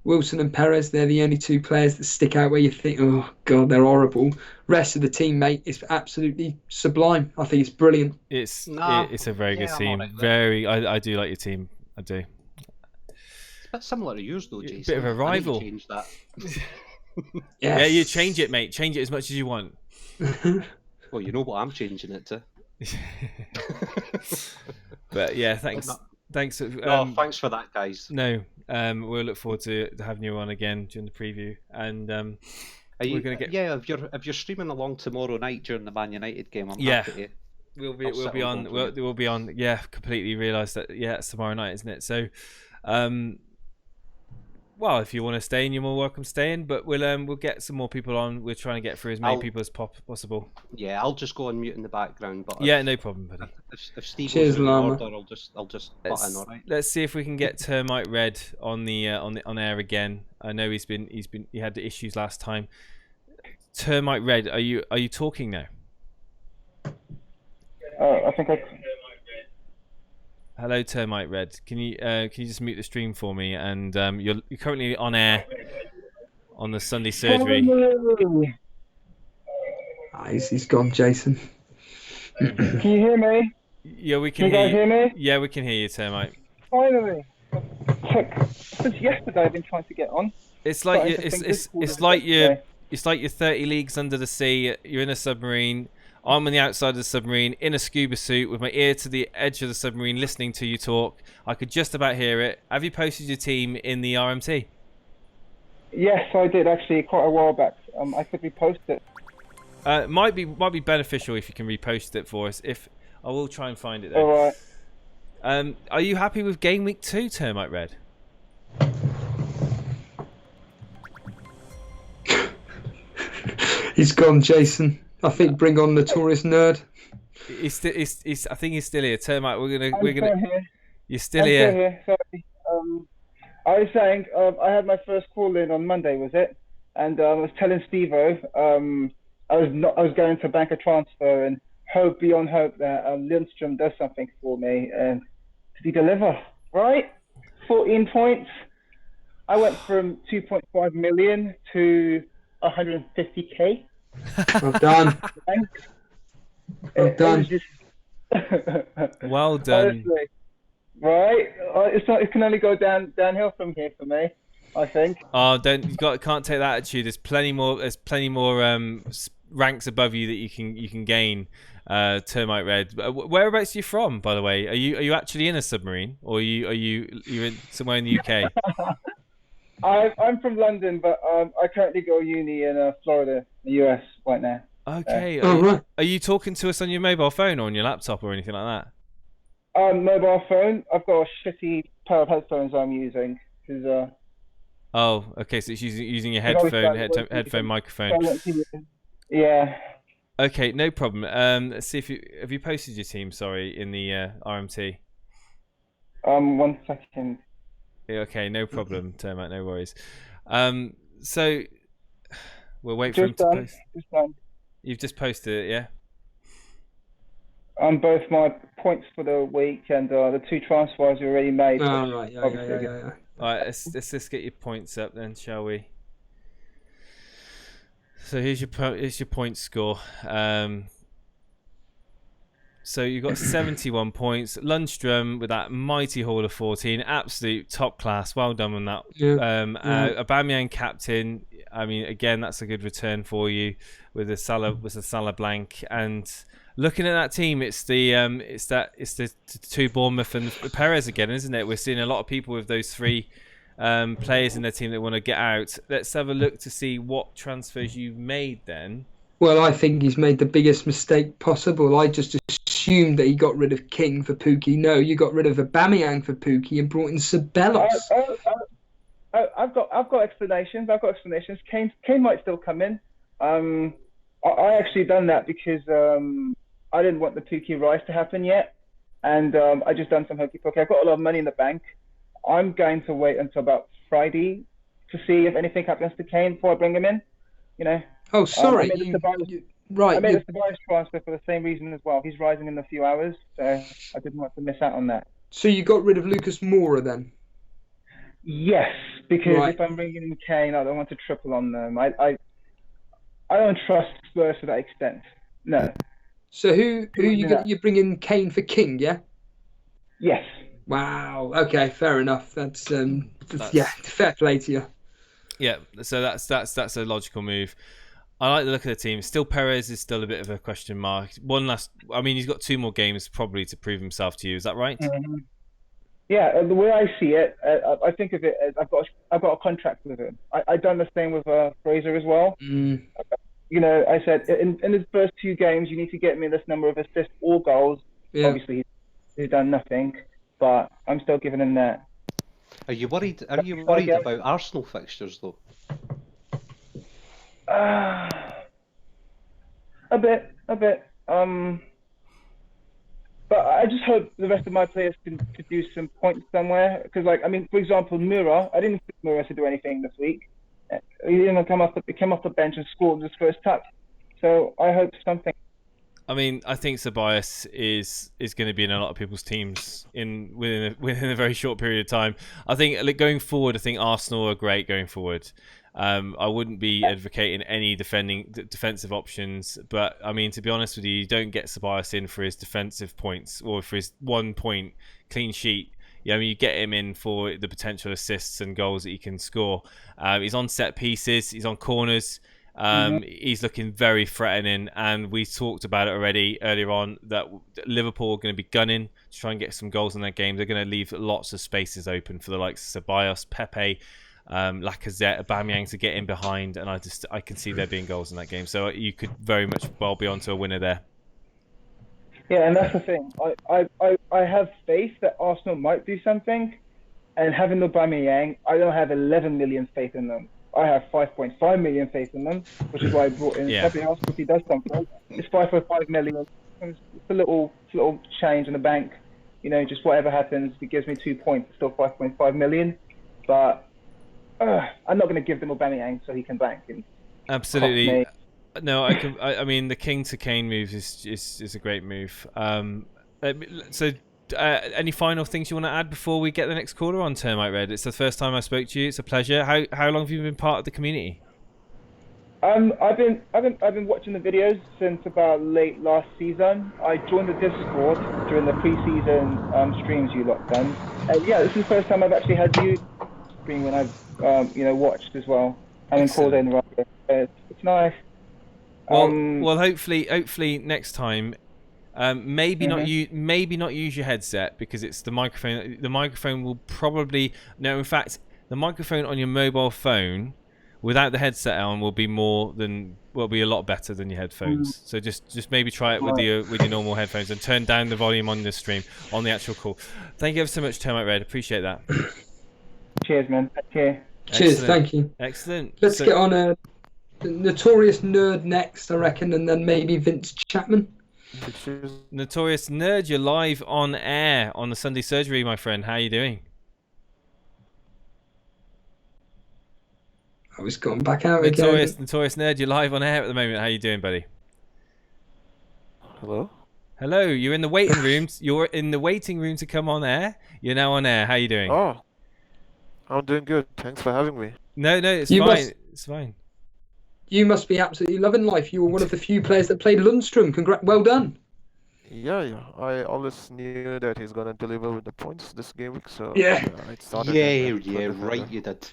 Wilson and Perez, they're the only two players that stick out where you think, oh God, they're horrible. Rest of the team, mate, is absolutely sublime. I think it's brilliant. It's a very good team. I do like your team. I do. It's a bit similar to yours though, Jason. Bit of a rival. Change that. Yes. Yeah, you change it, mate. Change it as much as you want. Well, you know what I'm changing it to. But yeah, thanks. Thanks. Thanks for that, guys. No, we'll look forward to having you on again during the preview. And we're gonna get. Yeah, if you're streaming along tomorrow night during the Man United game, I'm happy to. We'll be on. Yeah, completely realised that. Yeah, it's tomorrow night, isn't it? So, well, if you want to stay in, you're more welcome to stay in. But we'll get some more people on. We're trying to get through as many people as possible. Yeah, I'll just go on mute in the background. But yeah, no problem, buddy. If Steve goes in the order, I'll just butt in. All right. Let's see if we can get Termite Red on air again. I know he had the issues last time. Termite Red, are you talking now? I think I. Hello, Termite Red. Can you just mute the stream for me? And you're currently on air on the Sunday surgery. He's gone, Jason. Can you hear me? Yeah, we can. Can you guys hear me? Yeah, we can hear you, Termite. Finally. Since yesterday, I've been trying to get on. It's like it's like you're 30 leagues under the sea. You're in a submarine. I'm on the outside of the submarine in a scuba suit with my ear to the edge of the submarine listening to you talk. I could just about hear it. Have you posted your team in the RMT? Yes, I did actually quite a while back. I could repost it. Might be beneficial if you can repost it for us. If I will try and find it though. All right. Are you happy with Gameweek 2, Termite Red? He's gone, Jason. I think bring on the tourist nerd. I think he's still here. Termite, we're gonna. Here. You're still here. Still here. Sorry. I was saying I had my first call in on Monday, was it? And I was telling Stevo I was going to bank a transfer and hope beyond hope that Lindstrom does something for me, and did he deliver? Right, 14 points. I went from 2.5 million to 150k. Well done. Well done. Well done. Honestly, right? It can only go downhill from here for me, I think. Oh, can't take that attitude. There's plenty more ranks above you that you can gain. Termite Red. Whereabouts are you from, by the way? Are you actually in a submarine, or you're in somewhere in the UK? I'm from London, but I currently go uni in Florida, the US, right now. Okay. Right. Are you talking to us on your mobile phone or on your laptop or anything like that? Mobile phone. I've got a shitty pair of headphones I'm using. Oh, okay. So it's using your headphone microphone. Yeah. Okay, no problem. Let's see have you posted your team? Sorry, in the RMT. 1 second. Yeah, okay, no problem, Termite. No worries. So we'll wait for him to post. Just done. You've just posted it, yeah? Both my points for the week and the 2 transfers you already made. Oh, right, yeah. All right, let's just get your points up then, shall we? So here's your point score. So you've got 71 points. Lundstrom with that mighty haul of 14, absolute top class. Well done on that. Yeah. Aubameyang captain. I mean, again, that's a good return for you with the Salah blank. And looking at that team, it's the 2 Bournemouth and Perez again, isn't it? We're seeing a lot of people with those 3 players in their team that want to get out. Let's have a look to see what transfers you've made then. Well, I think he's made the biggest mistake possible. I just assumed that he got rid of King for Pookie. No, you got rid of Aubameyang for Pookie and brought in Ceballos. I've got explanations. Kane might still come in. I actually done that because I didn't want the Pookie rise to happen yet, and I just done some hokey pokey. I've got a lot of money in the bank. I'm going to wait until about Friday to see if anything happens to Kane before I bring him in. You know. Oh, sorry. Right. I made a Tobias transfer for the same reason as well. He's rising in a few hours, so I didn't want to miss out on that. So you got rid of Lucas Moura then? Yes, because Right. if I'm bringing in Kane, I don't want to triple on them. I don't trust Spurs to that extent. No. So who you bringing Kane for King? Yeah. Yes. Wow. Okay. Fair enough. That's yeah. Fair play to you. Yeah. So that's a logical move. I like the look of the team. Still, Perez is still a bit of a question mark. I mean, he's got 2 more games probably to prove himself to you. Is that right? Mm-hmm. Yeah, the way I see it, I think of it as I've got a contract with him. I done the same with Fraser as well. Mm. You know, I said in his first 2 games, you need to get me this number of assists or goals. Yeah. Obviously, he's done nothing, but I'm still giving him that. Are you worried about Arsenal fixtures though? A bit. But I just hope the rest of my players can produce some points somewhere. Because, like, I mean, for example, Mura, I didn't expect Mura to do anything this week. He didn't come off the bench and scored his first touch. So I hope something. I mean, I think Ceballos is going to be in a lot of people's teams within a very short period of time. I think going forward, I think Arsenal are great going forward. I wouldn't be advocating any defensive options, but I mean, to be honest with you, you don't get Ceballos in for his defensive points or for his 1 point clean sheet. Yeah, I mean, you get him in for the potential assists and goals that he can score. He's on set pieces, he's on corners. He's looking very threatening, and we talked about it already earlier on that Liverpool are going to be gunning to try and get some goals in their game. They're going to leave lots of spaces open for the likes of Ceballos, Pepe, Lacazette, Aubameyang to get in behind, and I can see there being goals in that game. So you could very much well be onto a winner there. Yeah, and that's the thing. I have faith that Arsenal might do something, and having Aubameyang, I don't have 11 million faith in them. I have 5.5 million faith in them, which is why I brought in Fabregas, if he does something. It's 5.5 million. It's a little change in the bank. You know, just whatever happens, if he gives me 2 points, it's still 5.5 million. But I'm not going to give them Aubameyang so he can bank. Absolutely. No, I mean, the King to Kane move is a great move. So, any final things you want to add before we get the next caller on, Termite Red? It's the first time I spoke to you. It's a pleasure. How long have you been part of the community? I've been watching the videos since about late last season. I joined the Discord during the pre-season streams you lot done. Yeah, this is the first time I've actually had you stream when I've watched as well. And called in. Right? It's nice. Well, hopefully next time. Maybe not use your headset because it's the microphone. The microphone will probably in fact, the microphone on your mobile phone without the headset on will be a lot better than your headphones. So just maybe try it with your normal headphones and turn down the volume on the stream on the actual call. Thank you ever so much, Termite Red. Appreciate that. Cheers, man. Cheers. Cheers. Thank you. Excellent. Let's get on a Notorious Nerd next, I reckon, and then maybe Vince Chapman. Notorious Nerd, you're live on air on the Sunday Surgery, my friend. How are you doing? I was going back out again. Notorious Nerd, you're live on air at the moment. How are you doing, buddy? Hello. You're in the waiting room. You're in the waiting room to come on air. You're now on air. How are you doing? Oh, I'm doing good. Thanks for having me. No, it's fine. It's fine. You must be absolutely loving life. You were one of the few players that played Lundstrom. Well done. Yeah. I always knew that he's gonna deliver with the points this game week. So right, you did.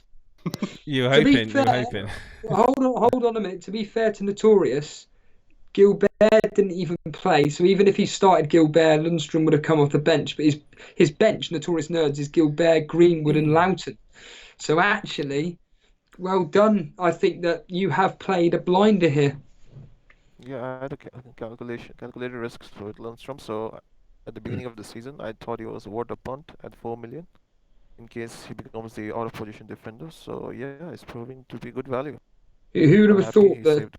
You were hoping. Hold on a minute. To be fair to Notorious, Gilbert didn't even play. So even if he started Gilbert, Lundstrom would have come off the bench. But his bench, Notorious Nerds, is Gilbert, Greenwood, and Loughton. So actually, well done. I think that you have played a blinder here. Yeah, I had a calculated risks with Lundstrom. So at the beginning of the season, I thought he was worth a punt at 4 million in case he becomes the out of position defender. So yeah, it's proving to be good value. Who would have thought that?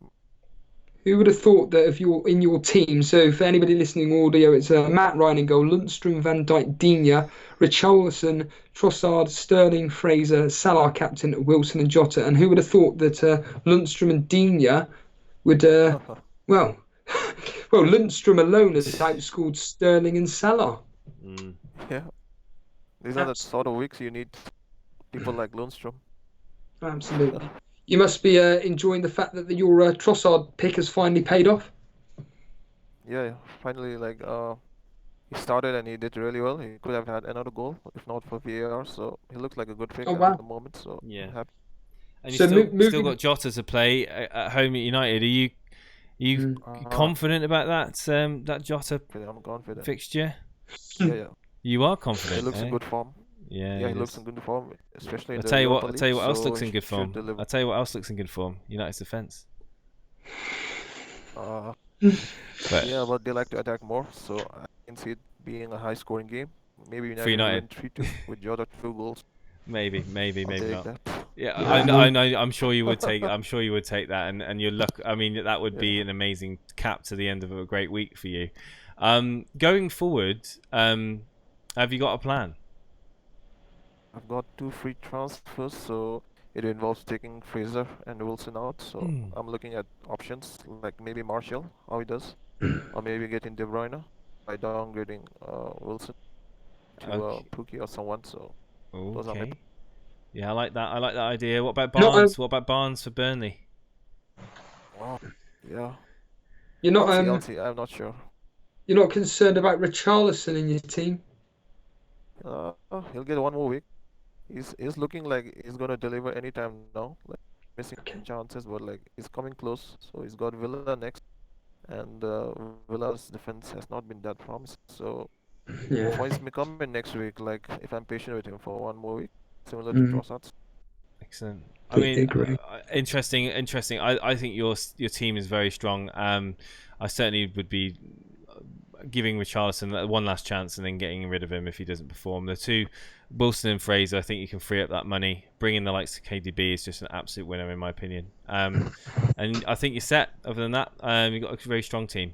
Who would have thought that if you're in your team? So for anybody listening audio, it's Matt Ryan in goal, Lundstrom, Van Dijk, Digne, Richarlison, Trossard, Sterling, Fraser, Salah captain, Wilson and Jota. And who would have thought that Lundstrom and Digne would Well, well, Lundstrom alone has outscored Sterling and Salah. Yeah. These are the sort of weeks you need people like Lundstrom. Absolutely. You must be enjoying the fact that your Trossard pick has finally paid off. Yeah, finally, he started and he did really well. He could have had another goal if not for VAR. So he looks like a good pick at the moment. So yeah, I'm happy. And you still got Jota to play at home at United. Are you confident about that Jota I'm confident. fixture? Yeah. You are confident. He looks in good form. Yeah, he looks in good form, especially. I'll tell you what else looks in good form. I'll tell you what else looks in good form. United's defense. But they like to attack more, so I can see it being a high-scoring game. Maybe United win 3-2 with Jota 2 goals. Maybe not. That. Yeah, I know. I'm sure you would take. I'm sure you would take that, and your luck. I mean, that would be an amazing cap to the end of a great week for you. Going forward, have you got a plan? I've got 2 free transfers, so it involves taking Fraser and Wilson out. So I'm looking at options like maybe Martial, how he does, or maybe getting De Bruyne by downgrading Wilson to Pookie or someone. So those are my. Yeah, I like that. I like that idea. What about Barnes? What about Barnes for Burnley? Oh, yeah. You're not. I'll see. I'm not sure. You're not concerned about Richarlison in your team? He'll get 1 more week. He's looking like he's gonna deliver anytime now. Like missing chances, but he's coming close. So he's got Villa next, and Villa's defense has not been that promising. So points may come in next week. Like if I'm patient with him for 1 more week, similar to Trossard's. Excellent. I mean, interesting. I think your team is very strong. I certainly would be giving Richarlison one last chance and then getting rid of him if he doesn't perform. The two, Wilson and Fraser, I think you can free up that money. Bringing the likes of KDB is just an absolute winner in my opinion. And I think you're set. Other than that, you've got a very strong team.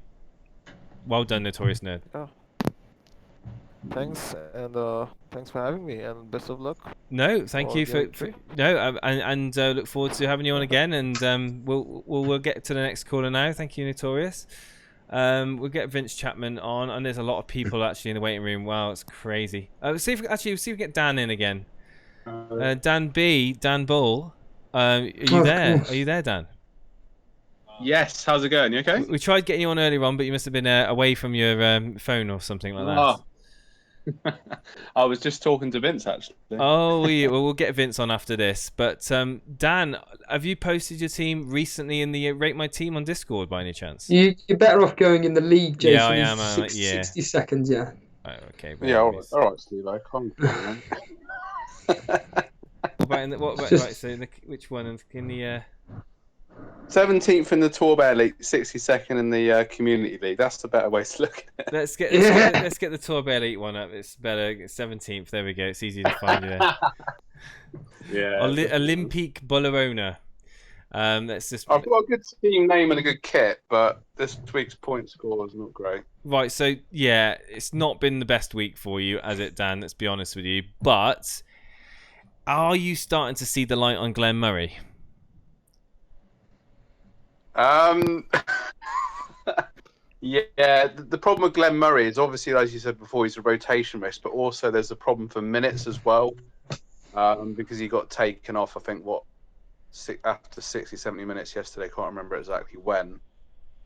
Well done, Notorious Nerd. Thanks, and thanks for having me, and best of luck. No, thank you for and look forward to having you on again. And we'll get to the next caller now. Thank you, Notorious. We'll get Vince Chapman on, and there's a lot of people actually in the waiting room. Wow, it's crazy. See if we get Dan in again. Dan Bull, are you there? Are you there, Dan? Yes. How's it going? You okay? We tried getting you on earlier on, but you must have been away from your phone or something like that. Oh. I was just talking to Vince actually. Oh, we'll get Vince on after this. But Dan, have you posted your team recently in the Rate My Team on Discord by any chance? You're better off going in the league, Jason. Yeah, I am. 60 seconds, yeah. Oh, okay. Yeah, all right, Steve. I can't. Which one in the 17th in the Tour Bear League, 62nd in the Community League. That's the better way to look at it. Let's get the Tour Bear Elite one up. It's better. 17th. There we go. It's easy to find you there. Yeah. Olympique Bologna. Let's just. I've got a good team name and a good kit, but this week's point score is not great. Right. So yeah, it's not been the best week for you, has it, Dan? Let's be honest with you. But are you starting to see the light on Glenn Murray? Yeah, the problem with Glenn Murray is obviously, as you said before, he's a rotation risk, but also there's a problem for minutes as well, because he got taken off, I think, after 60, 70 minutes yesterday. Can't remember exactly when.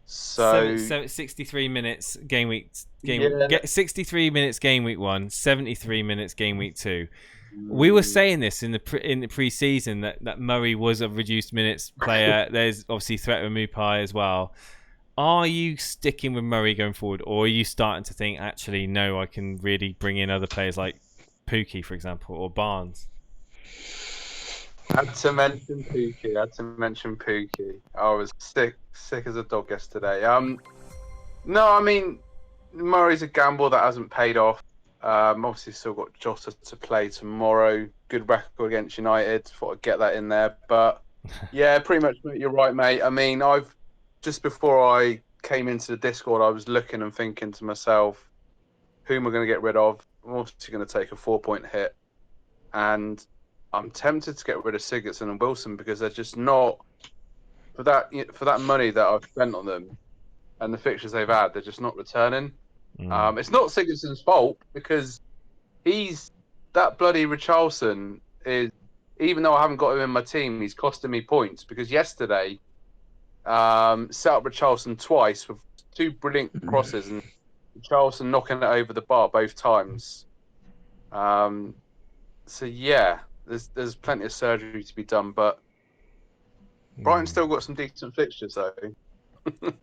So 63 minutes game week. 63 minutes game week 1, 73 minutes game week 2. We were saying this in the pre-season that Murray was a reduced minutes player. There's obviously threat of Mupai as well. Are you sticking with Murray going forward, or are you starting to think, actually, no, I can really bring in other players like Pookie, for example, or Barnes? I had to mention Pookie. I was sick as a dog yesterday. No, I mean, Murray's a gamble that hasn't paid off. Obviously still got Jota to play tomorrow. Good record against United. Thought I'd get that in there. But yeah, pretty much you're right, mate. I mean, just before I came into the Discord, I was looking and thinking to myself, who am I going to get rid of? I'm obviously going to take a 4-point hit. And I'm tempted to get rid of Sigurdsson and Wilson because they're just not, for that money that I've spent on them, and the fixtures they've had, they're just not returning. It's not Sigurdsson's fault because that bloody Richarlison is, even though I haven't got him in my team, he's costing me points because yesterday set up Richarlison twice with 2 brilliant crosses and Richarlison knocking it over the bar both times. So yeah, there's plenty of surgery to be done, but Brighton still got some decent fixtures though.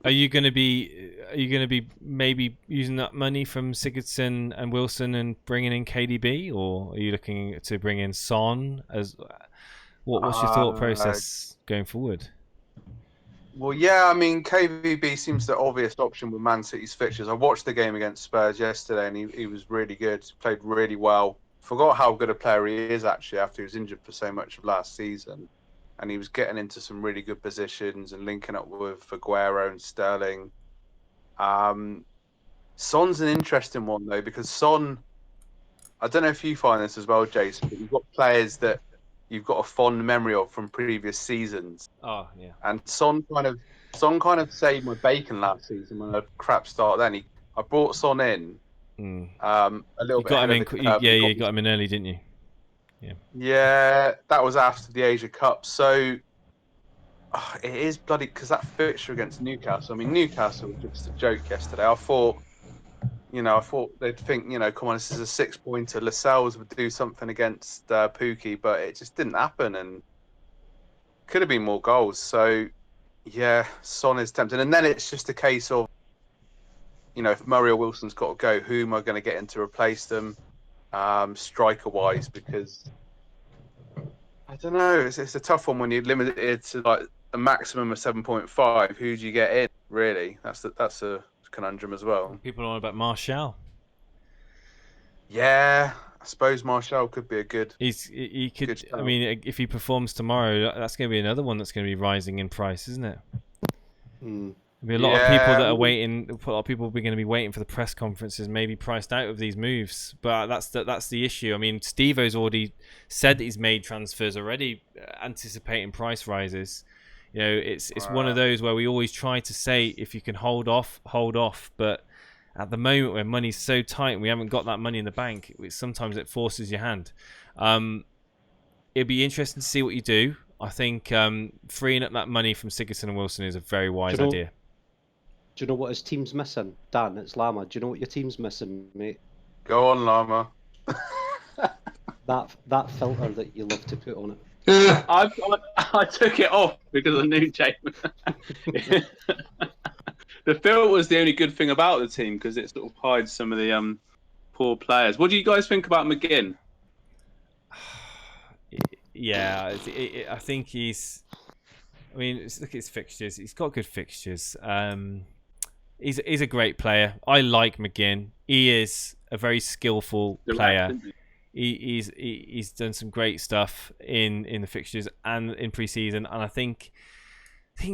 Are you going to be maybe using that money from Sigurdsson and Wilson and bringing in KDB, or are you looking to bring in Son as? What's your thought process going forward? Well, yeah, I mean, KVB seems the obvious option with Man City's fixtures. I watched the game against Spurs yesterday, and he was really good. He played really well. Forgot how good a player he is actually after he was injured for so much of last season. And he was getting into some really good positions and linking up with Aguero and Sterling. Son's an interesting one, though, because Son, I don't know if you find this as well, Jason, but you've got players that you've got a fond memory of from previous seasons. Oh, yeah. And Son kind of saved my bacon last season when I had a crap start then. I brought Son in a little bit ahead of the curve. You got him in early, didn't you? Yeah, that was after the Asia Cup. So it is bloody, because that fixture against Newcastle. I mean, Newcastle was just a joke yesterday. I thought they'd think, come on, this is a 6-pointer. Lascelles would do something against Pookie, but it just didn't happen, and could have been more goals. So yeah, Son is tempting, and then it's just a case of, if Murray or Wilson's got to go, who am I going to get in to replace them? Striker-wise, because I don't know, it's a tough one when you're limited to like a maximum of 7.5. Who do you get in? Really, that's a conundrum as well. People are on about Martial. Yeah, I suppose Martial could be a good. He could. Good I mean, if he performs tomorrow, that's going to be another one that's going to be rising in price, isn't it? There'll be a lot of people that are waiting. A lot of people are going to be waiting for the press conferences, maybe priced out of these moves. But that's the issue. I mean, Stevo's already said that he's made transfers already, anticipating price rises. It's one of those where we always try to say, if you can hold off. But at the moment, when money's so tight and we haven't got that money in the bank, sometimes it forces your hand. It'd be interesting to see what you do. I think freeing up that money from Sigurdsson and Wilson is a very wise idea. Do you know what his team's missing? Dan, it's Llama. Do you know what your team's missing, mate? Go on, Llama. that filter that you love to put on it. I took it off because I knew James. The filter was the only good thing about the team because it sort of hides some of the poor players. What do you guys think about McGinn? Yeah, I think he's. I mean, look at his fixtures. He's got good fixtures. He's a great player. I like McGinn. He is a very skillful player. He's done some great stuff in the fixtures and in pre-season, and I think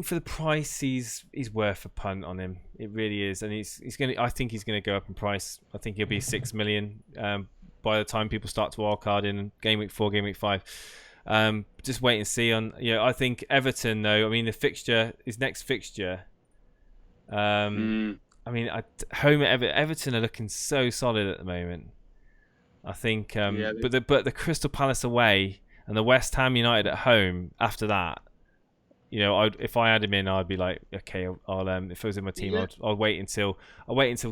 for the price he's worth a punt on him. It really is, and I think he's gonna go up in price. I think he'll be 6 million by the time people start to wildcard in game week 4, game week 5. Just wait and see on. I think Everton though. I mean, his next fixture. I mean, home at Everton are looking so solid at the moment. I think, but the Crystal Palace away and the West Ham United at home after that, if I had him in, I'd be like, okay, I'll if it was in my team, I'll wait until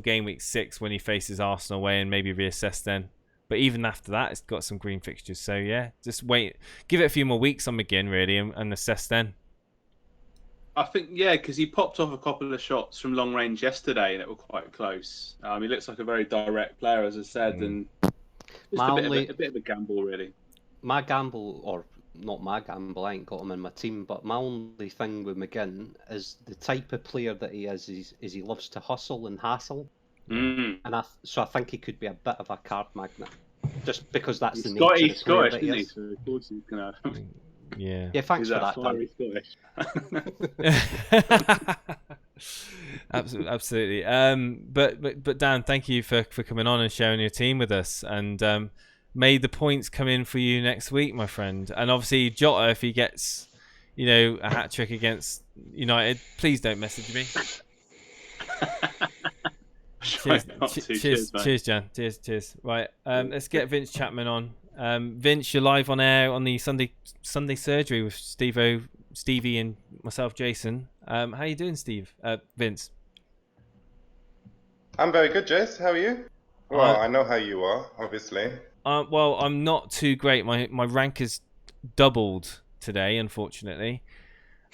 game week 6 when he faces Arsenal away and maybe reassess then. But even after that, it's got some green fixtures. So yeah, just wait, give it a few more weeks on McGinn really, and assess then. I think, because he popped off a couple of shots from long range yesterday and it were quite close. He looks like a very direct player, as I said, and just a bit of a gamble, really. My gamble, or not my gamble, I ain't got him in my team, but my only thing with McGinn is the type of player that he is he loves to hustle and hassle. And so I think he could be a bit of a card magnet, just because that's the nature of the player. He's Scottish, isn't he? So of course he's going to... Yeah. Thanks for that, Dan. Absolutely. But Dan, thank you for coming on and sharing your team with us, and may the points come in for you next week, my friend. And obviously Jota, if he gets a hat trick against United, please don't message me. Cheers, cheers, Jan. Cheers. Right, let's get Vince Chapman on. Vince, you're live on air on the Sunday surgery with Stevo, Stevie, and myself, Jason. How you doing, Vince? I'm very good, Jace. How are you? Well, I know how you are, obviously. Well, I'm not too great. My rank is doubled today, unfortunately.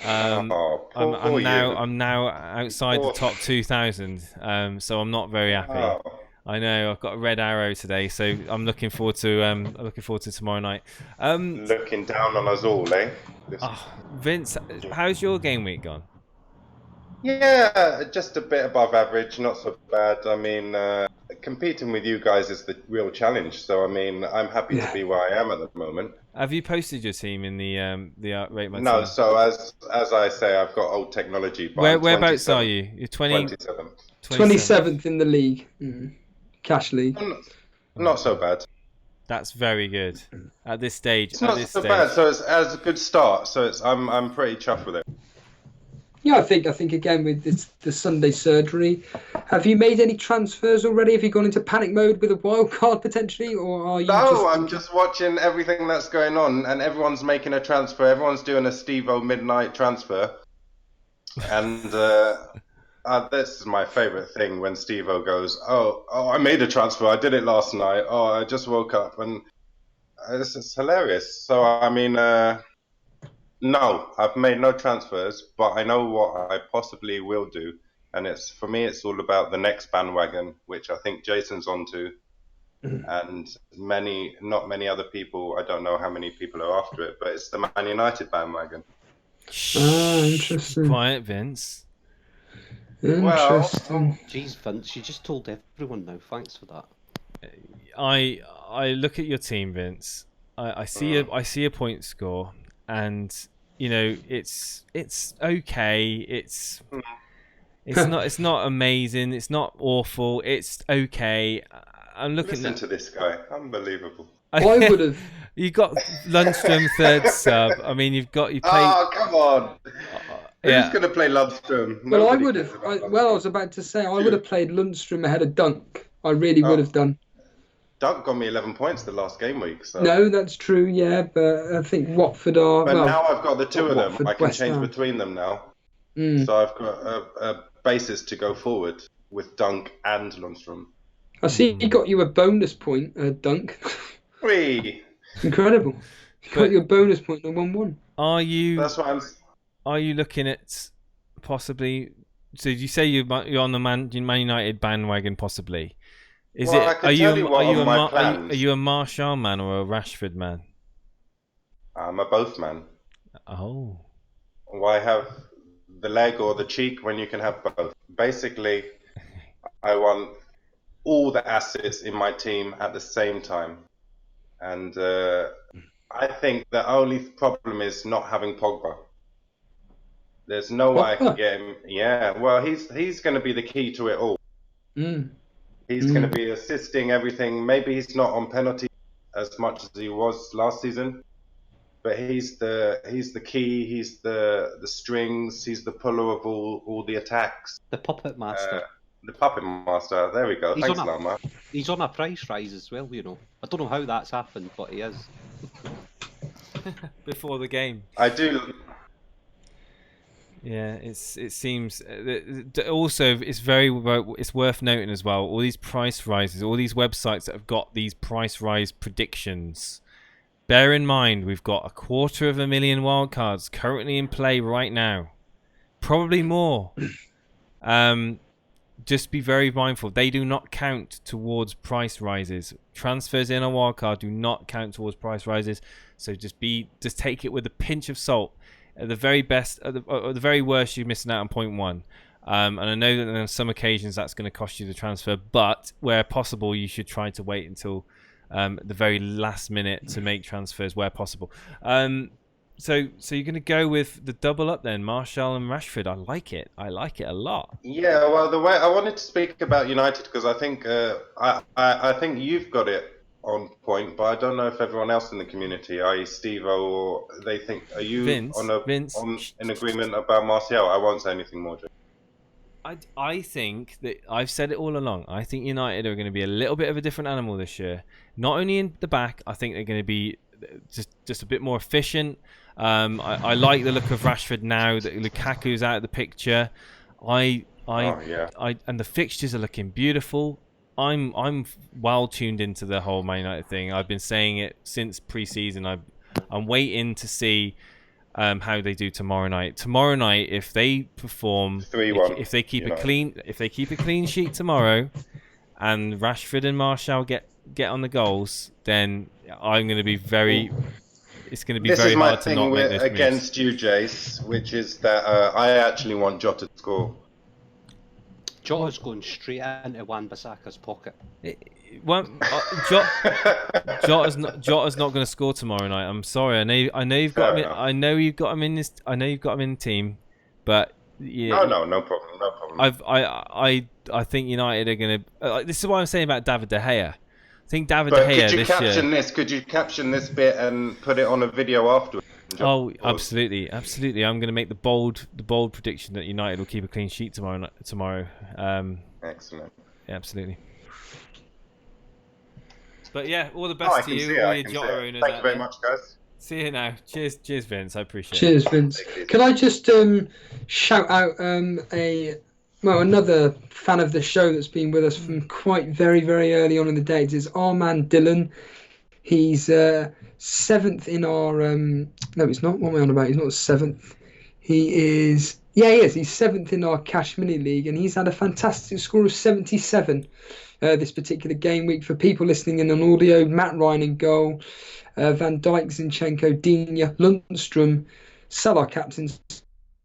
I'm now outside the top 2,000. So I'm not very happy. Oh. I know I've got a red arrow today, so I'm looking forward to tomorrow night. Looking down on us all, eh? Vince, how's your game week gone? Yeah, just a bit above average, not so bad. I mean, competing with you guys is the real challenge. So I mean, I'm happy to be where I am at the moment. Have you posted your team in the Rate My No, Team? so as I say, I've got old technology. But Whereabouts are you? You're 27th. 27th in the league, cash league. Not so bad. That's very good at this stage. It's not so bad. So it's a good start. So I'm pretty chuffed with it. Yeah, I think again with the Sunday surgery, have you made any transfers already? Have you gone into panic mode with a wild card potentially, or are you? No, I'm just watching everything that's going on, and everyone's making a transfer. Everyone's doing a Stevo midnight transfer, and this is my favourite thing when Stevo goes, "Oh, I made a transfer. I did it last night. Oh, I just woke up," and this is hilarious. So I mean. No, I've made no transfers, but I know what I possibly will do, and for me it's all about the next bandwagon, which I think Jason's onto, and not many other people. I don't know how many people are after it, but it's the Man United bandwagon. Interesting. Quiet, Vince. Interesting. Jeez, Vince, you just told everyone now. Thanks for that. I look at your team, Vince. I see a point score. And you know it's okay. It's not amazing. It's not awful. It's okay. I'm looking. Listen to this guy, unbelievable. I would have. You got Lundstrom third sub. I mean, you played. Oh, come on. Who's going to play Lundstrom? Well, I would have. I was about to say I would have played Lundstrom ahead of Dunk. I really would have done. Dunk got me 11 points the last game week. So. No, that's true, yeah, but I think Watford are... But now I've got the two of them. I can change between them now. So I've got a basis to go forward with Dunk and Lundstrom. I see he got you a bonus point, Dunk. Whee! Incredible. He got you a bonus point on 1-1. That's what are you looking at possibly... So did you say you're on the Man United bandwagon possibly? Are you a Martial man or a Rashford man? I'm a both man. Oh. Why have the leg or the cheek when you can have both? Basically, I want all the assets in my team at the same time. And I think the only problem is not having Pogba. There's no way I can get him. Yeah, well, he's going to be the key to it all. He's going to be assisting everything. Maybe he's not on penalty as much as he was last season, but he's the key. He's the strings. He's the puller of all the attacks. The puppet master. The puppet master. There we go. Thanks, Lama. He's on a price rise as well. You know, I don't know how that's happened, but he is. Before the game. I do. Yeah, it seems also it's worth noting as well, all these price rises, all these websites that have got these price rise predictions. Bear in mind, we've got 250,000 wildcards currently in play right now, probably more. Just be very mindful. They do not count towards price rises. Transfers in a wildcard do not count towards price rises. So just take it with a pinch of salt. At the very best, at the very worst, you're missing out on 0.1. And I know that on some occasions that's going to cost you the transfer, but where possible, you should try to wait until the very last minute to make transfers where possible. So you're going to go with the double up then, Martial and Rashford. I like it. I like it a lot. Yeah, well, the way I wanted to speak about United because I think I think you've got it on point, but I don't know if everyone else in the community, i.e. Stevo, or they think, are you Vince, on in agreement about Martial? I won't say anything more, Jay. I think that I've said it all along. I think United are going to be a little bit of a different animal this year. Not only in the back, I think they're going to be just a bit more efficient. I like the look of Rashford now that Lukaku's out of the picture. And the fixtures are looking beautiful. I'm well tuned into the whole Man United thing. I've been saying it since pre-season. I'm waiting to see how they do tomorrow night. Tomorrow night, if they perform 3-1, if they keep a clean sheet tomorrow, and Rashford and Martial get on the goals, then I'm going to be very. It's going to be very hard to not make those moves. This is my thing against you, Jace, which is that I actually want Jota to score. Jota's going straight into Wan-Bissaka's pocket. Jota's not going to score tomorrow night. I'm sorry. I know you've got him. I know you've got him in this. I know you've got him in the team, but yeah. No problem. I think United are going to. This is what I'm saying about David De Gea. I think David De Gea this year. Could you caption this bit and put it on a video afterwards? Oh, absolutely. I'm going to make the bold prediction that United will keep a clean sheet tomorrow. Excellent. Yeah, absolutely. But yeah, all the best to you, all your Jota owners. Thank you very much, guys. See you now. Cheers, Vince. I appreciate it. Cheers, Vince. Can I just shout out another fan of the show that's been with us from quite very, very early on in the day. It's our man Dylan. He's 7th in our no, he's not. What am I on about? He's not 7th. He is. Yeah, he is. He's 7th in our Cash Mini League, and he's had a fantastic score of 77 this particular game week. For people listening in on audio, Matt Ryan in goal, Van Dijk, Zinchenko, Digne, Lundstrom, Salah captains,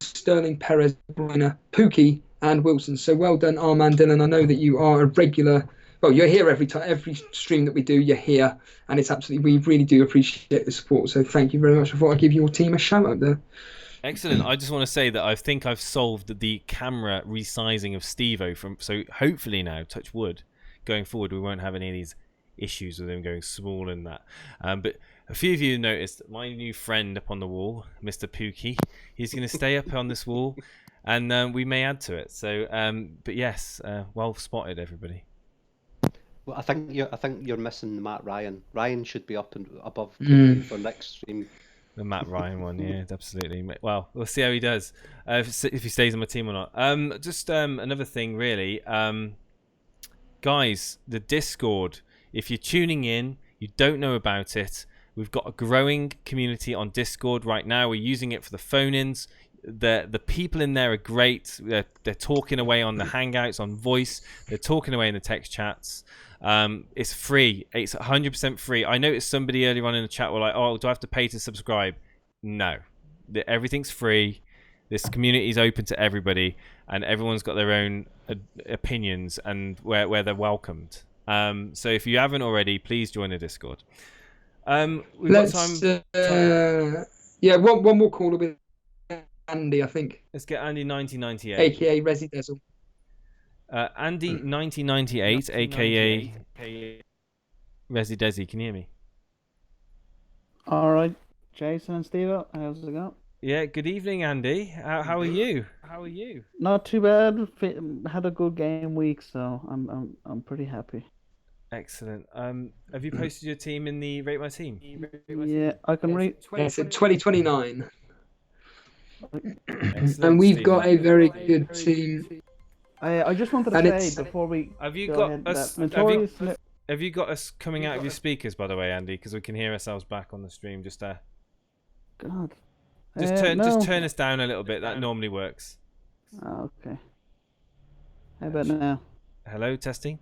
Sterling, Perez, Bruyne, Pookie, and Wilson. So well done, Armand Dylan. I know that you are a regular. Well, you're here every stream that we do. You're here, and it's absolutely. We really do appreciate the support. So thank you very much. I thought I'd give your team a shout out there. Excellent. I just want to say that I think I've solved the camera resizing of Stevo so hopefully now, touch wood, going forward we won't have any of these issues with him going small and that. But a few of you noticed that my new friend up on the wall, Mr. Pookie, he's going to stay up on this wall, and we may add to it. So, but yes, well spotted, everybody. Well, I think you're missing Matt Ryan. Ryan should be up and above for next stream. The Matt Ryan one, yeah, absolutely. Well, we'll see how he does, if he stays on my team or not. Just another thing, really. Guys, the Discord, if you're tuning in, you don't know about it, we've got a growing community on Discord right now. We're using it for the phone-ins. The people in there are great. They're talking away on the Hangouts, on voice. They're talking away in the text chats. It's free. It's 100% free. I noticed somebody earlier on in the chat were like, "Oh, do I have to pay to subscribe?" No, everything's free. This community is open to everybody, and everyone's got their own opinions and where they're welcomed. So if you haven't already, please join the Discord. We've got time. Yeah, one more call with Andy, I think. Let's get Andy 1998, aka Resi Dezzle. Andy 1998, aka Resi Desi. Can you hear me? All right, Jason and Stevo, how's it going? Yeah, good evening, Andy. How are you? Not too bad. Had a good game week, so I'm pretty happy. Excellent. Have you posted your team in the Rate My Team? Yeah, I can read. It's at 2029. And we've got a very good team. I just wanted to say before we have you got us coming out of your speakers, by the way, Andy, because we can hear ourselves back on the stream. Just God. Just turn us down a little bit. That normally works. Okay. How about now? Hello, testing.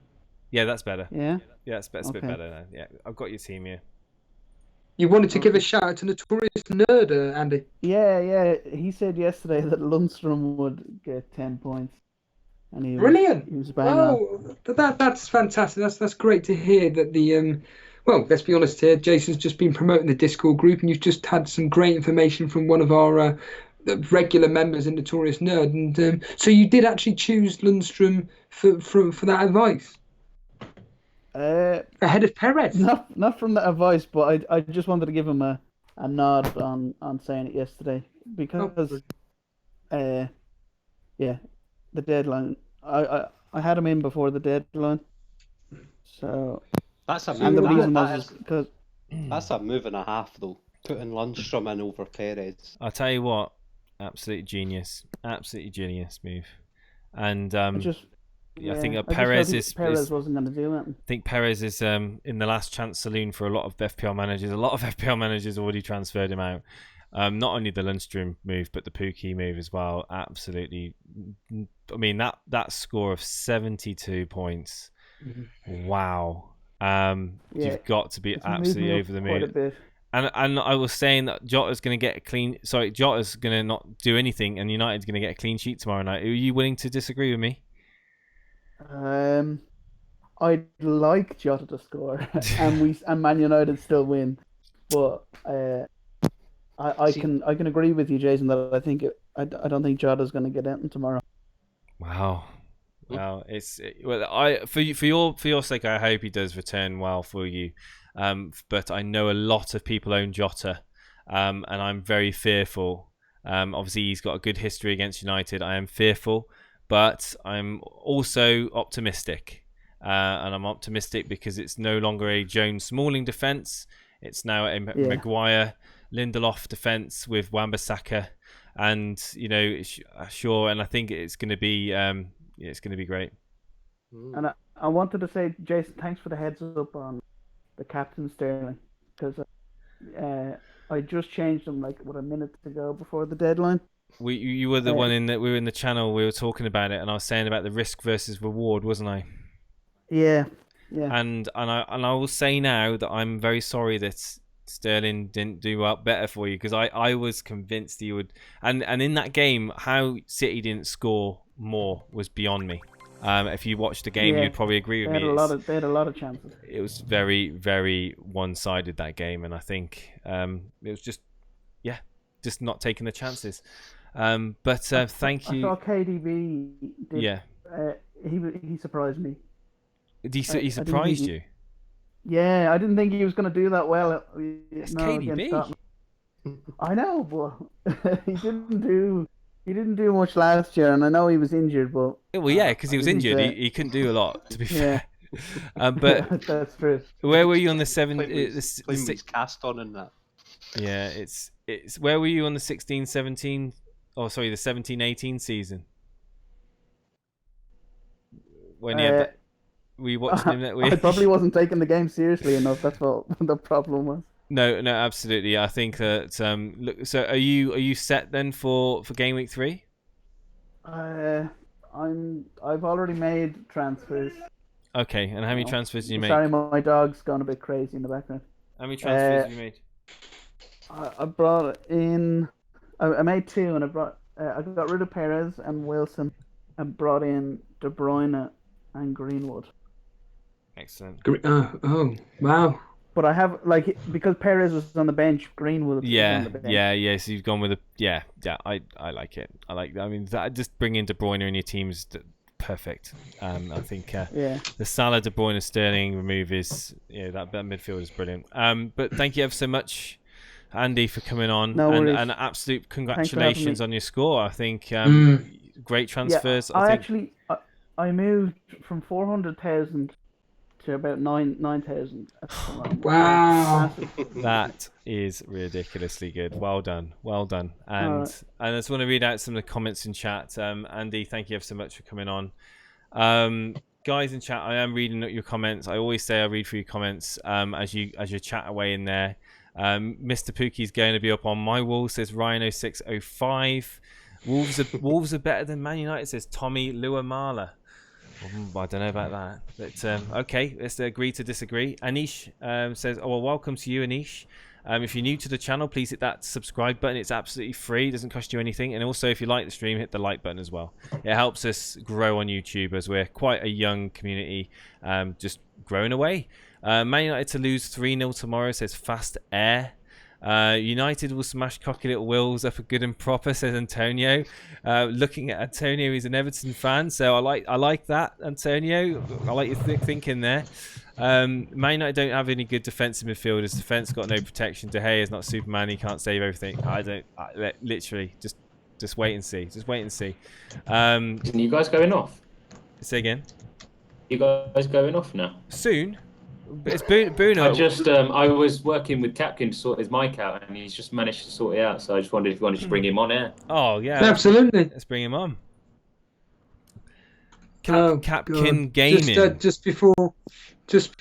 Yeah, that's better. Yeah. Yeah, it's a bit better now. Yeah, I've got your team here. You wanted to give a shout out to Notorious Nerd, Andy. Yeah. He said yesterday that Lundstrom would get 10 points. And he Brilliant. He was bang on. That's fantastic. That's great to hear that the well, let's be honest here. Jason's just been promoting the Discord group, and you've just had some great information from one of our regular members in Notorious Nerd, and so you did actually choose Lundstrom for that advice. Ahead of Perez. Not from that advice, but I just wanted to give him a nod on saying it yesterday because yeah, the deadline. I had him in before the deadline. So That's a and the move. reason was because That's a move and a half, though. Putting Lundstrom in over Perez. I'll tell you what, absolute genius move. And I think Perez wasn't going to do it. I think Perez is in the last chance saloon for a lot of FPL managers. A lot of FPL managers already transferred him out. Not only the Lundstrom move, but the Pukki move as well. Absolutely. I mean, that score of 72 points. Mm-hmm. Wow. You've got to be absolutely over the moon. And I was saying that Jota's going to get a clean. Sorry, Jota's going to not do anything, and United's going to get a clean sheet tomorrow night. Are you willing to disagree with me? I'd like Jota to score, and Man United still win, but I can agree with you, Jason, that I don't think Jota's going to get in tomorrow. Wow. Well, for your sake, I hope he does return well for you. But I know a lot of people own Jota, and I'm very fearful. Obviously, he's got a good history against United. I am fearful, but I'm also optimistic. And I'm optimistic because it's no longer a Jones-Smalling defence. It's now a Maguire, Lindelof defence with Wan-Bissaka, and sure. And I think it's going to be great. And I wanted to say, Jason, thanks for the heads up on the captain Sterling, because I just changed them like a minute ago before the deadline. You were the one we were in the channel. We were talking about it, and I was saying about the risk versus reward, wasn't I? Yeah. And I will say now that I'm very sorry that Sterling didn't do better for you, because I was convinced he would. And in that game, how City didn't score more was beyond me. If you watched the game, you'd probably agree with me. They had a lot of chances. It was very, very one-sided, that game, and I think it was just not taking the chances. But thank you. I thought KDB did. Yeah. He surprised me. He surprised you? Yeah, I didn't think he was going to do that well. It's KDB. I know, but he didn't do much last year, and I know he was injured, but because he was injured, he couldn't do a lot. To be fair, but that's true. Where were you on the He's cast on in that. Yeah, it's where were you on the 16-17? Oh, sorry, the 17-18 season. When he had we watched him that week. I probably wasn't taking the game seriously enough. That's what the problem was. No, absolutely. I think that look. So, are you set then for game week 3? I've already made transfers. Okay, and how many transfers did you make? Sorry, my dog's gone a bit crazy in the background. How many transfers did you make? I brought in. I made 2, and I got rid of Perez and Wilson, and brought in De Bruyne and Greenwood. Excellent. Oh, wow. But I have, because Perez was on the bench, Greenwood was on the bench. Yeah. So you've gone with I like it. I like that. I mean, just bringing De Bruyne in your team is perfect. I think the Salah, De Bruyne, Sterling remove is that midfield is brilliant. But thank you ever so much, Andy, for coming on. No worries. And absolute congratulations on your score. I think great transfers. Yeah, I moved from 400,000 to about 9,000. Wow. That is ridiculously good. Well done. And I just want to read out some of the comments in chat. Andy, thank you ever so much for coming on. Guys in chat, I am reading your comments. I always say I read through your comments as you chat away in there. Mr. Pookie's going to be up on my wall, says Ryan0605. Wolves are better than Man United, says Tommy Luamala. I don't know about that, but okay, let's agree to disagree. Anish says, welcome to you, Anish. If you're new to the channel, please hit that subscribe button. It's absolutely free, doesn't cost you anything. And also, if you like the stream, hit the like button as well. It helps us grow on YouTube, as we're quite a young community, just growing away. Man United to lose 3-0 tomorrow, says Fast Air. United will smash cocky little Wills up a good and proper, says Antonio. Looking at Antonio, he's an Everton fan, so I like that, Antonio. I like your thinking there. Man United don't have any good defensive midfielders. Defense got no protection. De Gea is not Superman. He can't save everything. Literally just Just wait and see. Just wait and see. Isn't you guys going off? Say again. You guys going off now? Soon. It's Bruno. I was working with Capkin to sort his mic out, and he's just managed to sort it out. So I just wondered if you wanted to bring him on air. Oh yeah, absolutely. Let's bring him on. Capkin Gaming. Just before Capkin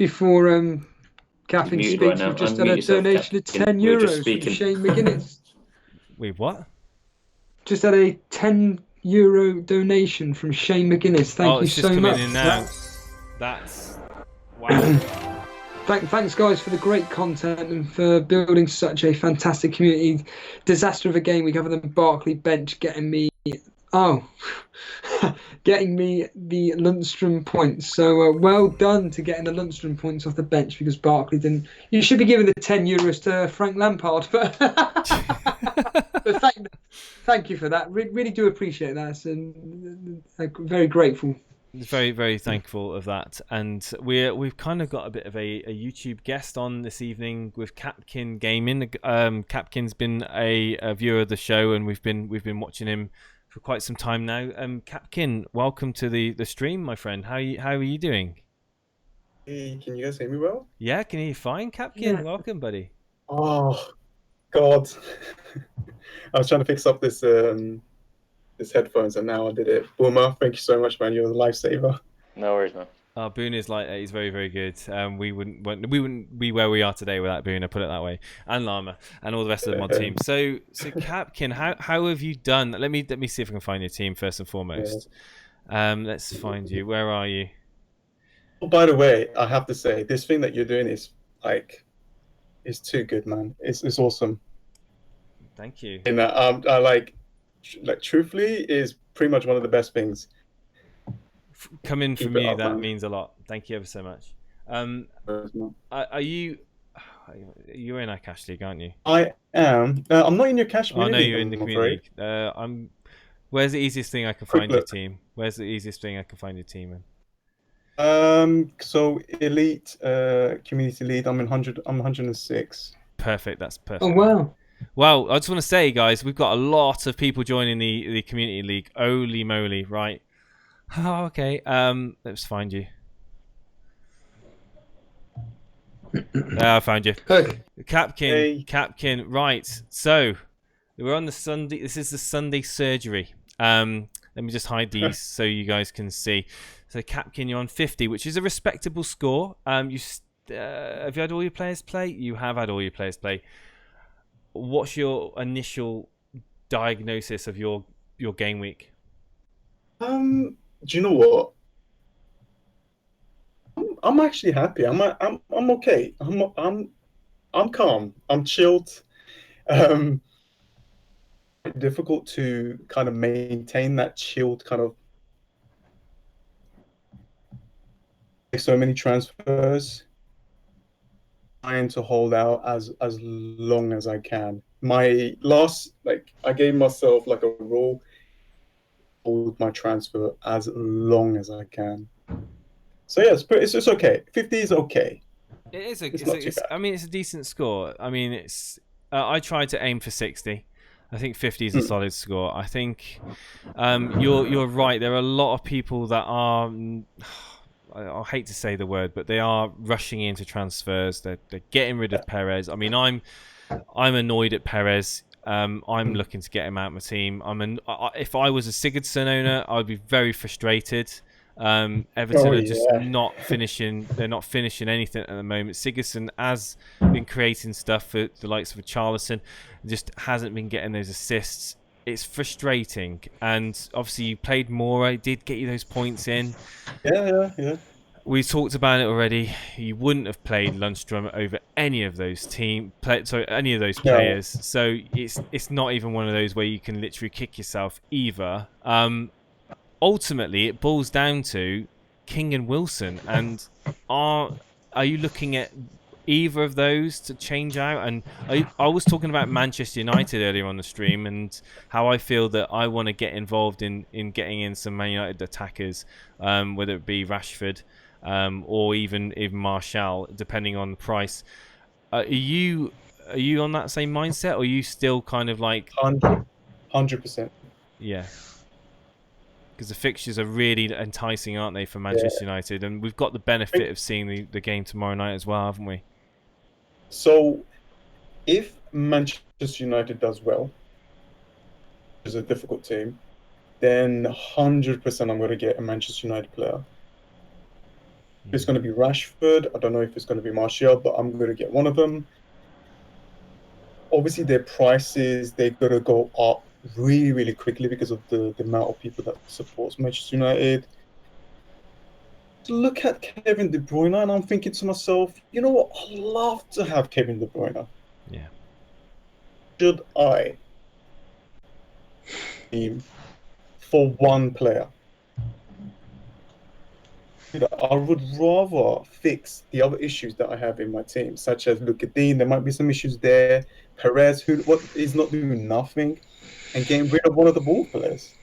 speaks, right now. we've just Unmute had a yourself, donation of Capkin. 10 We're just euros from speaking. Shane McGuinness. Wait, what? Just had a €10 donation from Shane McGuinness. Thank you it's just so coming much. in now. That's wow. Thanks, guys, for the great content and for building such a fantastic community. Disaster of a game week other than Barkley bench getting me the Lundstrom points. So well done to getting the Lundstrom points off the bench because Barkley didn't. You should be giving the €10 to Frank Lampard, but thank you for that. Really do appreciate that, and very grateful. Very, very thankful of that, and we've kind of got a bit of a YouTube guest on this evening with Capkin Gaming. Capkin's been a viewer of the show, and we've been watching him for quite some time now. Capkin, welcome to the stream, my friend. How are you doing? Hey, can you guys hear me well? Yeah, I can hear you fine, Capkin. Yeah. Welcome, buddy. Oh, God. I was trying to fix up this headphones, and now I did it. Boomer, thank you so much, man. You're a lifesaver. No worries, man. Boone is he's very, very good. We wouldn't be where we are today without Boone. I put it that way, and Llama, and all the rest of the mod team. So Capkin, how have you done? Let me see if I can find your team first and foremost. Yeah. Let's find you. Where are you? Oh, by the way, I have to say this thing that you're doing is too good, man. It's awesome. Thank you. And I like truthfully is pretty much one of the best things. Coming from you, that means a lot. Thank you ever so much. Are you? You're in our cash league, aren't you? I am. I'm not in your cash league. Oh no, you're in the community league. Where's the easiest thing I can find your team? Where's the easiest thing I can find your team in? So Elite community lead. I'm 106. Perfect. That's perfect. Oh wow. Well, I just want to say, guys, we've got a lot of people joining the community league. Holy moly, right? Oh, okay. Let's find you. I found you. Capkin. Right. So we're on the Sunday. This is the Sunday surgery. Let me just hide these so you guys can see. So Capkin, you're on 50, which is a respectable score. Have you had all your players play? You have had all your players play. What's your initial diagnosis of your game week? Do you know what? I'm actually happy. I'm okay. I'm calm. I'm chilled. Difficult to kind of maintain that chilled kind of. So many transfers. Trying to hold out as long as I can. My last, I gave myself a rule, hold my transfer as long as I can. So yeah, it's okay. 50 is okay. It is. It's a decent score. I mean, I tried to aim for 60. I think 50 is a solid score. I think you're right. There are a lot of people that are. I hate to say the word, but they are rushing into transfers. They're getting rid of Perez. I mean, I'm annoyed at Perez. I'm looking to get him out of my team. If I was a Sigurdsson owner, I'd be very frustrated. Everton are just not finishing. They're not finishing anything at the moment. Sigurdsson has been creating stuff for the likes of Richarlison, just hasn't been getting those assists. It's frustrating, and obviously you played Mora, did get you those points in. Yeah. We talked about it already. You wouldn't have played Lundstrom over any of those any of those players. No. So it's not even one of those where you can literally kick yourself either. Ultimately, it boils down to King and Wilson, and are you looking at either of those to change out? And I was talking about Manchester United earlier on the stream and how I feel that I want to get involved in getting in some Man United attackers, whether it be Rashford or even Martial, depending on the price. Are you on that same mindset, or are you still kind of like 100%? Yeah. Because the fixtures are really enticing, aren't they, for Manchester United? And we've got the benefit of seeing the game tomorrow night as well, haven't we? So, if Manchester United does well, which is a difficult team, then 100% I'm going to get a Manchester United player. If it's going to be Rashford, I don't know if it's going to be Martial, but I'm going to get one of them. Obviously, their prices, they're going to go up really, really quickly because of the amount of people that supports Manchester United. Look at Kevin De Bruyne, and I'm thinking to myself, you know what? I'd love to have Kevin De Bruyne. Yeah. Should I team for one player? I would rather fix the other issues that I have in my team, such as Luka Dean. There might be some issues there. Perez, who is not doing nothing, and getting rid of one of the ball players.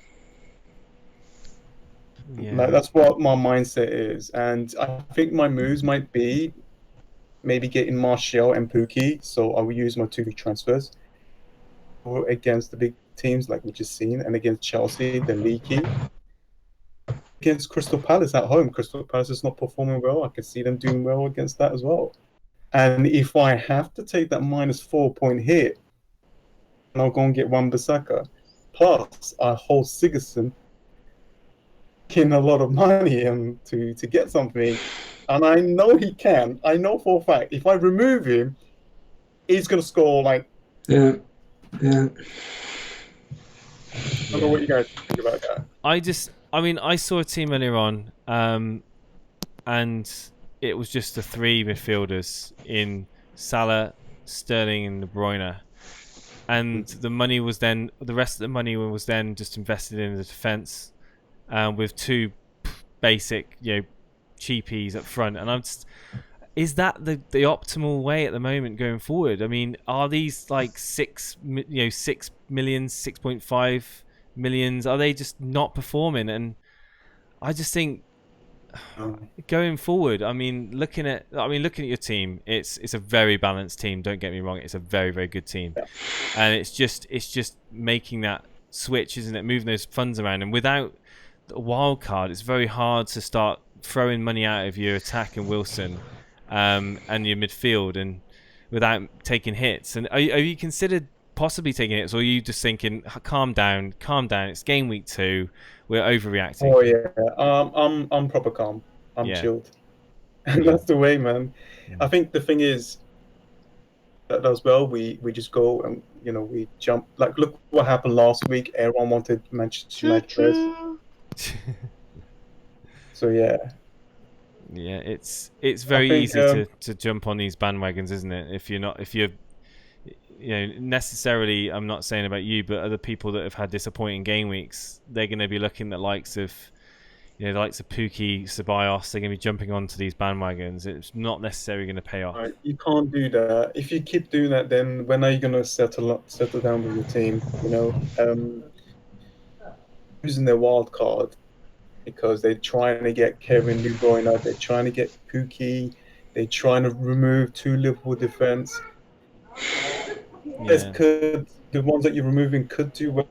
Yeah. That's what my mindset is, and I think my moves might be maybe getting Martial and Pukki. So I will use my 2 big transfers or against the big teams like we just seen, and against Chelsea, then Leaky. Against Crystal Palace at home, Crystal Palace is not performing well. I can see them doing well against that as well. And if I have to take that -4 point hit, and I'll go and get Wan-Bissaka, plus I hold Sigurdsson in a lot of money and to get something, and I know he can. I know for a fact if I remove him, he's going to score like. Yeah. I don't know what you guys think about that. I saw a team earlier on, and it was just the 3 midfielders in Salah, Sterling, and De Bruyne, and the rest of the money was then just invested in the defence, with 2 basic, cheapies up front. And is that the optimal way at the moment going forward? I mean, are these like 6 million, 6.5 millions, are they just not performing? And I just think going forward, looking at your team, it's a very balanced team, don't get me wrong, it's a very, very good team, and it's just making that switch, isn't it, moving those funds around. And without a wild card, it's very hard to start throwing money out of your attack and Wilson and your midfield, and without taking hits. And are you considered possibly taking hits, or are you just thinking, calm down, it's game week 2, we're overreacting? Oh yeah, I'm proper calm. I'm chilled. And that's the way, man. I think the thing is that as well, we just go and we jump. Like, look what happened last week. Everyone wanted Manchester United. So yeah, it's very easy to jump on these bandwagons, isn't it? If you're necessarily, I'm not saying about you, but other people that have had disappointing game weeks, they're going to be looking at the likes of Pukki, Ceballos. They're going to be jumping onto these bandwagons. It's not necessarily going to pay off. Right, you can't do that. If you keep doing that, then when are you going to settle down with your team? Using their wild card because they're trying to get Kevin De Bruyne, they're trying to get Pukki, they're trying to remove 2 Liverpool defense. The ones that you're removing could do well.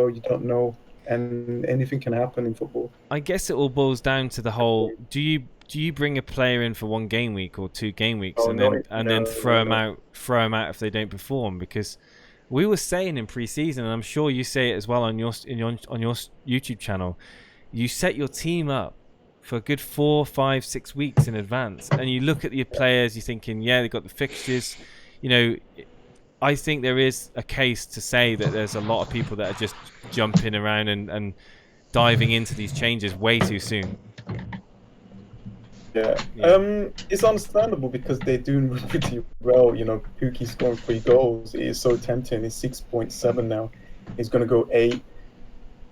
You don't know, and anything can happen in football. I guess it all boils down to the whole: do you bring a player in for 1 game week or 2 game weeks, and then throw them out if they don't perform? Because we were saying in pre-season, and I'm sure you say it as well on your YouTube channel, you set your team up for a good 4, 5, 6 weeks in advance, and you look at your players, you're thinking, they've got the fixtures. I think there is a case to say that there's a lot of people that are just jumping around and diving into these changes way too soon. Yeah. It's understandable because they're doing pretty well. Pukki's scoring 3 goals. It is so tempting. He's 6.7 now. He's going to go 8.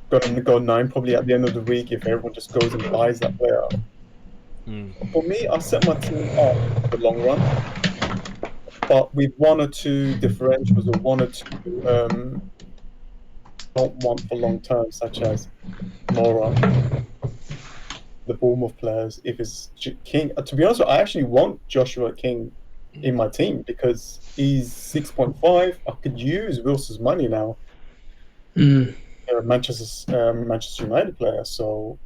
Going to go 9 probably at the end of the week if everyone just goes and buys that player. For me, I set my team up for the long run, but with 1 or 2 differentials or 1 or 2 don't want for long term, such as Mora, the Bournemouth players. If it's King, to be honest, I actually want Joshua King in my team because he's 6.5. I could use Wilson's money now Manchester United player. So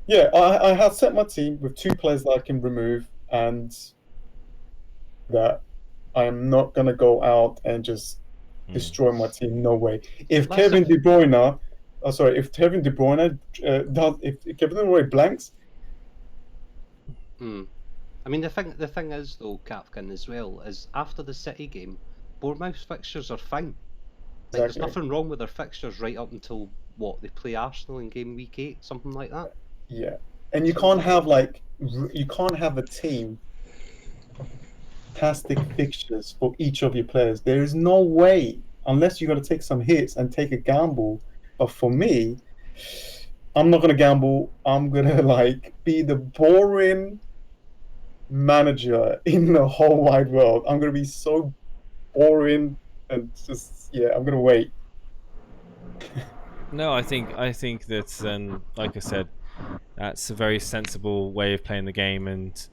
yeah, I had set my team with 2 players that I can remove, and that I am not gonna go out and just destroy my team. No way. If Kevin De Bruyne, if Kevin De Bruyne if Kevin De Bruyne blanks. I mean, the thing is though, Capkin, as well, is after the City game, Bournemouth's fixtures are fine. Like, there's nothing wrong with their fixtures right up until they play Arsenal in game week 8, something like that. Yeah, and you can't have a team fantastic fixtures for each of your players. There is no way, unless you're going to take some hits and take a gamble. But for me, I'm not going to gamble. I'm going to be the boring manager in the whole wide world. I'm going to be so boring and just, I'm going to wait. No, I think that's like I said, that's a very sensible way of playing the game, and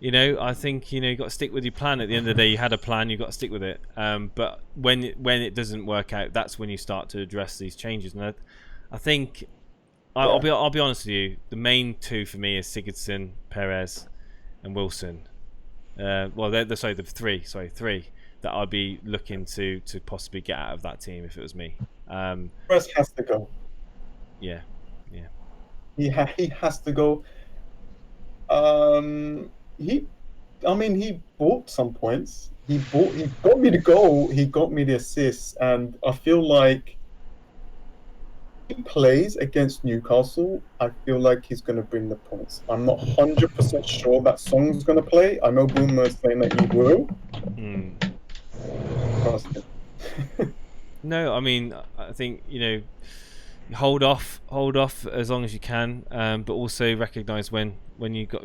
I think you got to stick with your plan. At the end of the day, you had a plan, you got to stick with it. But when it doesn't work out, that's when you start to address these changes. And I think I'll be honest with you. The main 2 for me is Sigurdsson, Perez, and Wilson. The 3 that I'd be looking to possibly get out of that team if it was me. Perez has to go. Yeah. He has to go. He bought some points. He got me the goal. He got me the assist, and I feel like he plays against Newcastle. I feel like he's going to bring the points. I'm not 100% sure that Song's going to play. I know Boomer is saying that he will. No, I mean, I think hold off as long as you can, but also recognise when you got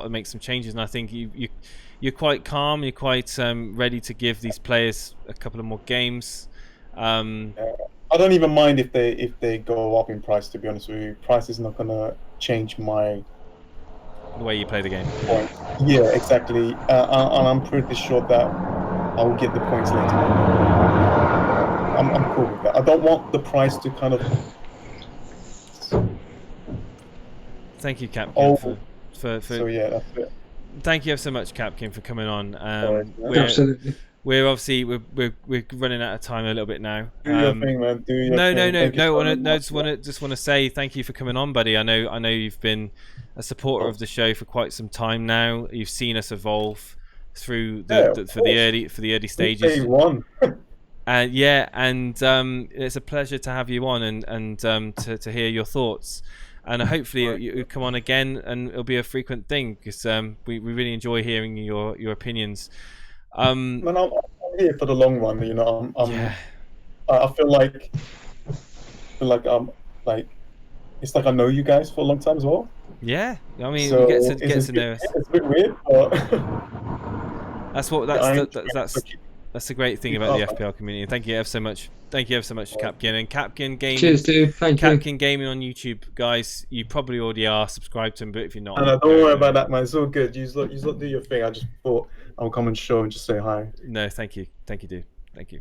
to make some changes. And I think you're quite calm, you're quite ready to give these players a couple of more games. I don't even mind if they go up in price. To be honest with you, price is not gonna change the way you play the game. Points. Yeah, exactly. And I'm pretty sure that I will get the points later. I'm cool with that. I don't want the price to kind of. Thank you, Capkin, for So yeah, that's it. Thank you so much, Capkin, for coming on. Absolutely. We're obviously we're running out of time a little bit now. Do your thing, man. Do your thing. Just want to say thank you for coming on, buddy. I know you've been a supporter of the show for quite some time now. You've seen us evolve through for the early stages. Day one. And it's a pleasure to have you on and to hear your thoughts. And hopefully you come on again, and it'll be a frequent thing because we really enjoy hearing your opinions. Man, I'm here for the long run. I feel like it's like I know you guys for a long time as well. Yeah, I mean, so we get to know us. It's a bit weird, but that's the great thing about the FPL community. Thank you ever so much. Thank you ever so much, Capkin and Capkin Gaming. Cheers, dude. Thank you. Capkin Gaming on YouTube, guys. You probably already are subscribed to him, but if you're not, don't worry about that, man. It's all good. You lot do your thing. I just thought I'll come and show and just say hi. No, thank you, dude. Thank you.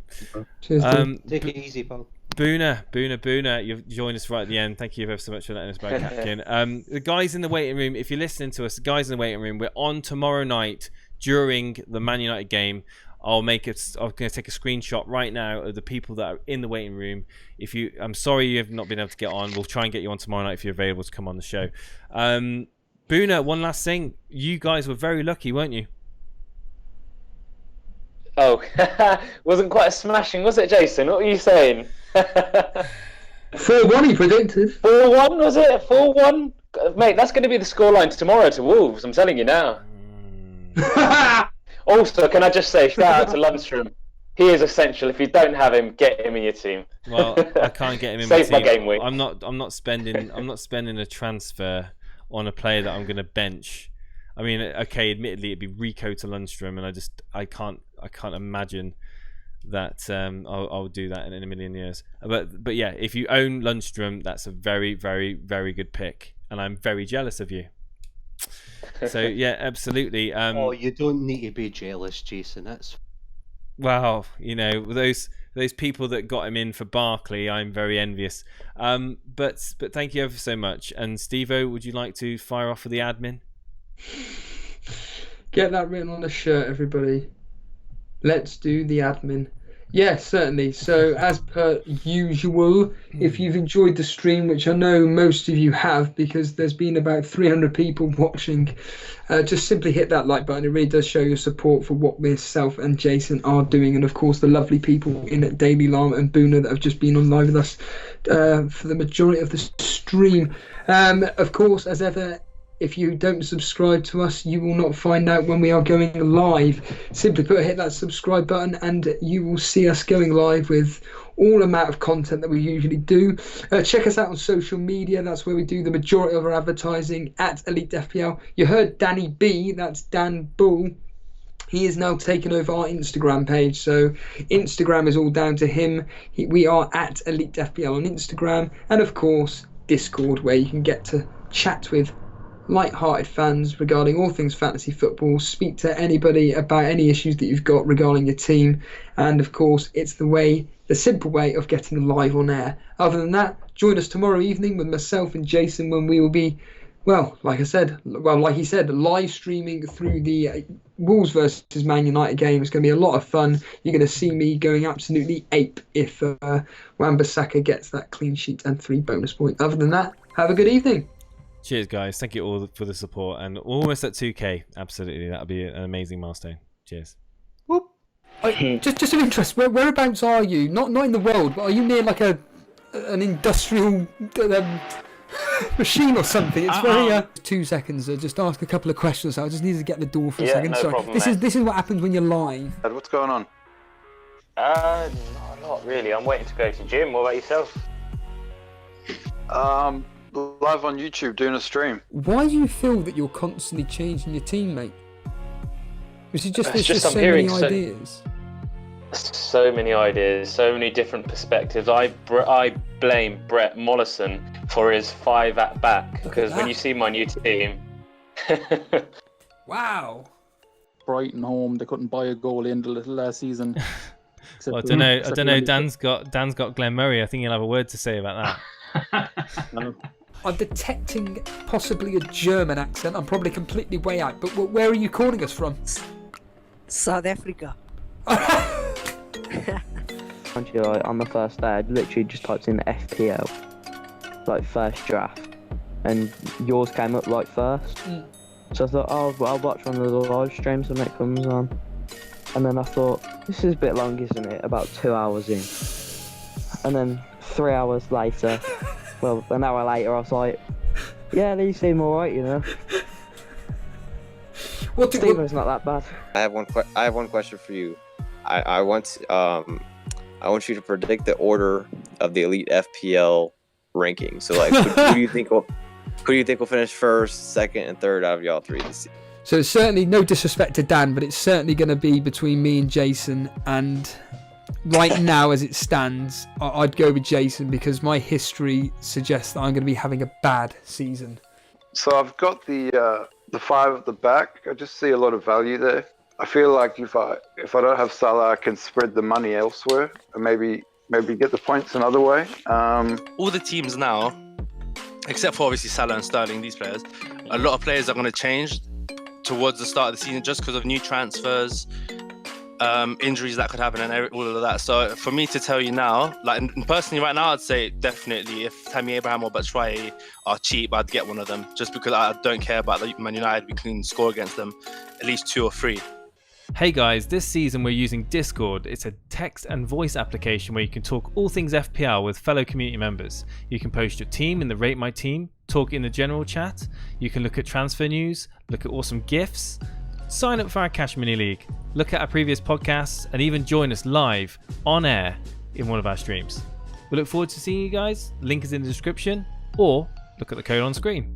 Cheers, dude. Take it easy, pal. Boona, you've joined us right at the end. Thank you ever so much for letting us back, Capkin. The guys in the waiting room, if you're listening to us, the guys in the waiting room, we're on tomorrow night during the Man United game. I'm going to take a screenshot right now of the people that are in the waiting room. I'm sorry you have not been able to get on. We'll try and get you on tomorrow night if you're available to come on the show. Boona, one last thing. You guys were very lucky, weren't you? Oh, wasn't quite a smashing, was it, Jason? What were you saying? 4-1 he predicted. 4-1, was it? 4-1? Mate, that's going to be the scoreline tomorrow to Wolves, I'm telling you now. Also, can I just say, shout out to Lundstrom. He is essential. If you don't have him, get him in your team. Well, I can't get him in Save my team. my game week. I'm not spending a transfer on a player that I'm going to bench. I mean, okay, admittedly, it'd be Rico to Lundstrom, and I can't imagine that I'll do that in a million years. But yeah, if you own Lundstrom, that's a very, very, very good pick, and I'm very jealous of you. So yeah, absolutely. You don't need to be jealous, Jason. That's wow. Those those people that got him in for Barkley, I'm very envious. But thank you ever so much. And Stevo, would you like to fire off for the admin? Get that written on a shirt, everybody. Let's do the admin. Yes, certainly. So, as per usual, if you've enjoyed the stream, which I know most of you have, because there's been about 300 people watching, just simply hit that like button. It really does show your support for what myself and Jason are doing, and of course the lovely people in at Daily Llama and Boona that have just been on live with us for the majority of the stream. Of course, as ever, if you don't subscribe to us, you will not find out when we are going live. Simply put, hit that subscribe button and you will see us going live with all amount of content that we usually do. Check us out on social media. That's where we do the majority of our advertising, at Elite FPL. You heard Danny B, that's Dan Bull. He is now taking over our Instagram page, so Instagram is all down to him. We are at Elite FPL on Instagram, and of course Discord, where you can get to chat with light-hearted fans regarding all things fantasy football, speak to anybody about any issues that you've got regarding your team, and of course it's the simple way of getting live on air. Other than that, join us tomorrow evening with myself and Jason when we will be, like he said, live streaming through the Wolves versus Man United game. It's going to be a lot of fun. You're going to see me going absolutely ape if Wan-Bissaka gets that clean sheet and 3 bonus points. Other than that, have a good evening. Cheers, guys. Thank you all for the support. And almost at 2K. Absolutely. That'll be an amazing milestone. Cheers. Just of interest, whereabouts are you? Not in the world, but are you near like an industrial machine or something? It's very 2 seconds. Just ask a couple of questions. I just needed to get the door for a second. No problem, this is what happens when you're live. What's going on? No, not really. I'm waiting to go to gym. What about yourself? Live on YouTube doing a stream. Why do you feel that you're constantly changing your teammate? Is it just there's just so many ideas? So many ideas, so many different perspectives. I blame Brett Mollison for his 5 at back, because when you see my new team, wow. Brighton home, they couldn't buy a goal in the last season. Well, I don't know. Dan's got Glenn Murray. I think he'll have a word to say about that. I'm detecting possibly a German accent. I'm probably completely way out. But where are you calling us from? South Africa. On the first day, I literally just typed in FPL, like first draft, and yours came up like first. So I thought, I'll watch one of the live streams when it comes on. And then I thought, this is a bit long, isn't it? About 2 hours in. And then 3 hours later, well, an hour later, I was like, yeah, these seem alright, you know. Stevo's not that bad. I have one question for you. I want you to predict the order of the Elite FPL ranking. So, like, who do you think will finish first, second, and third out of y'all three this season? So it's certainly no disrespect to Dan, but it's certainly going to be between me and Jason. And right now, as it stands, I'd go with Jason because my history suggests that I'm going to be having a bad season. So I've got the 5 at the back. I just see a lot of value there. I feel like if I don't have Salah, I can spread the money elsewhere and maybe get the points another way. All the teams now, except for obviously Salah and Sterling, these players, a lot of players are going to change towards the start of the season just because of new transfers, injuries that could happen, and all of that. So for me to tell you now, like personally right now, I'd say definitely if Tammy Abraham or Batshuayi are cheap, I'd get one of them just because I don't care about the Man United. We can score against them, at least 2 or 3. Hey guys, this season we're using Discord. It's a text and voice application where you can talk all things FPL with fellow community members. You can post your team in the Rate My Team, talk in the general chat, you can look at transfer news, look at awesome GIFs, sign up for our Cash Mini League, look at our previous podcasts, and even join us live on air in one of our streams. We look forward to seeing you guys. Link is in the description, or look at the code on screen.